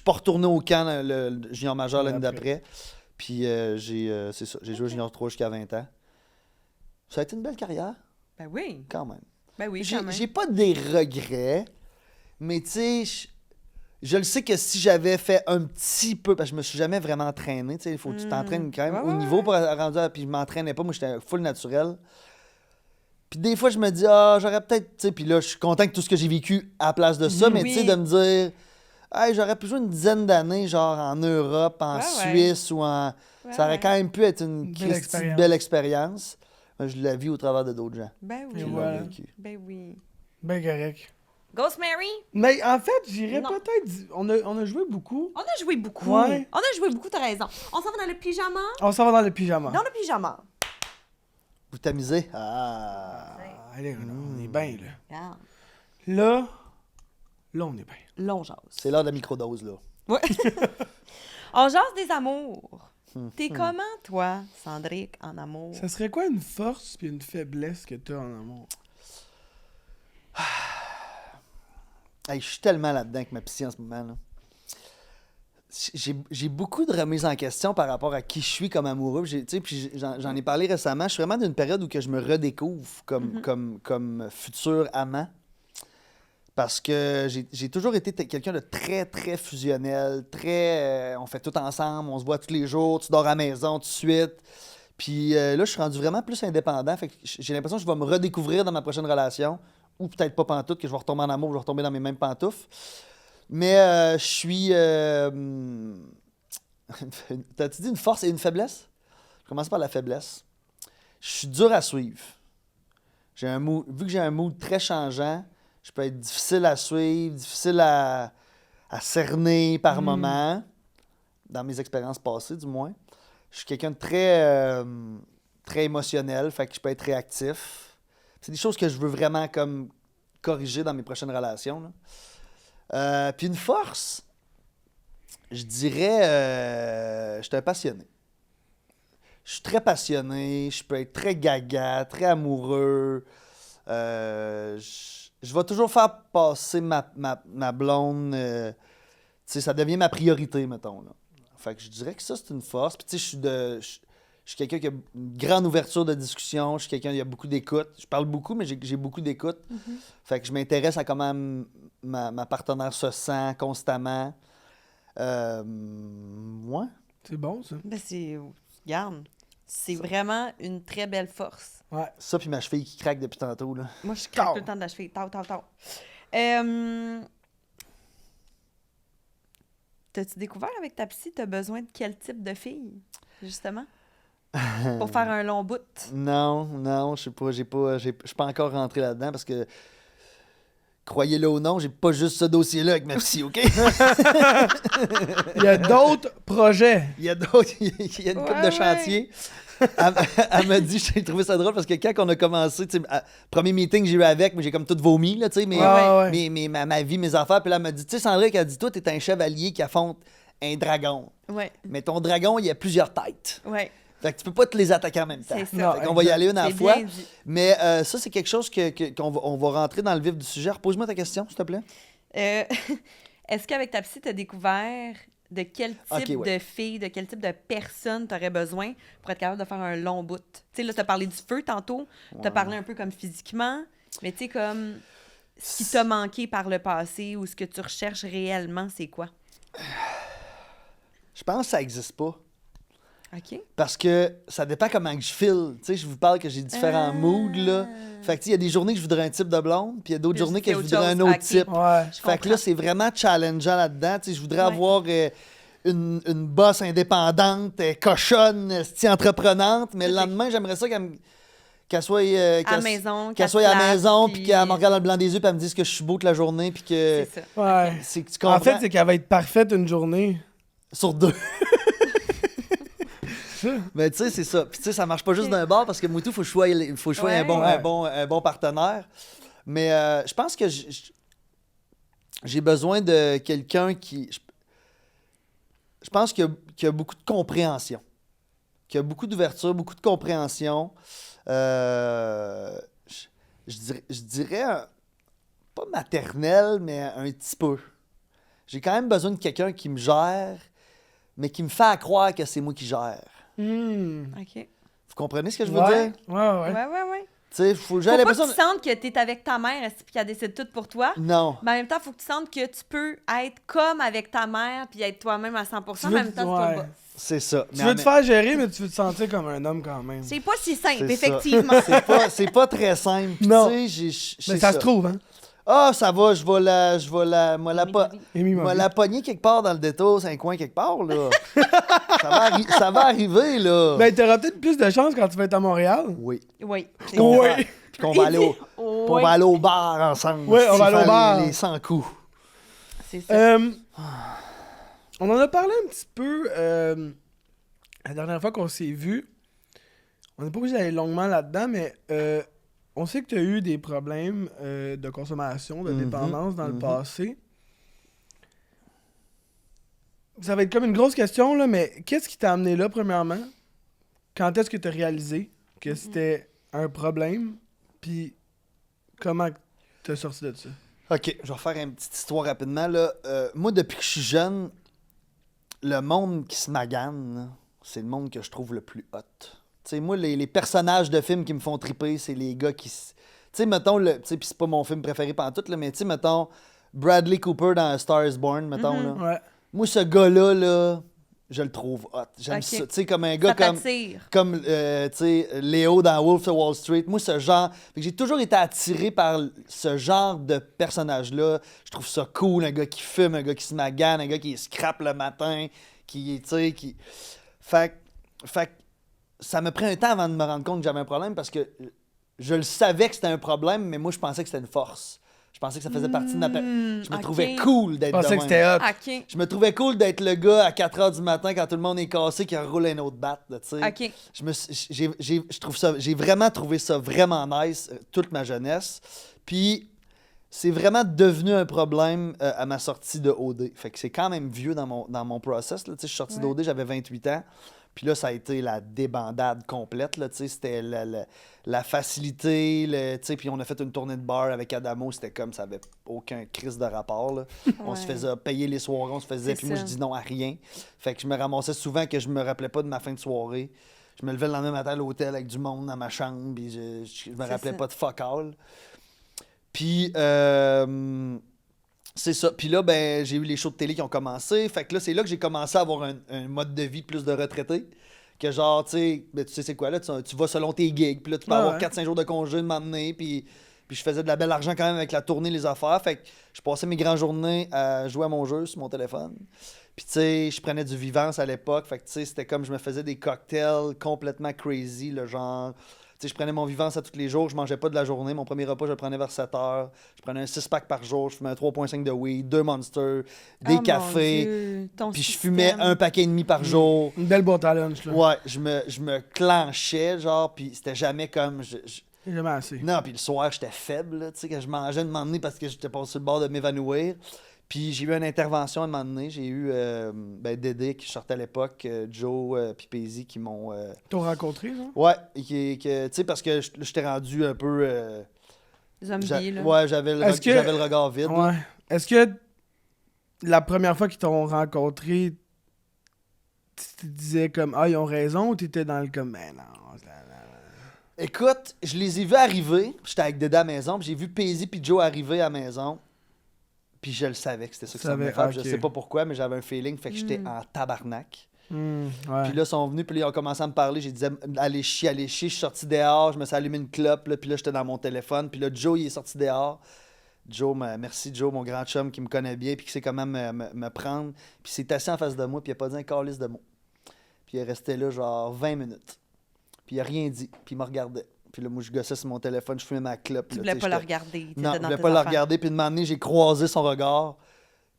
pas retourné au camp le junior majeur l'année d'après. Puis c'est ça, j'ai joué au junior 3 jusqu'à 20 ans. Ça a été une belle carrière, Ben oui. quand même. Ben oui, quand même. J'ai pas des regrets, mais tu sais, je le sais que si j'avais fait un petit peu, parce que je me suis jamais vraiment entraîné, tu sais, il faut que tu t'entraînes quand même Ouais, au ouais, niveau pour rendre, puis je m'entraînais pas, moi j'étais full naturel. Puis des fois je me dis j'aurais peut-être, tu sais, puis là je suis content que tout ce que j'ai vécu à la place de ça, mais tu sais Oui. de me dire hey, j'aurais pu jouer une dizaine d'années genre en Europe, en Ouais, ouais. Suisse ou en Ouais, ça aurait ouais. quand même pu être une Belle Christie de expérience. belle expérience. Moi, je la vis au travers de d'autres gens Ben qui oui. Et l'ont voilà. vécu. Ben oui. Ben correct. Ghost Mary, Mais en fait, j'irais Non. peut-être... On a joué beaucoup. on a joué beaucoup. Ouais. On a joué beaucoup, t'as raison. On s'en va dans le pyjama. On s'en va dans le pyjama. Dans le pyjama. Vous t'amusez? Ah! Allez, là, on est bien, là. Regarde. Là, on est bien. Long jase. C'est l'heure de la microdose, là. Ouais. On jase des amours. T'es comment, toi, Cendric, en amour? Ça serait quoi une force puis une faiblesse que t'as en amour? Hey, je suis tellement là-dedans avec ma psy en ce moment, là. J'ai beaucoup de remises en question par rapport à qui je suis comme amoureux. Puis j'en ai parlé récemment. Je suis vraiment d'une période où que je me redécouvre comme futur amant. Parce que j'ai toujours été quelqu'un de très, très fusionnel. Très... on fait tout ensemble, on se voit tous les jours, tu dors à la maison tout de suite. Puis là, je suis rendu vraiment plus indépendant. Fait que j'ai l'impression que je vais me redécouvrir dans ma prochaine relation. Ou peut-être pas pantoute, que je vais retomber en amour, je vais retomber dans mes mêmes pantoufles. Mais je suis... T'as-tu dit une force et une faiblesse? Je commence par la faiblesse. Je suis dur à suivre. Vu que j'ai un mood très changeant, je peux être difficile à suivre, difficile à cerner par moment, dans mes expériences passées du moins. Je suis quelqu'un de très, très émotionnel, fait que je peux être réactif. C'est des choses que je veux vraiment comme corriger dans mes prochaines relations, là. Puis une force, je dirais, je suis un passionné. Je suis très passionné, je peux être très gaga, très amoureux. Je vais toujours faire passer ma blonde. Tu sais, ça devient ma priorité, mettons, là. Fait que je dirais que ça, c'est une force. Puis tu sais, je suis quelqu'un qui a une grande ouverture de discussion. Je suis quelqu'un qui a beaucoup d'écoute. Je parle beaucoup, mais j'ai beaucoup d'écoute. Fait que je m'intéresse à comment ma partenaire se sent constamment. Ouais. C'est bon, ça. Ben, regarde, c'est vraiment une très belle force. Ouais. Ça, puis ma cheville qui craque depuis tantôt, là. Moi, je craque Tau. tout le temps de la cheville. Tau. T'as-tu découvert avec ta psy, t'as besoin de quel type de fille, justement? Pour faire un long bout. Non, je sais pas, je suis pas encore rentré là-dedans parce que, croyez-le ou non, j'ai pas juste ce dossier-là avec ma psy, OK? Il y a d'autres projets. Il y a d'autres, il y a une couple de chantiers. Elle m'a dit, j'ai trouvé ça drôle parce que quand on a commencé, tu sais, premier meeting que j'ai eu avec, mais j'ai comme tout vomi, là, tu sais, Ouais. ma vie, mes affaires. Puis là, elle m'a dit, tu sais, Sandrick, elle dit, toi, t'es un chevalier qui affronte un dragon. Ouais, Mais ton dragon, il y a plusieurs têtes. ouais, Fait que tu peux pas te les attaquer en même temps. c'est ça. Non, Fait qu'on va y aller une à la C'est fois. bien dit. Mais ça, c'est quelque chose qu'on va rentrer dans le vif du sujet. Repose-moi ta question, s'il te plaît. Est-ce qu'avec ta psy, t'as découvert de quel type Ok, ouais. de fille, de quel type de personne t'aurais besoin pour être capable de faire un long bout? Tu sais, là, t'as parlé du feu tantôt, t'as parlé un peu comme physiquement, mais tu sais, comme ce qui t'a manqué par le passé ou ce que tu recherches réellement, c'est quoi? Je pense que ça n'existe pas. OK? Parce que ça dépend comment que je file. Tu sais, je vous parle que j'ai différents moods, là. Fait que, tu sais, il y a des journées que je voudrais un type de blonde, puis il y a d'autres Puis journées que c'est je autre voudrais un chose. autre Ok. type. Ouais. Je Fait que là, comprends. c'est vraiment challengeant là-dedans. Tu sais, je voudrais Ouais. avoir une boss indépendante, cochonne, entreprenante, mais le Tout est- lendemain, j'aimerais ça qu'elle soit... À la maison, qu'elle soit à la se maison, flatte, puis qu'elle me regarde dans le blanc des yeux, puis elle me dise que je suis beau toute la journée, puis que... C'est ça. Ouais. C'est que tu comprends. En fait, c'est qu'elle va être parfaite une journée. Sur deux. Mais tu sais, c'est ça. Puis tu sais, ça marche pas juste d'un bord parce que Moutou, il faut choisir Ouais. un bon partenaire. Mais je pense que j'ai besoin de quelqu'un qui... Je pense qu'il y a beaucoup de compréhension. qui a beaucoup d'ouverture, beaucoup de compréhension. Je dirais pas maternel, mais un petit peu. J'ai quand même besoin de quelqu'un qui me gère, mais qui me fait croire que c'est moi qui gère. OK. Vous comprenez ce que je veux Ouais. dire? Ouais. Tu sais, Faut j'ai pas l'impression... que tu sentes que t'es avec ta mère et qu'elle décide tout pour toi. Non. Mais en même temps, faut que tu sentes que tu peux être comme avec ta mère puis être toi-même à 100%. Tu En veux même temps, c'est toi le boss. C'est ça. Tu veux te faire gérer, mais tu veux te sentir comme un homme quand même. C'est pas si simple, C'est ça. effectivement. C'est pas très simple. Puis, Non. tu sais, Mais c'est ça se trouve, hein? Ah, ça va, je vais Amy moi, Murray. la pogner quelque part dans le détour, c'est un coin quelque part, là. ça va arriver, là. Ben, t'auras peut-être plus de chance quand tu vas être à Montréal. Oui. Oui. Puis qu'on va- Oui. puis qu'on va aller au, Oui. bar ensemble. Oui, on va aller au faire bar. Les 100 coups. C'est ça. On en a parlé un petit peu la dernière fois qu'on s'est vu. On n'est pas obligé d'aller longuement là-dedans, mais on sait que tu as eu des problèmes de consommation, de dépendance dans le passé. Ça va être comme une grosse question, là, mais qu'est-ce qui t'a amené là, premièrement? Quand est-ce que tu as réalisé que c'était un problème? Puis comment tu as sorti de ça? OK, je vais faire une petite histoire rapidement, là. Moi, depuis que je suis jeune, le monde qui se magane, là, c'est le monde que je trouve le plus hot. Tu sais, moi, les personnages de films qui me font triper, c'est les gars qui... Tu sais, mettons, tu sais, puis c'est pas mon film préféré pantoute, là, mais tu sais, mettons, Bradley Cooper dans A Star is Born, mettons, là. Ouais. Moi, ce gars-là, là, je le trouve hot. J'aime Ok. ça. Tu sais, comme un gars Ça comme... t'attire. Comme, tu sais, Léo dans Wolf of Wall Street. Moi, ce genre... Fait que j'ai toujours été attiré par ce genre de personnage-là. Je trouve ça cool, un gars qui fume, un gars qui se magane, un gars qui scrape le matin, qui, tu sais, qui... Fait que ça m'a pris un temps avant de me rendre compte que j'avais un problème parce que je le savais que c'était un problème, mais moi, je pensais que c'était une force. Je pensais que ça faisait partie de ma... Je me ok. trouvais cool d'être Je pensais de que même. c'était hot. OK. Je me trouvais cool d'être le gars à 4h du matin quand tout le monde est cassé qui roule un autre batte, là, tu sais. OK. J'ai vraiment trouvé ça vraiment nice toute ma jeunesse. Puis c'est vraiment devenu un problème à ma sortie de OD. Fait que c'est quand même vieux dans mon process, là, tu sais, je suis sorti d'OD, j'avais 28 ans. Puis là, ça a été la débandade complète, là, tu sais, c'était la facilité, tu sais, puis on a fait une tournée de bar avec Adamo, c'était comme, ça avait aucun crise de rapport, là. On se faisait payer les soirées, on se faisait, C'est puis moi, ça. je dis non à rien. Fait que je me ramassais souvent que je me rappelais pas de ma fin de soirée. Je me levais le lendemain matin à l'hôtel avec du monde dans ma chambre, puis je me rappelais ça. pas de fuck all. Puis, c'est ça. Puis là, ben, j'ai eu les shows de télé qui ont commencé. Fait que là, c'est là que j'ai commencé à avoir un mode de vie plus de retraité. Que genre, tu sais, ben, tu sais c'est quoi, là, tu vas selon tes gigs. Puis là, tu peux avoir 4-5 jours de congé de m'emmener. Puis je faisais de la belle argent quand même avec la tournée, les affaires. Fait que je passais mes grandes journées à jouer à mon jeu sur mon téléphone. Puis tu sais, je prenais du Vivance à l'époque. Fait que tu sais, c'était comme je me faisais des cocktails complètement crazy, le genre... Tu sais, je prenais mon Vivance à tous les jours, je mangeais pas de la journée. Mon premier repas, je le prenais vers 7 heures. Je prenais un 6-pack par jour, je fumais un 3,5 de weed, 2 Monsters, des Oh, mon cafés. Dieu, ton Puis je système. fumais un paquet et demi par jour. Une belle boîte à lunch, là. Ouais, je me clenchais, genre, puis c'était jamais comme... C'est jamais assez. Non, puis le soir, j'étais faible, là, tu sais, que je mangeais de m'emmener parce que j'étais pas sur le bord de m'évanouir. Puis j'ai eu une intervention à un moment donné. J'ai eu Dédé qui sortait à l'époque, Joe puis Paisy qui m'ont... T'as rencontré, genre? Ouais, tu sais, parce que j'étais rendu un peu... Zombie, là. Ouais, j'avais Est-ce que- le regard vide. Ouais. Est-ce que la première fois qu'ils t'ont rencontré, tu te disais comme ah, ils ont raison ou t'étais dans le comme ben non. Écoute, je les ai vus arriver. J'étais avec Dédé à la maison. Puis j'ai vu Paisy puis Joe arriver à la maison. Puis je le savais que c'était ça que ça Savais, allait faire. ok. Je sais pas pourquoi, mais j'avais un feeling. Fait que j'étais en tabarnak. Ouais. Puis là, ils sont venus, puis là, ils ont commencé à me parler. J'ai dit, allez chier, allez chier. Je suis sorti dehors, je me suis allumé une clope, là, puis là, j'étais dans mon téléphone. Puis là, Joe, il est sorti dehors. Merci Joe, mon grand chum qui me connaît bien, puis qui sait comment me prendre. Puis il s'est assis en face de moi, puis il a pas dit un calice de mots. Puis il est resté là, genre 20 minutes. Puis il a rien dit, puis il me regardait. Puis là, moi, je gossais sur mon téléphone, je fumais ma clope. Tu là, voulais sais, pas le j'étais- regarder. Non, t'étais je dans voulais tes pas le affaires. regarder. Puis de m'amener, j'ai croisé son regard.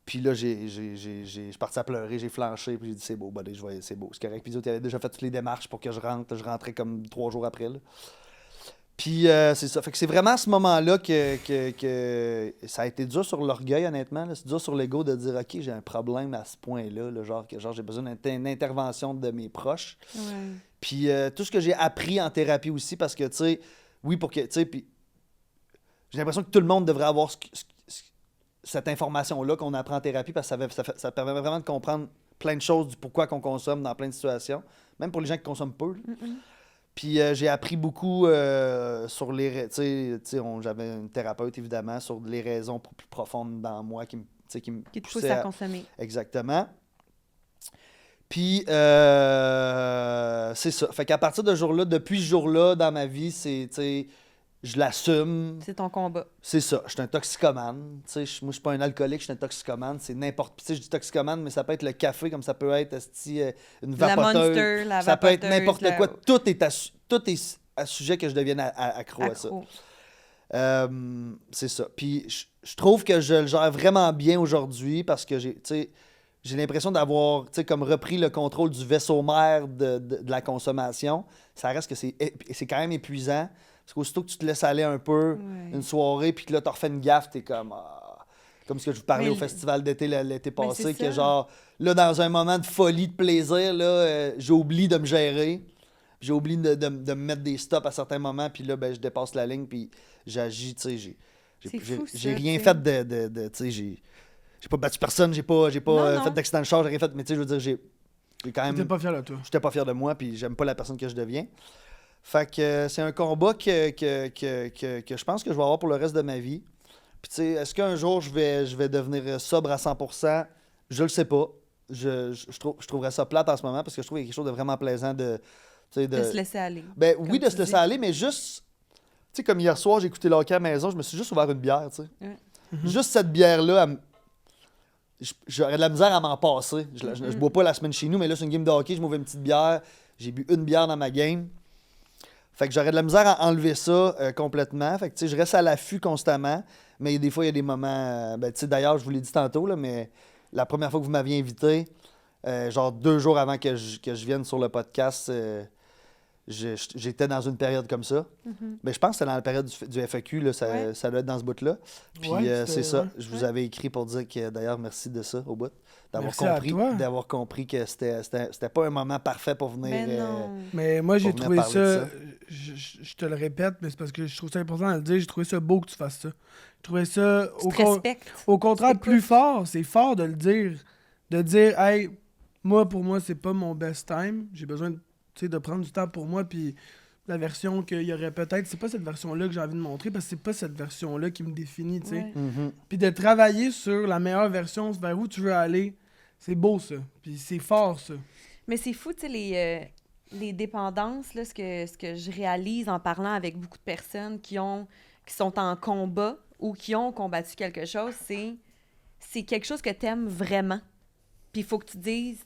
Puis là, je suis parti à pleurer, j'ai flanché, puis j'ai dit c'est beau, buddy, c'est beau, c'est correct. Puis les autres, ils avaient déjà fait toutes les démarches pour que je rentre. Je rentrais comme 3 jours après. Là. Puis c'est ça. Fait que c'est vraiment à ce moment-là que ça a été dur sur l'orgueil, honnêtement. Là. C'est dur sur l'ego de dire OK, j'ai un problème à ce point-là, là, genre j'ai besoin d'une intervention de mes proches. Ouais. Puis tout ce que j'ai appris en thérapie aussi, parce que, tu sais, oui, pour que, tu sais, puis j'ai l'impression que tout le monde devrait avoir cette information-là qu'on apprend en thérapie, parce que ça permet vraiment de comprendre plein de choses du pourquoi qu'on consomme dans plein de situations, même pour les gens qui consomment peu. Puis j'ai appris beaucoup sur les... Tu sais, j'avais une thérapeute, évidemment, sur les raisons plus profondes dans moi qui me Qui te pousse poussait à consommer. Exactement. Puis, c'est ça. Fait qu'à partir de ce jour-là, depuis ce jour-là, dans ma vie, c'est, tu sais, je l'assume. C'est ton combat. C'est ça. Je suis un toxicomane. Tu sais, moi, je suis pas un alcoolique, je suis un toxicomane. C'est n'importe... Tu sais, je dis toxicomane, mais ça peut être le café, comme ça peut être une La vapoteuse. Monster, la Ça peut être vapoteuse, n'importe quoi. Tout est à sujet que je devienne accro à ça. accro. C'est ça. Puis je trouve que je le gère vraiment bien aujourd'hui parce que j'ai l'impression d'avoir comme repris le contrôle du vaisseau mère de la consommation. Ça reste que c'est quand même épuisant. Parce qu'aussitôt que tu te laisses aller un peu une soirée puis que là, tu refais une gaffe, t'es comme... comme ce que je vous parlais Mais au festival d'été l'été passé, c'est que ça. genre, là, dans un moment de folie, de plaisir, là, j'oublie de me gérer. J'ai oublié de me mettre des stops à certains moments, puis là, ben, je dépasse la ligne, puis j'agis, tu sais, C'est fou, ça, j'ai rien tu sais. fait tu sais, j'ai pas battu personne, j'ai pas Non. fait d'accident de char, j'ai rien fait, mais tu sais, je veux dire, j'ai quand T'étais même, pas fier de toi. j'étais pas fier de moi, puis j'aime pas la personne que je deviens. Fait que c'est un combat que je pense que je vais avoir pour le reste de ma vie. Puis tu sais, est-ce qu'un jour je vais devenir sobre à 100%? Je le sais pas. Je trouverais ça plate en ce moment, parce que je trouve qu'il y a quelque chose de vraiment plaisant de se laisser aller. Ben comme oui, de tu se laisser dis. aller, mais juste, tu sais, comme hier soir, j'ai écouté le hockey à la maison, je me suis juste ouvert une bière, tu sais. Juste cette bière-là, j'aurais de la misère à m'en passer. Je bois pas la semaine chez nous, mais là, c'est une game de hockey, je m'ouvre une petite bière, j'ai bu une bière dans ma game. Fait que j'aurais de la misère à enlever ça complètement. Fait que, tu sais, je reste à l'affût constamment, mais des fois, il y a des moments... ben, tu sais, d'ailleurs, je vous l'ai dit tantôt, là, mais la première fois que vous m'aviez invité, genre 2 jours avant que je vienne sur le podcast... j'étais dans une période comme ça. Mais je pense que c'était dans la période du FAQ, là, ça doit être dans ce bout-là. Puis Ouais, c'est ça. ouais. Je vous avais écrit pour dire que, d'ailleurs, merci de ça au bout. Merci à toi. D'avoir compris que c'était pas un moment parfait pour venir. Mais non. Mais moi, j'ai Pour trouvé venir parler ça, de je te le répète, mais c'est parce que je trouve ça important de le dire, j'ai trouvé ça beau que tu fasses ça. Je trouvais ça, Tu te respectes. au contraire, C'est plus cool. fort. C'est fort de le dire. De dire, hey, pour moi, c'est pas mon best time. J'ai besoin de prendre du temps pour moi, puis la version qu'il y aurait peut-être, c'est pas cette version-là que j'ai envie de montrer, parce que c'est pas cette version-là qui me définit, tu sais. Ouais. Mhm. Puis de travailler sur la meilleure version, vers où tu veux aller, c'est beau, ça. Puis c'est fort, ça. Mais c'est fou, tu sais, les dépendances, là, ce que je réalise en parlant avec beaucoup de personnes qui sont en combat ou qui ont combattu quelque chose, c'est quelque chose que t'aimes vraiment. Puis il faut que tu dises,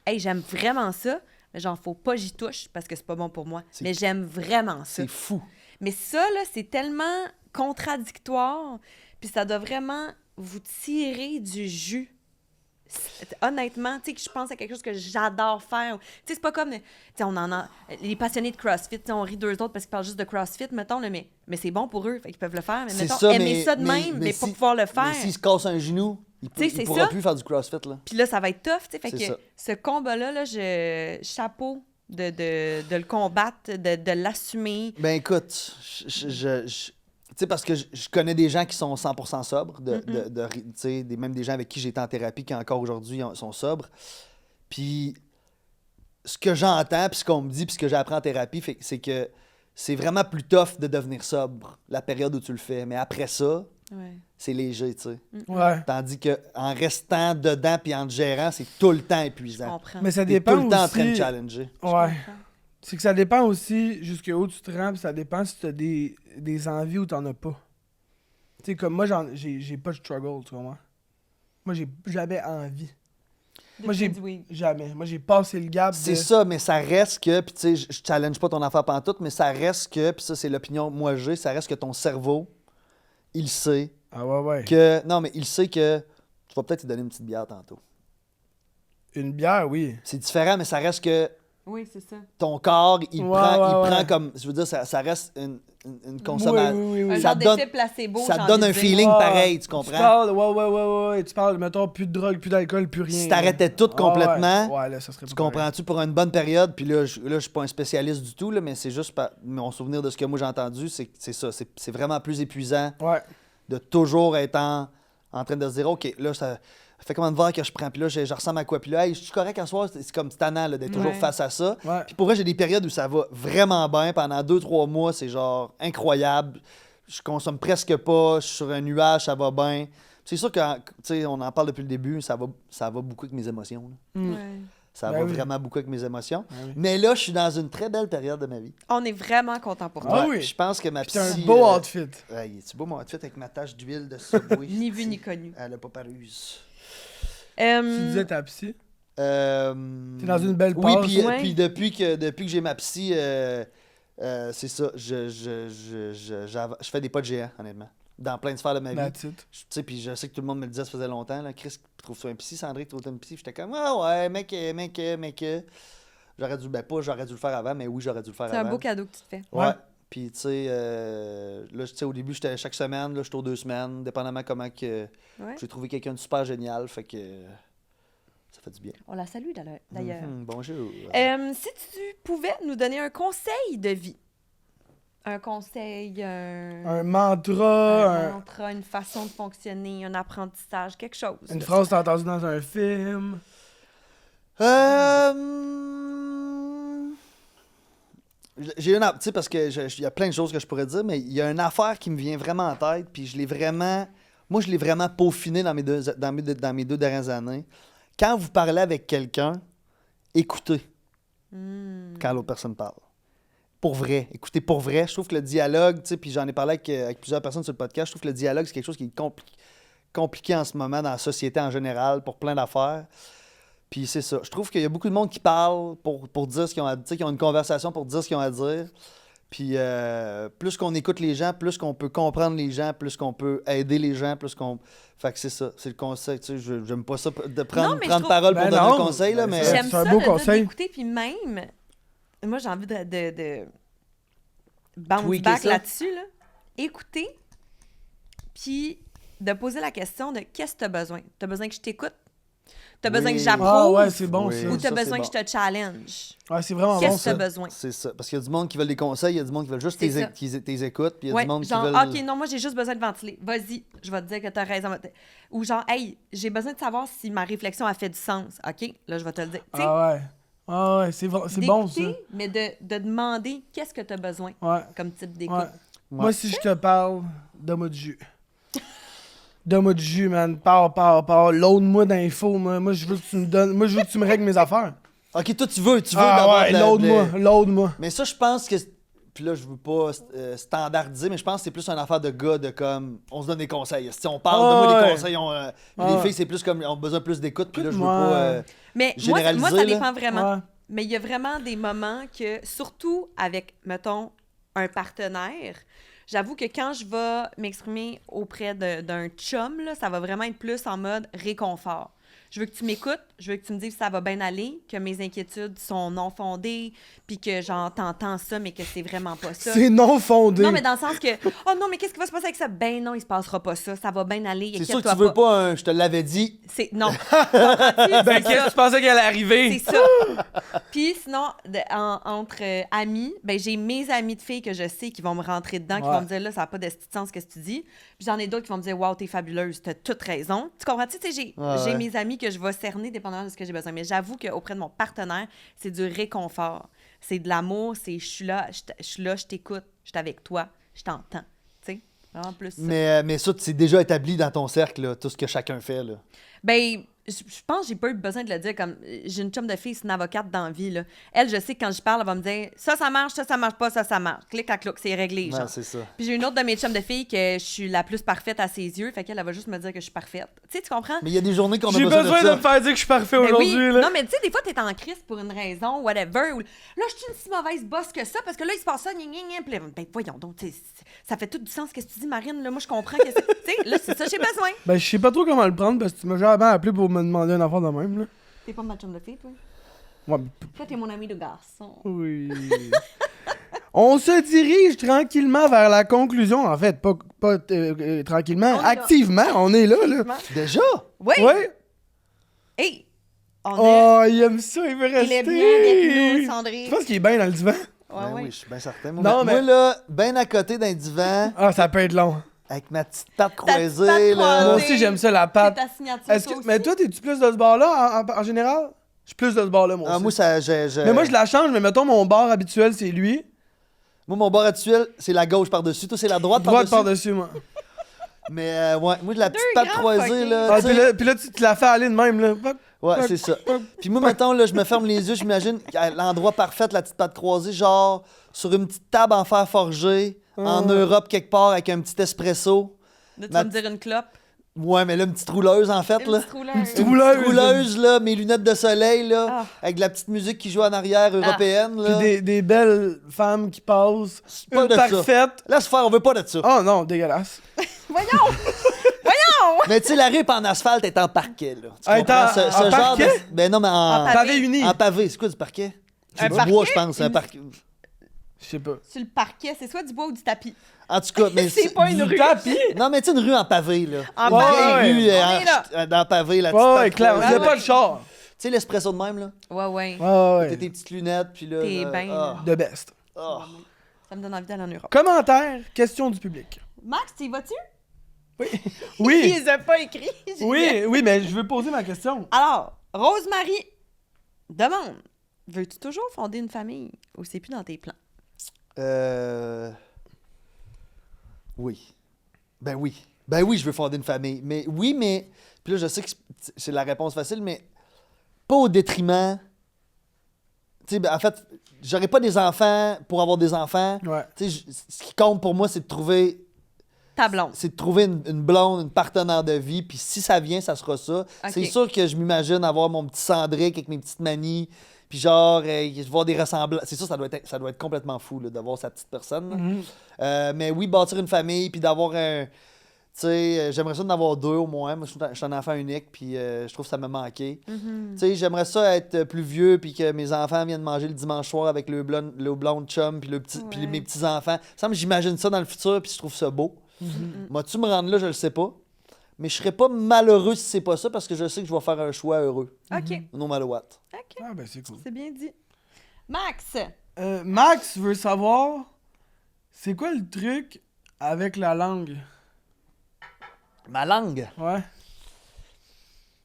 hey, j'aime vraiment ça, mais genre, faut pas que j'y touche parce que c'est pas bon pour moi. Mais j'aime vraiment ça. C'est fou. Mais ça, là, c'est tellement contradictoire, puis ça doit vraiment vous tirer du jus. Honnêtement, tu sais, que je pense à quelque chose que j'adore faire. Tu sais, c'est pas comme, tu sais, on en a, les passionnés de CrossFit, tu sais, on rit d'eux autres parce qu'ils parlent juste de CrossFit, mettons, là, mais c'est bon pour eux, fait qu'ils peuvent le faire. Mais C'est mettons, ça, aimer ça de même, mais pas si- pouvoir le Mais faire. s'il se casse un genou, il Tu sais, c'est pourra ça. plus faire du CrossFit, là. Puis là, ça va être tough, tu sais, fait C'est que ça. ce combat-là, là, chapeau de le combattre, de l'assumer. Ben écoute, tu sais, parce que je connais des gens qui sont 100% sobres, tu sais, même des gens avec qui j'étais en thérapie qui encore aujourd'hui sont sobres. Puis ce que j'entends, puis ce qu'on me dit, puis ce que j'apprends en thérapie, c'est que c'est vraiment plus tough de devenir sobre la période où tu le fais. Mais après ça, Ouais. c'est léger, tu sais. Ouais. Tandis qu'en restant dedans puis en te gérant, c'est tout le temps Je épuisant. comprends. Mais ça T'es dépend tout le temps en aussi... train de challenger. Je Ouais. comprends. C'est que ça dépend aussi jusqu'où tu te rends, puis ça dépend si tu as des envies ou t'en as pas. Tu sais, comme moi, j'ai pas de struggle, tu vois. Moi, j'ai jamais envie. Moi, j'ai Oui. jamais. Moi, j'ai passé le gap de... C'est ça, mais ça reste que, puis tu sais, je challenge pas ton affaire pantoute, mais ça reste que, puis ça, c'est l'opinion moi j'ai, ça reste que ton cerveau, il sait Ah ouais. que. Non, mais il sait que tu vas peut-être te donner une petite bière tantôt. Une bière, oui. C'est différent, mais ça reste que Oui, c'est ça. ton corps, il Ouais, prend ouais. comme. Je veux dire, ça reste une consommation. Un Ça genre donne- d'effet placebo. Ça j'ai te donne envie un de dire. feeling Ah, pareil, tu Tu comprends? parles, ouais. Tu parles, mettons, plus de drogue, plus d'alcool, plus rien. Si t'arrêtais tout complètement, Ouais, là, ça serait tu pas pareil. comprends-tu, pour une bonne période, puis là, je suis pas un spécialiste du tout, là, mais c'est juste mon souvenir de ce que moi j'ai entendu, c'est ça. C'est vraiment plus épuisant Ouais. de toujours être en train de se dire, OK, là, ça fait combien de verres que je prends, puis là, je ressemble à quoi, puis là, hey, je suis correct à soir, c'est comme tannant là, d'être toujours Ouais. face à ça. Ouais. Puis pour vrai, j'ai des périodes où ça va vraiment bien. Pendant 2-3 mois, c'est genre incroyable. Je consomme presque pas. Je suis sur un nuage, ça va bien. C'est sûr que, tu sais, on en parle depuis le début, ça va beaucoup avec mes émotions. Là. Mm. Ouais. Ça Ben va oui. vraiment beaucoup avec mes émotions. Ben oui. Mais là, je suis dans une très belle période de ma vie. On est vraiment content pour toi. Ah oui. Je pense que ma Puis t'as psy... un beau outfit. Ouais, c'est beau mon outfit avec ma tache d'huile de Subway. Ni vu ni connu. Elle a pas paruse. Tu disais ta psy. T'es dans une belle Oui, passe. puis, Ouais. puis depuis que j'ai ma psy, c'est ça, je fais des pas de géant, honnêtement. Dans plein de sphères de ma vie. That's it. Tu sais, puis je sais que tout le monde me le disait, ça faisait longtemps. Là. Chris, trouves-tu un psy? Sandrine, trouves-tu un psy? J'étais comme, ah ouais, mec. J'aurais dû, j'aurais dû le faire avant, mais oui, j'aurais dû le faire C'est un avant. beau cadeau que tu te fais. Ouais. Ouais. Puis, tu sais, là, tu sais, au début, j'étais chaque semaine, là, j'étais aux 2 semaines, dépendamment comment que Ouais. j'ai trouvé quelqu'un de super génial, fait que ça fait du bien. On la salue d'ailleurs. Bonjour. Si tu pouvais nous donner un conseil de vie, un conseil, Un mantra, un mantra, une façon de fonctionner, un apprentissage, quelque chose. une là. phrase que t'as entendue dans un film. J'ai une... Tu sais, parce que il y a plein de choses que je pourrais dire, mais il y a une affaire qui me vient vraiment en tête, puis je l'ai vraiment... Moi, je l'ai vraiment peaufiné dans mes 2 dernières années. Quand vous parlez avec quelqu'un, écoutez quand l'autre personne parle. Pour vrai. Écoutez, pour vrai. Je trouve que le dialogue, tu sais, puis j'en ai parlé avec plusieurs personnes sur le podcast, je trouve que le dialogue, c'est quelque chose qui est compliqué en ce moment dans la société en général, pour plein d'affaires. Puis c'est ça. Je trouve qu'il y a beaucoup de monde qui parle pour dire ce qu'ils ont à dire, tu sais, qui ont une conversation pour dire ce qu'ils ont à dire. Puis plus qu'on écoute les gens, plus qu'on peut comprendre les gens, plus qu'on peut aider les gens, plus qu'on... Fait que c'est ça, c'est le conseil. Tu sais, j'aime pas ça de prendre, Non, mais je prendre trouve- parole pour Ben donner non, un conseil, là, ben mais... c'est- J'aime c'est un ça, beau le dire conseil. d'écouter, puis même, moi, j'ai envie de bounce Tweaker back ça. là-dessus, là. Écouter, puis de poser la question de qu'est-ce que tu as besoin? Tu as besoin que je t'écoute? Tu as besoin que Oui. j'approuve? Ah ouais, c'est bon Oui. ça. Ou tu as Ça, besoin c'est que je te challenge? Ouais, c'est vraiment bon Qu'est-ce que tu ça. as besoin? C'est ça. Parce qu'il y a du monde qui veut des conseils, il y a du monde qui veut juste C'est tes ça. tes écoutes, puis il y a Ouais, du monde genre, qui veut... OK, non, moi, j'ai juste besoin de ventiler. Vas-y, je vais te dire que tu as raison. Ou genre, hey, j'ai besoin de savoir si ma réflexion a fait du sens. OK, là, je vais te le dire. Tu sais, Ah ouais. Ah ouais, c'est bon ça. d'écouter, mais de demander qu'est-ce que tu as besoin Ouais. comme type d'écoute. Ouais. Moi, si je te parle, donne-moi du jus. Donne-moi du jus, man. Parle. Load-moi d'infos. Moi, je veux que tu me donnes. Moi, je veux que tu me règles mes affaires. OK, toi, tu veux Ah d'avoir ouais, de la- load-moi. Mais ça, je pense que... Puis là, je veux pas standardiser, mais je pense que c'est plus une affaire de gars de comme... On se donne des conseils. Si on parle, donne-moi Ouais. des conseils. Les Ouais. filles, c'est plus comme... On a besoin plus d'écoute, puis là, je veux Ouais. pas... Mais Généraliser, moi, ça là. dépend vraiment. Ouais. Mais il y a vraiment des moments que, surtout avec, mettons, un partenaire, j'avoue que quand je vais m'exprimer auprès d'un chum, là, ça va vraiment être plus en mode réconfort. Je veux que tu m'écoutes, je veux que tu me dises si ça va bien aller, que mes inquiétudes sont non fondées, puis que genre t'entends ça, mais que c'est vraiment pas ça. C'est non fondé. Non, mais dans le sens que, oh non, mais qu'est-ce qui va se passer avec ça? Ben non, il se passera pas ça, ça va bien aller, C'est sûr que inquiète-toi tu veux pas un... Je te l'avais dit. C'est, non. Comprends-tu? Ben, C'est qu'est-ce ça. que tu pensais qu'elle allait arriver? C'est ça. Puis sinon, entre amis, ben j'ai mes amis de filles que je sais qui vont me rentrer dedans, qui Ouais. vont me dire là, ça n'a pas de sens ce que tu dis. Puis j'en ai d'autres qui vont me dire waouh, t'es fabuleuse, t'as toute raison. Tu comprends-tu? Tu sais, j'ai Ouais. mes amis que je vais cerner dépendamment de ce que j'ai besoin. Mais j'avoue qu'auprès de mon partenaire, c'est du réconfort. C'est de l'amour, c'est je suis là, je t'écoute, je suis avec toi, je t'entends. Tu sais, vraiment plus ça. Mais ça, c'est déjà établi dans ton cercle, là, tout ce que chacun fait, là. Ben, je pense que j'ai pas eu besoin de le dire comme j'ai une chum de fille, c'est une avocate dans la vie là. Elle, je sais que quand je parle, elle va me dire ça marche, ça marche pas, ça marche. Clic à cloc, c'est réglé Ouais, genre. c'est ça. Puis j'ai une autre de mes chums de filles que je suis la plus parfaite à ses yeux, fait qu'elle elle va juste me dire que je suis parfaite. Tu sais, tu comprends? Mais il y a des journées qu'on a J'ai besoin, besoin de de ça. me faire dire que je suis parfait Ben aujourd'hui. oui. Là. Non, mais tu sais, des fois, t'es en crise pour une raison, whatever. Ou là, je suis une si mauvaise boss que ça, parce que là, il se passe ça, gna, gna, gna. Puis là, ben voyons donc, tu sais, ça fait tout du sens ce que tu dis, Marine. Là, moi, je comprends que c'est. Tu sais, là, c'est ça, j'ai besoin. Ben, je sais pas trop comment le prendre parce que tu m'as jamais appelé pour me demander une affaire de même. Là. T'es pas ma chum de fille, toi? Ouais, Toi, t'es mon ami de garçon. oui. On se dirige tranquillement vers la conclusion. En fait, pas tranquillement, On est là. activement, on est là. Déjà? Oui! Ouais. Hey! On est... Oh, il aime ça, il veut Il rester. est bien avec nous, Sandrine. Je pense qu'il est bien dans le divan. Ouais, Ben ouais. oui, je suis bien certain. Moi, Non, mais- moi, là, bien à côté d'un divan, Ah, ça peut être long. avec ma petite patte petite patte croisée, là. Moi croisée. aussi, j'aime ça, la C'est pâte. ta signature, Est-ce toi que... aussi? Mais toi, t'es-tu plus de ce bord-là en général? Je suis plus de ce bord-là, moi Ah, aussi. moi, ça, Mais moi, je la change, mais mettons, mon bar habituel, c'est lui. Moi, mon bord actuel, c'est la gauche par-dessus. Toi, c'est la droite Droite par-dessus. par-dessus, moi. Mais, ouais, moi, de la petite Deux patte grands croisée, fuckers. là. Ah, tu sais. puis là, tu la fais aller de même, là. Ouais, c'est ça. Puis moi, mettons, là, je me ferme les yeux, j'imagine à l'endroit parfait, la petite patte croisée, genre sur une petite table en fer forgé, en Europe quelque part, avec un petit espresso. Là, tu Ma vas me dire une clope. Ouais, mais là, une petite rouleuse, en fait, Une là. petite rouleuse. Une petite Une rouleuse. petite rouleuse, là, mes lunettes de soleil, là, Ah. avec la petite musique qui joue en arrière européenne, Puis là. des belles femmes qui passent. pas Une de ça. parfaite. Laisse faire, on veut pas de ça. Oh non, dégueulasse. Voyons! Mais tu sais, la rue est pas en asphalte, elle est en parquet, là. Tu Elle est comprends? en genre parquet? de... Ben non, mais en... En pavé. Pavé uni. En pavé, c'est quoi du parquet? C'est Un du parquet? bois, je pense, un parquet. Je sais pas. Sur le parquet, c'est soit du bois ou du tapis. En tout cas, mais C'est pas une Du rue. tapis? Non, mais tu sais, une rue en pavé, là. En Une pavé. vieille rue Ouais, on est là. dans le pavé, la petite Ouais, patte clair. croisée. Il y a pas de char. Tu sais, l'espresso de même, là. Ouais, ouais. Ouais, T'as ouais. tes petites lunettes, puis là... T'es là, bien, ah, De best. ah. Ça me donne envie d'aller en Europe. Commentaire, question du public. Max, tu y vas-tu? Oui. Il Oui. les a pas écrits. Oui, mais je veux poser ma question. Alors, Rosemary demande, veux-tu toujours fonder une famille ou c'est plus dans tes plans? Oui. Ben oui. Ben oui, je veux fonder une famille. Mais oui, mais... Puis là, je sais que c'est la réponse facile, mais pas au détriment... Tu sais, ben, en fait, j'aurais pas des enfants pour avoir des enfants. Ouais. Tu sais, ce qui compte pour moi, c'est de trouver... Ta blonde. C'est de trouver une blonde, une partenaire de vie, puis si ça vient, ça sera ça. C'est sûr que je m'imagine avoir mon petit Cendric avec mes petites manies, puis genre, voir des ressemblances. C'est sûr, ça doit être complètement fou, là, d'avoir sa petite personne. Là. Mhm. Mais oui, bâtir une famille, puis d'avoir un... Tu sais, j'aimerais ça d'en avoir deux au moins. Moi, je suis un enfant unique, puis je trouve que ça me manquait. Tu sais, j'aimerais ça être plus vieux, puis que mes enfants viennent manger le dimanche soir avec le blonde chum, puis puis mes petits-enfants. Ça me j'imagine ça dans le futur, puis je trouve ça beau. Moi, tu me rendre là, je le sais pas. Mais je serais pas malheureux si c'est pas ça, parce que je sais que je vais faire un choix heureux. OK. No matter what. OK. Ah, ben c'est cool. C'est bien dit. Max, Max veut savoir, c'est quoi le truc avec la langue? Ma langue, Ouais.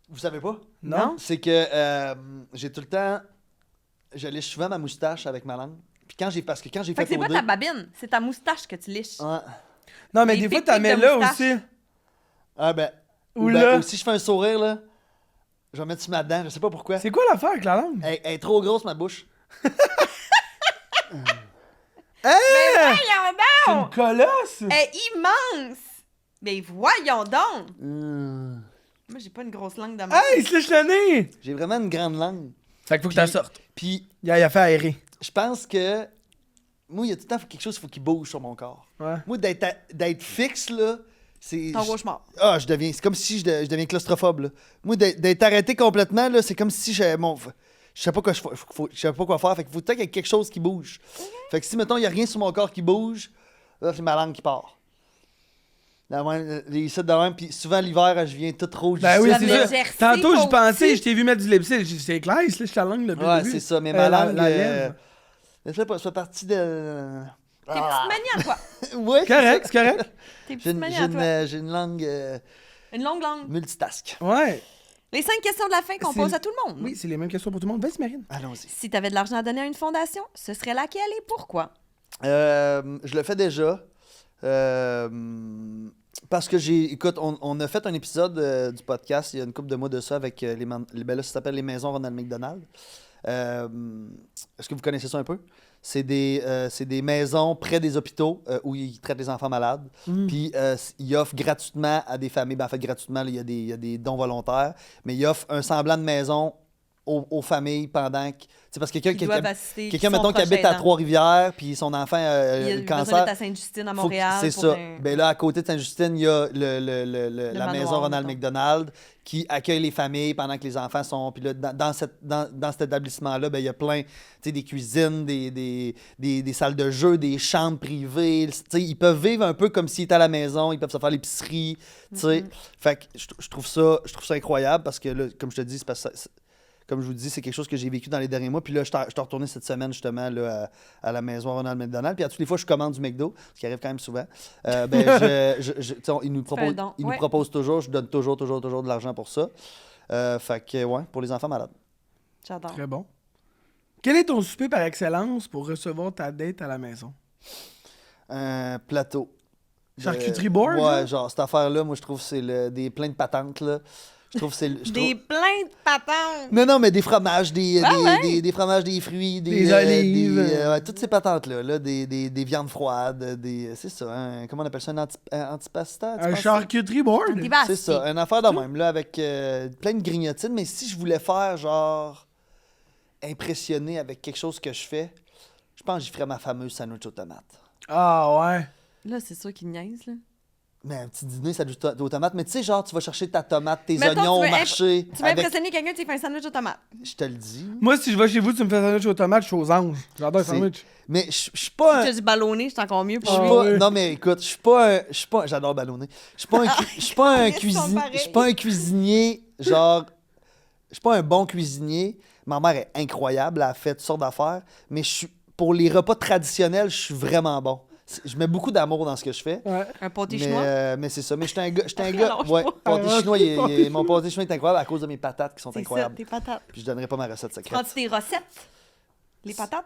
vous savez pas? Non? C'est que j'ai tout le temps... Je lèche souvent ma moustache avec ma langue. Puis parce que quand j'ai fait fait que c'est pas OD... ta babine, c'est ta moustache que tu liches. Ouais. Non, mais Les des fois, pics t'as mets de là moustache. aussi. Ah ben... Ou Ou là. ou si je fais un sourire, là, je vais mettre sur ma dent, je sais pas pourquoi. C'est quoi l'affaire avec la langue? Elle est trop grosse, ma bouche. Voyons C'est donc! une colosse! Elle est immense! Mais voyons donc! Hum. Moi, j'ai pas une grosse langue de même. Hey, il se lèche le nez! J'ai vraiment une grande langue. Fait qu'il faut que t'en sortes. Puis, Il a fait aérer. je pense que... Moi, il y a tout le temps quelque chose qu'il faut qu'il bouge sur mon corps. Ouais. Moi, d'être fixe, là, c'est... Ton cauchemar. Ah, c'est comme si je deviens claustrophobe, là. Moi, d'être arrêté complètement, là, c'est comme si j'avais mon... Je sais pas quoi je sais pas quoi faire. Fait qu'il faut tout le temps qu'il y ait quelque chose qui bouge. Fait que si, mettons, il y a rien sur mon corps qui bouge, là, c'est ma langue qui part. Les sites de même, puis souvent l'hiver, je viens tout rouge. Ben oui, Ça c'est me ça. l'exercer, Tantôt, toi j'y pensais, aussi. je t'ai vu mettre du lipsil. J'ai dit, c'est clair, il se lèche ta langue depuis le Ouais, début. c'est ça. Mais ma langue, la lèvre. ça fait partie de... Tes petites manies à toi. Ouais, c'est Correct, ça. c'est correct. Tes J'ai petites une, manies j'ai à une, toi. j'ai une langue Une longue langue. multitask. Ouais. Les 5 questions de la fin qu'on C'est- pose à tout le monde. Oui, c'est les mêmes questions pour tout le monde. Vas-y, Marine. Allons-y. Si tu avais de l'argent à donner à une fondation, ce serait laquelle et pourquoi? Je le fais déjà. Parce que écoute, on a fait un épisode du podcast il y a une couple de mois de ça avec ben là, ça s'appelle Les Maisons Ronald McDonald. Est-ce que vous connaissez ça un peu? C'est des maisons près des hôpitaux où ils traitent les enfants malades. Puis ils offrent gratuitement à des familles, ben en fait gratuitement, là, il y a des dons volontaires, mais ils offrent un semblant de maison aux familles pendant que... C'est parce que Qui doivent assister, quelqu'un, qui sont mettons, qui proches habite à aidants. Trois-Rivières, puis son enfant Il a a le besoin cancer... d'être à Sainte-Justine, à Faut que- Montréal. C'est pour ça. un- Ben là, à côté de Sainte-Justine, il y a la manoir, maison Ronald mettons. McDonald qui accueille les familles pendant que les enfants sont... Puis là, dans cet établissement-là, ben, il y a plein, tu sais, des cuisines, des salles de jeu, des chambres privées. Tu sais, ils peuvent vivre un peu comme s'ils étaient à la maison, ils peuvent se faire l'épicerie, tu sais. Fait que je trouve ça incroyable parce que, là, comme je te dis, c'est parce que comme je vous dis, c'est quelque chose que j'ai vécu dans les derniers mois. Puis là, je suis retourné cette semaine, justement, là, à la maison Ronald McDonald. Puis à toutes les fois, je commande du McDo, ce qui arrive quand même souvent. Ben, tu sais, ils nous fais un don. nous Ouais. proposent toujours. Je donne toujours de l'argent pour ça. Fait que, ouais, pour les enfants malades. J'adore. Très bon. Quel est ton souper par excellence pour recevoir ta date à la maison? Un plateau. Charcuterie board, Ouais, là? genre, cette affaire-là, moi, je trouve que c'est des plein de patentes, là. Je trouve que c'est... je Des trouve- pleins de patentes. Non, mais des fromages, des ouais? fromages, des fruits, Des olives. ouais, toutes ces patentes-là, là, des viandes froides, c'est ça, comment on appelle ça, un antipasta? Un charcuterie board? C'est ça, une affaire de même, là, avec plein de grignotines, mais si je voulais faire, genre, impressionner avec quelque chose que je fais, je pense que j'y ferais ma fameuse sandwich aux tomates. Ah ouais. Là, c'est sûr qu'ils niaisent, là. Mais un petit dîner, sandwich aux tomates, mais tu sais, genre, tu vas chercher ta tomate, tes Mettons, oignons tu au veux marché. Tu vas impressionner quelqu'un, tu fais un sandwich aux tomates. Je te le dis. Moi, si je vais chez vous, tu me fais un sandwich aux tomates, je suis aux anges. J'adore les C'est- sandwichs. Mais je suis pas Tu un... as du ballonné, c'est encore mieux Je pour suis lui. Ah pas- ouais. Non, mais écoute, je suis pas un... J'adore ballonner. Je suis pas un, je suis pas un Ils sont cuisinier. pareils. Je suis pas un cuisinier, genre... Je suis pas un bon cuisinier. Ma mère est incroyable, elle a fait toutes sortes d'affaires. Mais pour les repas traditionnels, je suis vraiment bon. Je mets beaucoup d'amour dans ce que je fais. Ouais. Un pâté chinois. Mais c'est ça. Mais je suis un gars... Lâche Ouais, pas. pâté Ah, chinois, pâté mon pâté chinois est incroyable à cause de mes patates qui sont C'est ça, incroyables. tes patates. Puis je donnerai pas ma recette secrète. Prends-tu tes recettes? Les patates?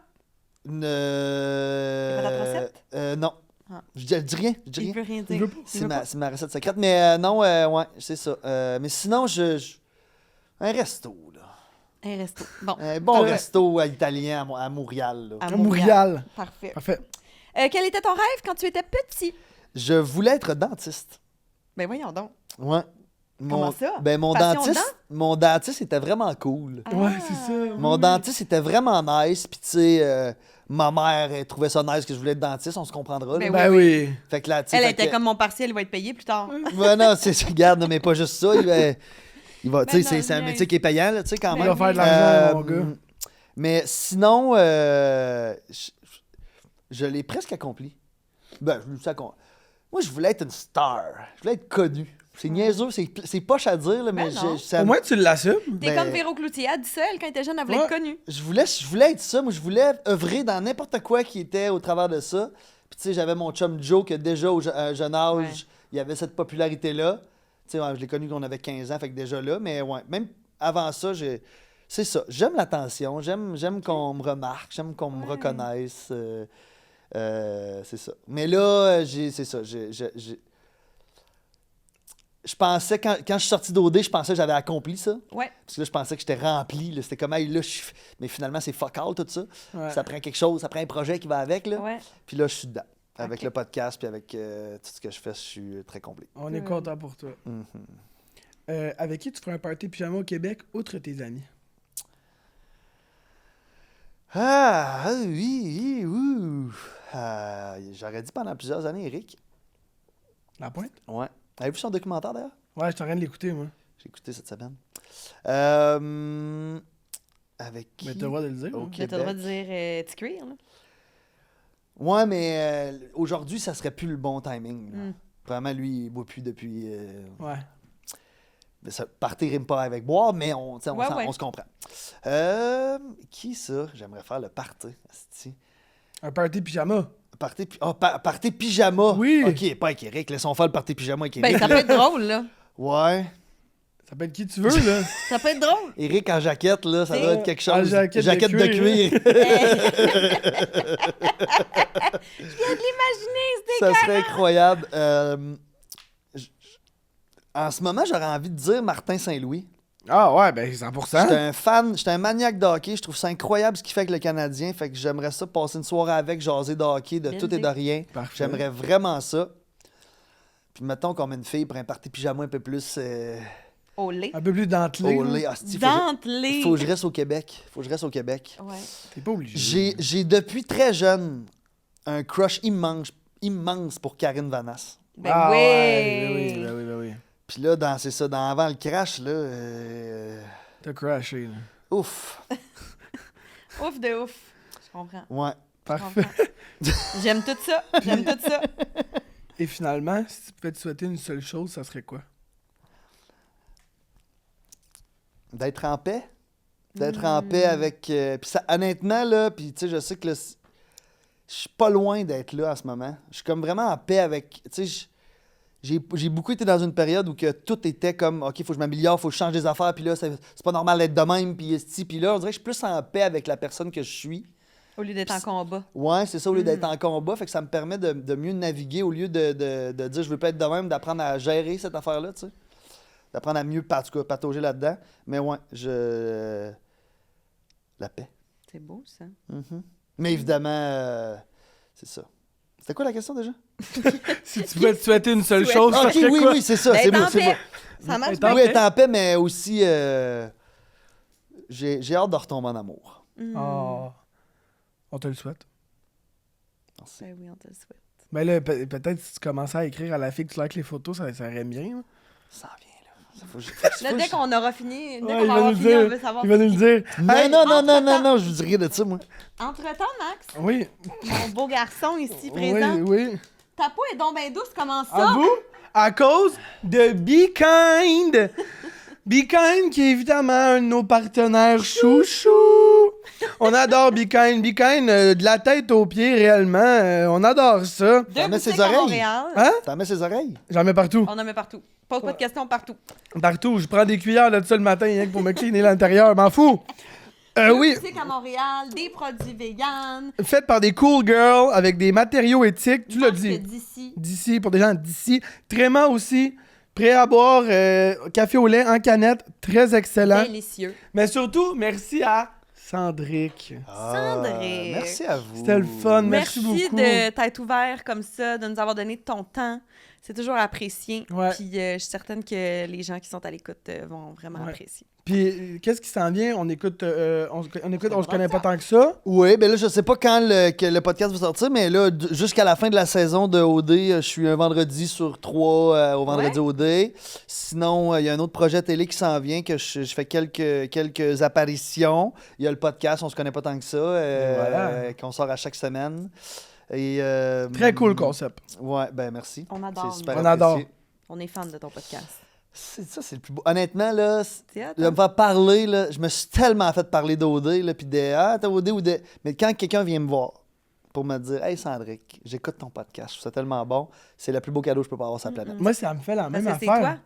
Les patates recettes? Non. Ah. Je dis rien. Je dis Il rien. veut rien Il dire. veut pas. C'est ma recette secrète. Mais non, ouais, c'est ça. Mais sinon, un resto, là. Un resto. Bon. Un bon Ouais. resto italien à Montréal, là. À À Montréal. Parfait. Parfait. Quel était ton rêve quand tu étais petit? Je voulais être dentiste. Ben voyons donc. Ouais. Comment ça? Ben, Passion mon dentiste était vraiment cool. Ouais, c'est ça. Mon dentiste était vraiment nice. Puis, tu sais, ma mère elle trouvait ça nice que je voulais être dentiste, on se comprendra. Là. Ben Ben oui. Fait que là, tu sais, Elle fait était que- comme mon partiel, il va être payé plus tard. Ouais, non, c'est ça. Regarde, mais pas juste ça. Il va, tu sais, Ben non, c'est un bien. métier qui est payant, là, tu sais, quand Il même. va faire de l'argent, mon gars. Mais sinon, je l'ai presque accompli. Ben, moi, je voulais être une star. Je voulais être connu. C'est niaiseux, c'est poche à dire, là, mais Ben non. ça Au moins, tu l'assumes. T'es Ben- comme Véro Cloutier, elle dit ça, elle, quand elle était jeune, elle voulait Ouais. être connue. je voulais être ça. Moi, je voulais œuvrer dans n'importe quoi qui était au travers de ça. Puis, tu sais, j'avais mon chum Joe, que déjà, à un jeune âge, Ouais. il y avait cette popularité-là. Tu sais, ouais, je l'ai connu quand on avait 15 ans, fait que déjà là. Mais ouais, même avant ça, c'est ça. J'aime l'attention. J'aime qu'on me remarque. J'aime qu'on me reconnaisse. C'est ça. Mais là, c'est ça. Je pensais, quand je suis sorti d'OD, je pensais que j'avais accompli ça. Ouais. Parce que là, je pensais que j'étais rempli. Là. C'était comme, hey, là, mais finalement, c'est fuck all, tout ça. Ouais. Ça prend quelque chose, ça prend un projet qui va avec. Là. Ouais. Puis là, je suis dedans. Avec Ok. le podcast, puis avec tout ce que je fais, je suis très complet. On est content pour toi. Mhm. Avec qui tu feras un party pyjama au Québec, outre tes amis? Oui, ouh. J'aurais dit pendant plusieurs années, Eric. La pointe? Ouais. Avez-vous vu son documentaire, d'ailleurs? Ouais, je suis en train de l'écouter, moi. J'ai écouté cette semaine. Avec qui? Mais t'as le droit de le dire. Au hein. Mais t'as le droit de Québec. dire petit cuir, là. Ouais, mais aujourd'hui, ça serait plus le bon timing. Là. Mm. Vraiment, lui, il boit plus depuis... Ouais. Ça, partir rime pas avec boire, mais on Ouais, ouais. se comprend. Qui ça? J'aimerais faire le party. asti. Un party pyjama. Party pyjama. Oui. OK, pas avec Eric. Laissons faire le party pyjama avec Eric. Ben, ça peut être drôle, là. Ouais. Ça peut être qui tu veux, là. Ça peut être drôle. Eric en jaquette, là, ça C'est- doit être quelque chose. En jaquette de de cuir. cuir. Je viens de l'imaginer, c'était Ça serait incroyable. En ce moment, j'aurais envie de dire Martin Saint-Louis. Ah ouais, ben 100%. J'étais un maniaque de hockey. Je trouve ça incroyable ce qu'il fait avec le Canadien. Fait que j'aimerais ça passer une soirée avec, jaser de hockey, de Bien tout et dit. de rien. Parfait. J'aimerais vraiment ça. Puis mettons qu'on met une fille pour un party pyjama un peu plus Olé. Un peu plus dentelé. Oh, là. les hosties, Dentelé. faut que je reste au Québec. Ouais. T'es pas obligé. J'ai depuis très jeune un crush immense pour Karine Vanasse. Ben Ah oui. ouais, ben oui, ben oui. Puis là, c'est ça, avant le crash, là, T'as crashé, là. ouf. Ouf de ouf. Je comprends. Ouais. Je Parfait. comprends. J'aime tout ça. J'aime tout ça. Et finalement, si tu pouvais te souhaiter une seule chose, ça serait quoi? D'être en paix. D'être en paix avec... puis ça, honnêtement, là, puis tu sais, je sais que là, je suis pas loin d'être là en ce moment. Je suis comme vraiment en paix avec... Tu sais, j'ai beaucoup été dans une période où que tout était comme, OK, faut que je m'améliore, faut que je change des affaires, puis là, c'est pas normal d'être de même, puis là, on dirait que je suis plus en paix avec la personne que je suis. Au lieu d'être en combat. Ouais, c'est ça, au lieu d'être en combat, fait que ça me permet de mieux naviguer au lieu de dire je veux pas être de même, d'apprendre à gérer cette affaire-là, tu sais. D'apprendre à mieux, en tout cas, patauger là-dedans. Mais ouais, la paix. C'est beau, ça. Mhm. Mais évidemment, c'est ça. C'était quoi la question déjà? Si tu pouvais te souhaiter une seule chose, ça Ok, serait oui, quoi? oui, c'est ça. D'être C'est beau, en c'est paix. beau. Ça marche Être bien. en Oui, paix. être en paix, mais aussi, j'ai hâte de retomber en amour. Ah. On te le souhaite. Merci. Ben oui, on te le souhaite. Mais là, peut-être si tu commençais à écrire à la fille que tu likes les photos, ça irait bien. Là. Ça en vient, là. Ça faut que je- Là, dès qu'on aura fini, dès Ouais, qu'on il va va avoir nous fini, on dire. veut savoir. Il va nous le dire. Non, Hey, non, je vous dis rien de ça, moi. Entre-temps, Max, Oui, mon beau garçon ici présent, oui. ta peau est donc bien douce, comment ça? À vous, à cause de Be Kind. Be Kind, qui est évidemment un de nos partenaires chouchou. On adore Be Kind. Be Kind, de la tête aux pieds, réellement. On adore ça. Deux T'en mets ses boutiques à oreilles. Montréal. Hein? T'en mets ses oreilles? J'en mets partout. On en met partout. Pose pas de questions partout. Partout. Je prends des cuillères de ça le matin, rien que pour me cleaner l'intérieur. M'en fous. Oui, Deux boutiques à Montréal, des produits véganes. fait par des cool girls avec des matériaux éthiques. Tu l'as dit. D'ici. D'ici, pour des gens d'ici. Tréma aussi. Prêt à boire café au lait en canette. Très excellent. Délicieux. Mais surtout, merci à Sandrick. Sandrine. Merci à vous. C'était le fun. Merci beaucoup. de t'être ouvert comme ça, de nous avoir donné de ton temps. C'est toujours apprécié. Ouais. Puis je suis certaine que les gens qui sont à l'écoute vont vraiment Ouais. apprécier. Puis, qu'est-ce qui s'en vient? On écoute, on se connaît pas tant que ça. Oui, ben là, je sais pas quand que le podcast va sortir, mais là, jusqu'à la fin de la saison de OD, je suis un vendredi sur 3 au vendredi OD. Sinon, il y a un autre projet télé qui s'en vient, que je fais quelques apparitions. Il y a le podcast, on se connaît pas tant que ça, voilà. qu'on sort à chaque semaine. Et, Très cool concept. Ouais, ben merci. On adore. C'est super On adore. apprécié. On est fan de ton podcast. C'est ça, c'est le plus beau. Honnêtement, là, C'est hot, de hein? me faire parler, là, je me suis tellement fait parler d'OD, là, puis t'as OD ou de... Mais quand quelqu'un vient me voir pour me dire « Hey, Sandrick, j'écoute ton podcast, je trouve ça tellement bon, c'est le plus beau cadeau que je peux pas avoir sur la planète. Moi, ça me fait la même Parce que c'est affaire. toi.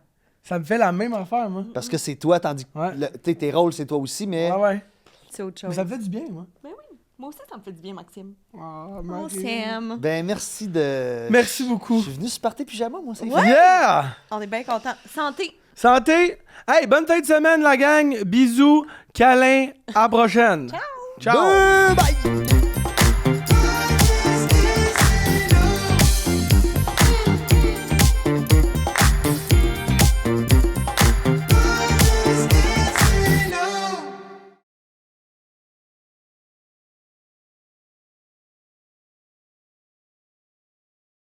Ça me fait la même affaire, moi. Parce que c'est toi, tandis que Ouais. tes rôles, c'est toi aussi, mais... Ah ouais. C'est autre chose. Mais ça me fait du bien, moi. Mais oui, moi aussi, ça me fait du bien, Maxime. Ah, On Marie. s'aime. Ben, merci de... Merci Je beaucoup. suis venu sur Party Pyjama, moi, c'est Ouais. Yeah! On est bien contents. Santé! Santé! Hey, bonne fin de semaine, la gang. Bisous, câlins, à la prochaine. Ciao! Bye!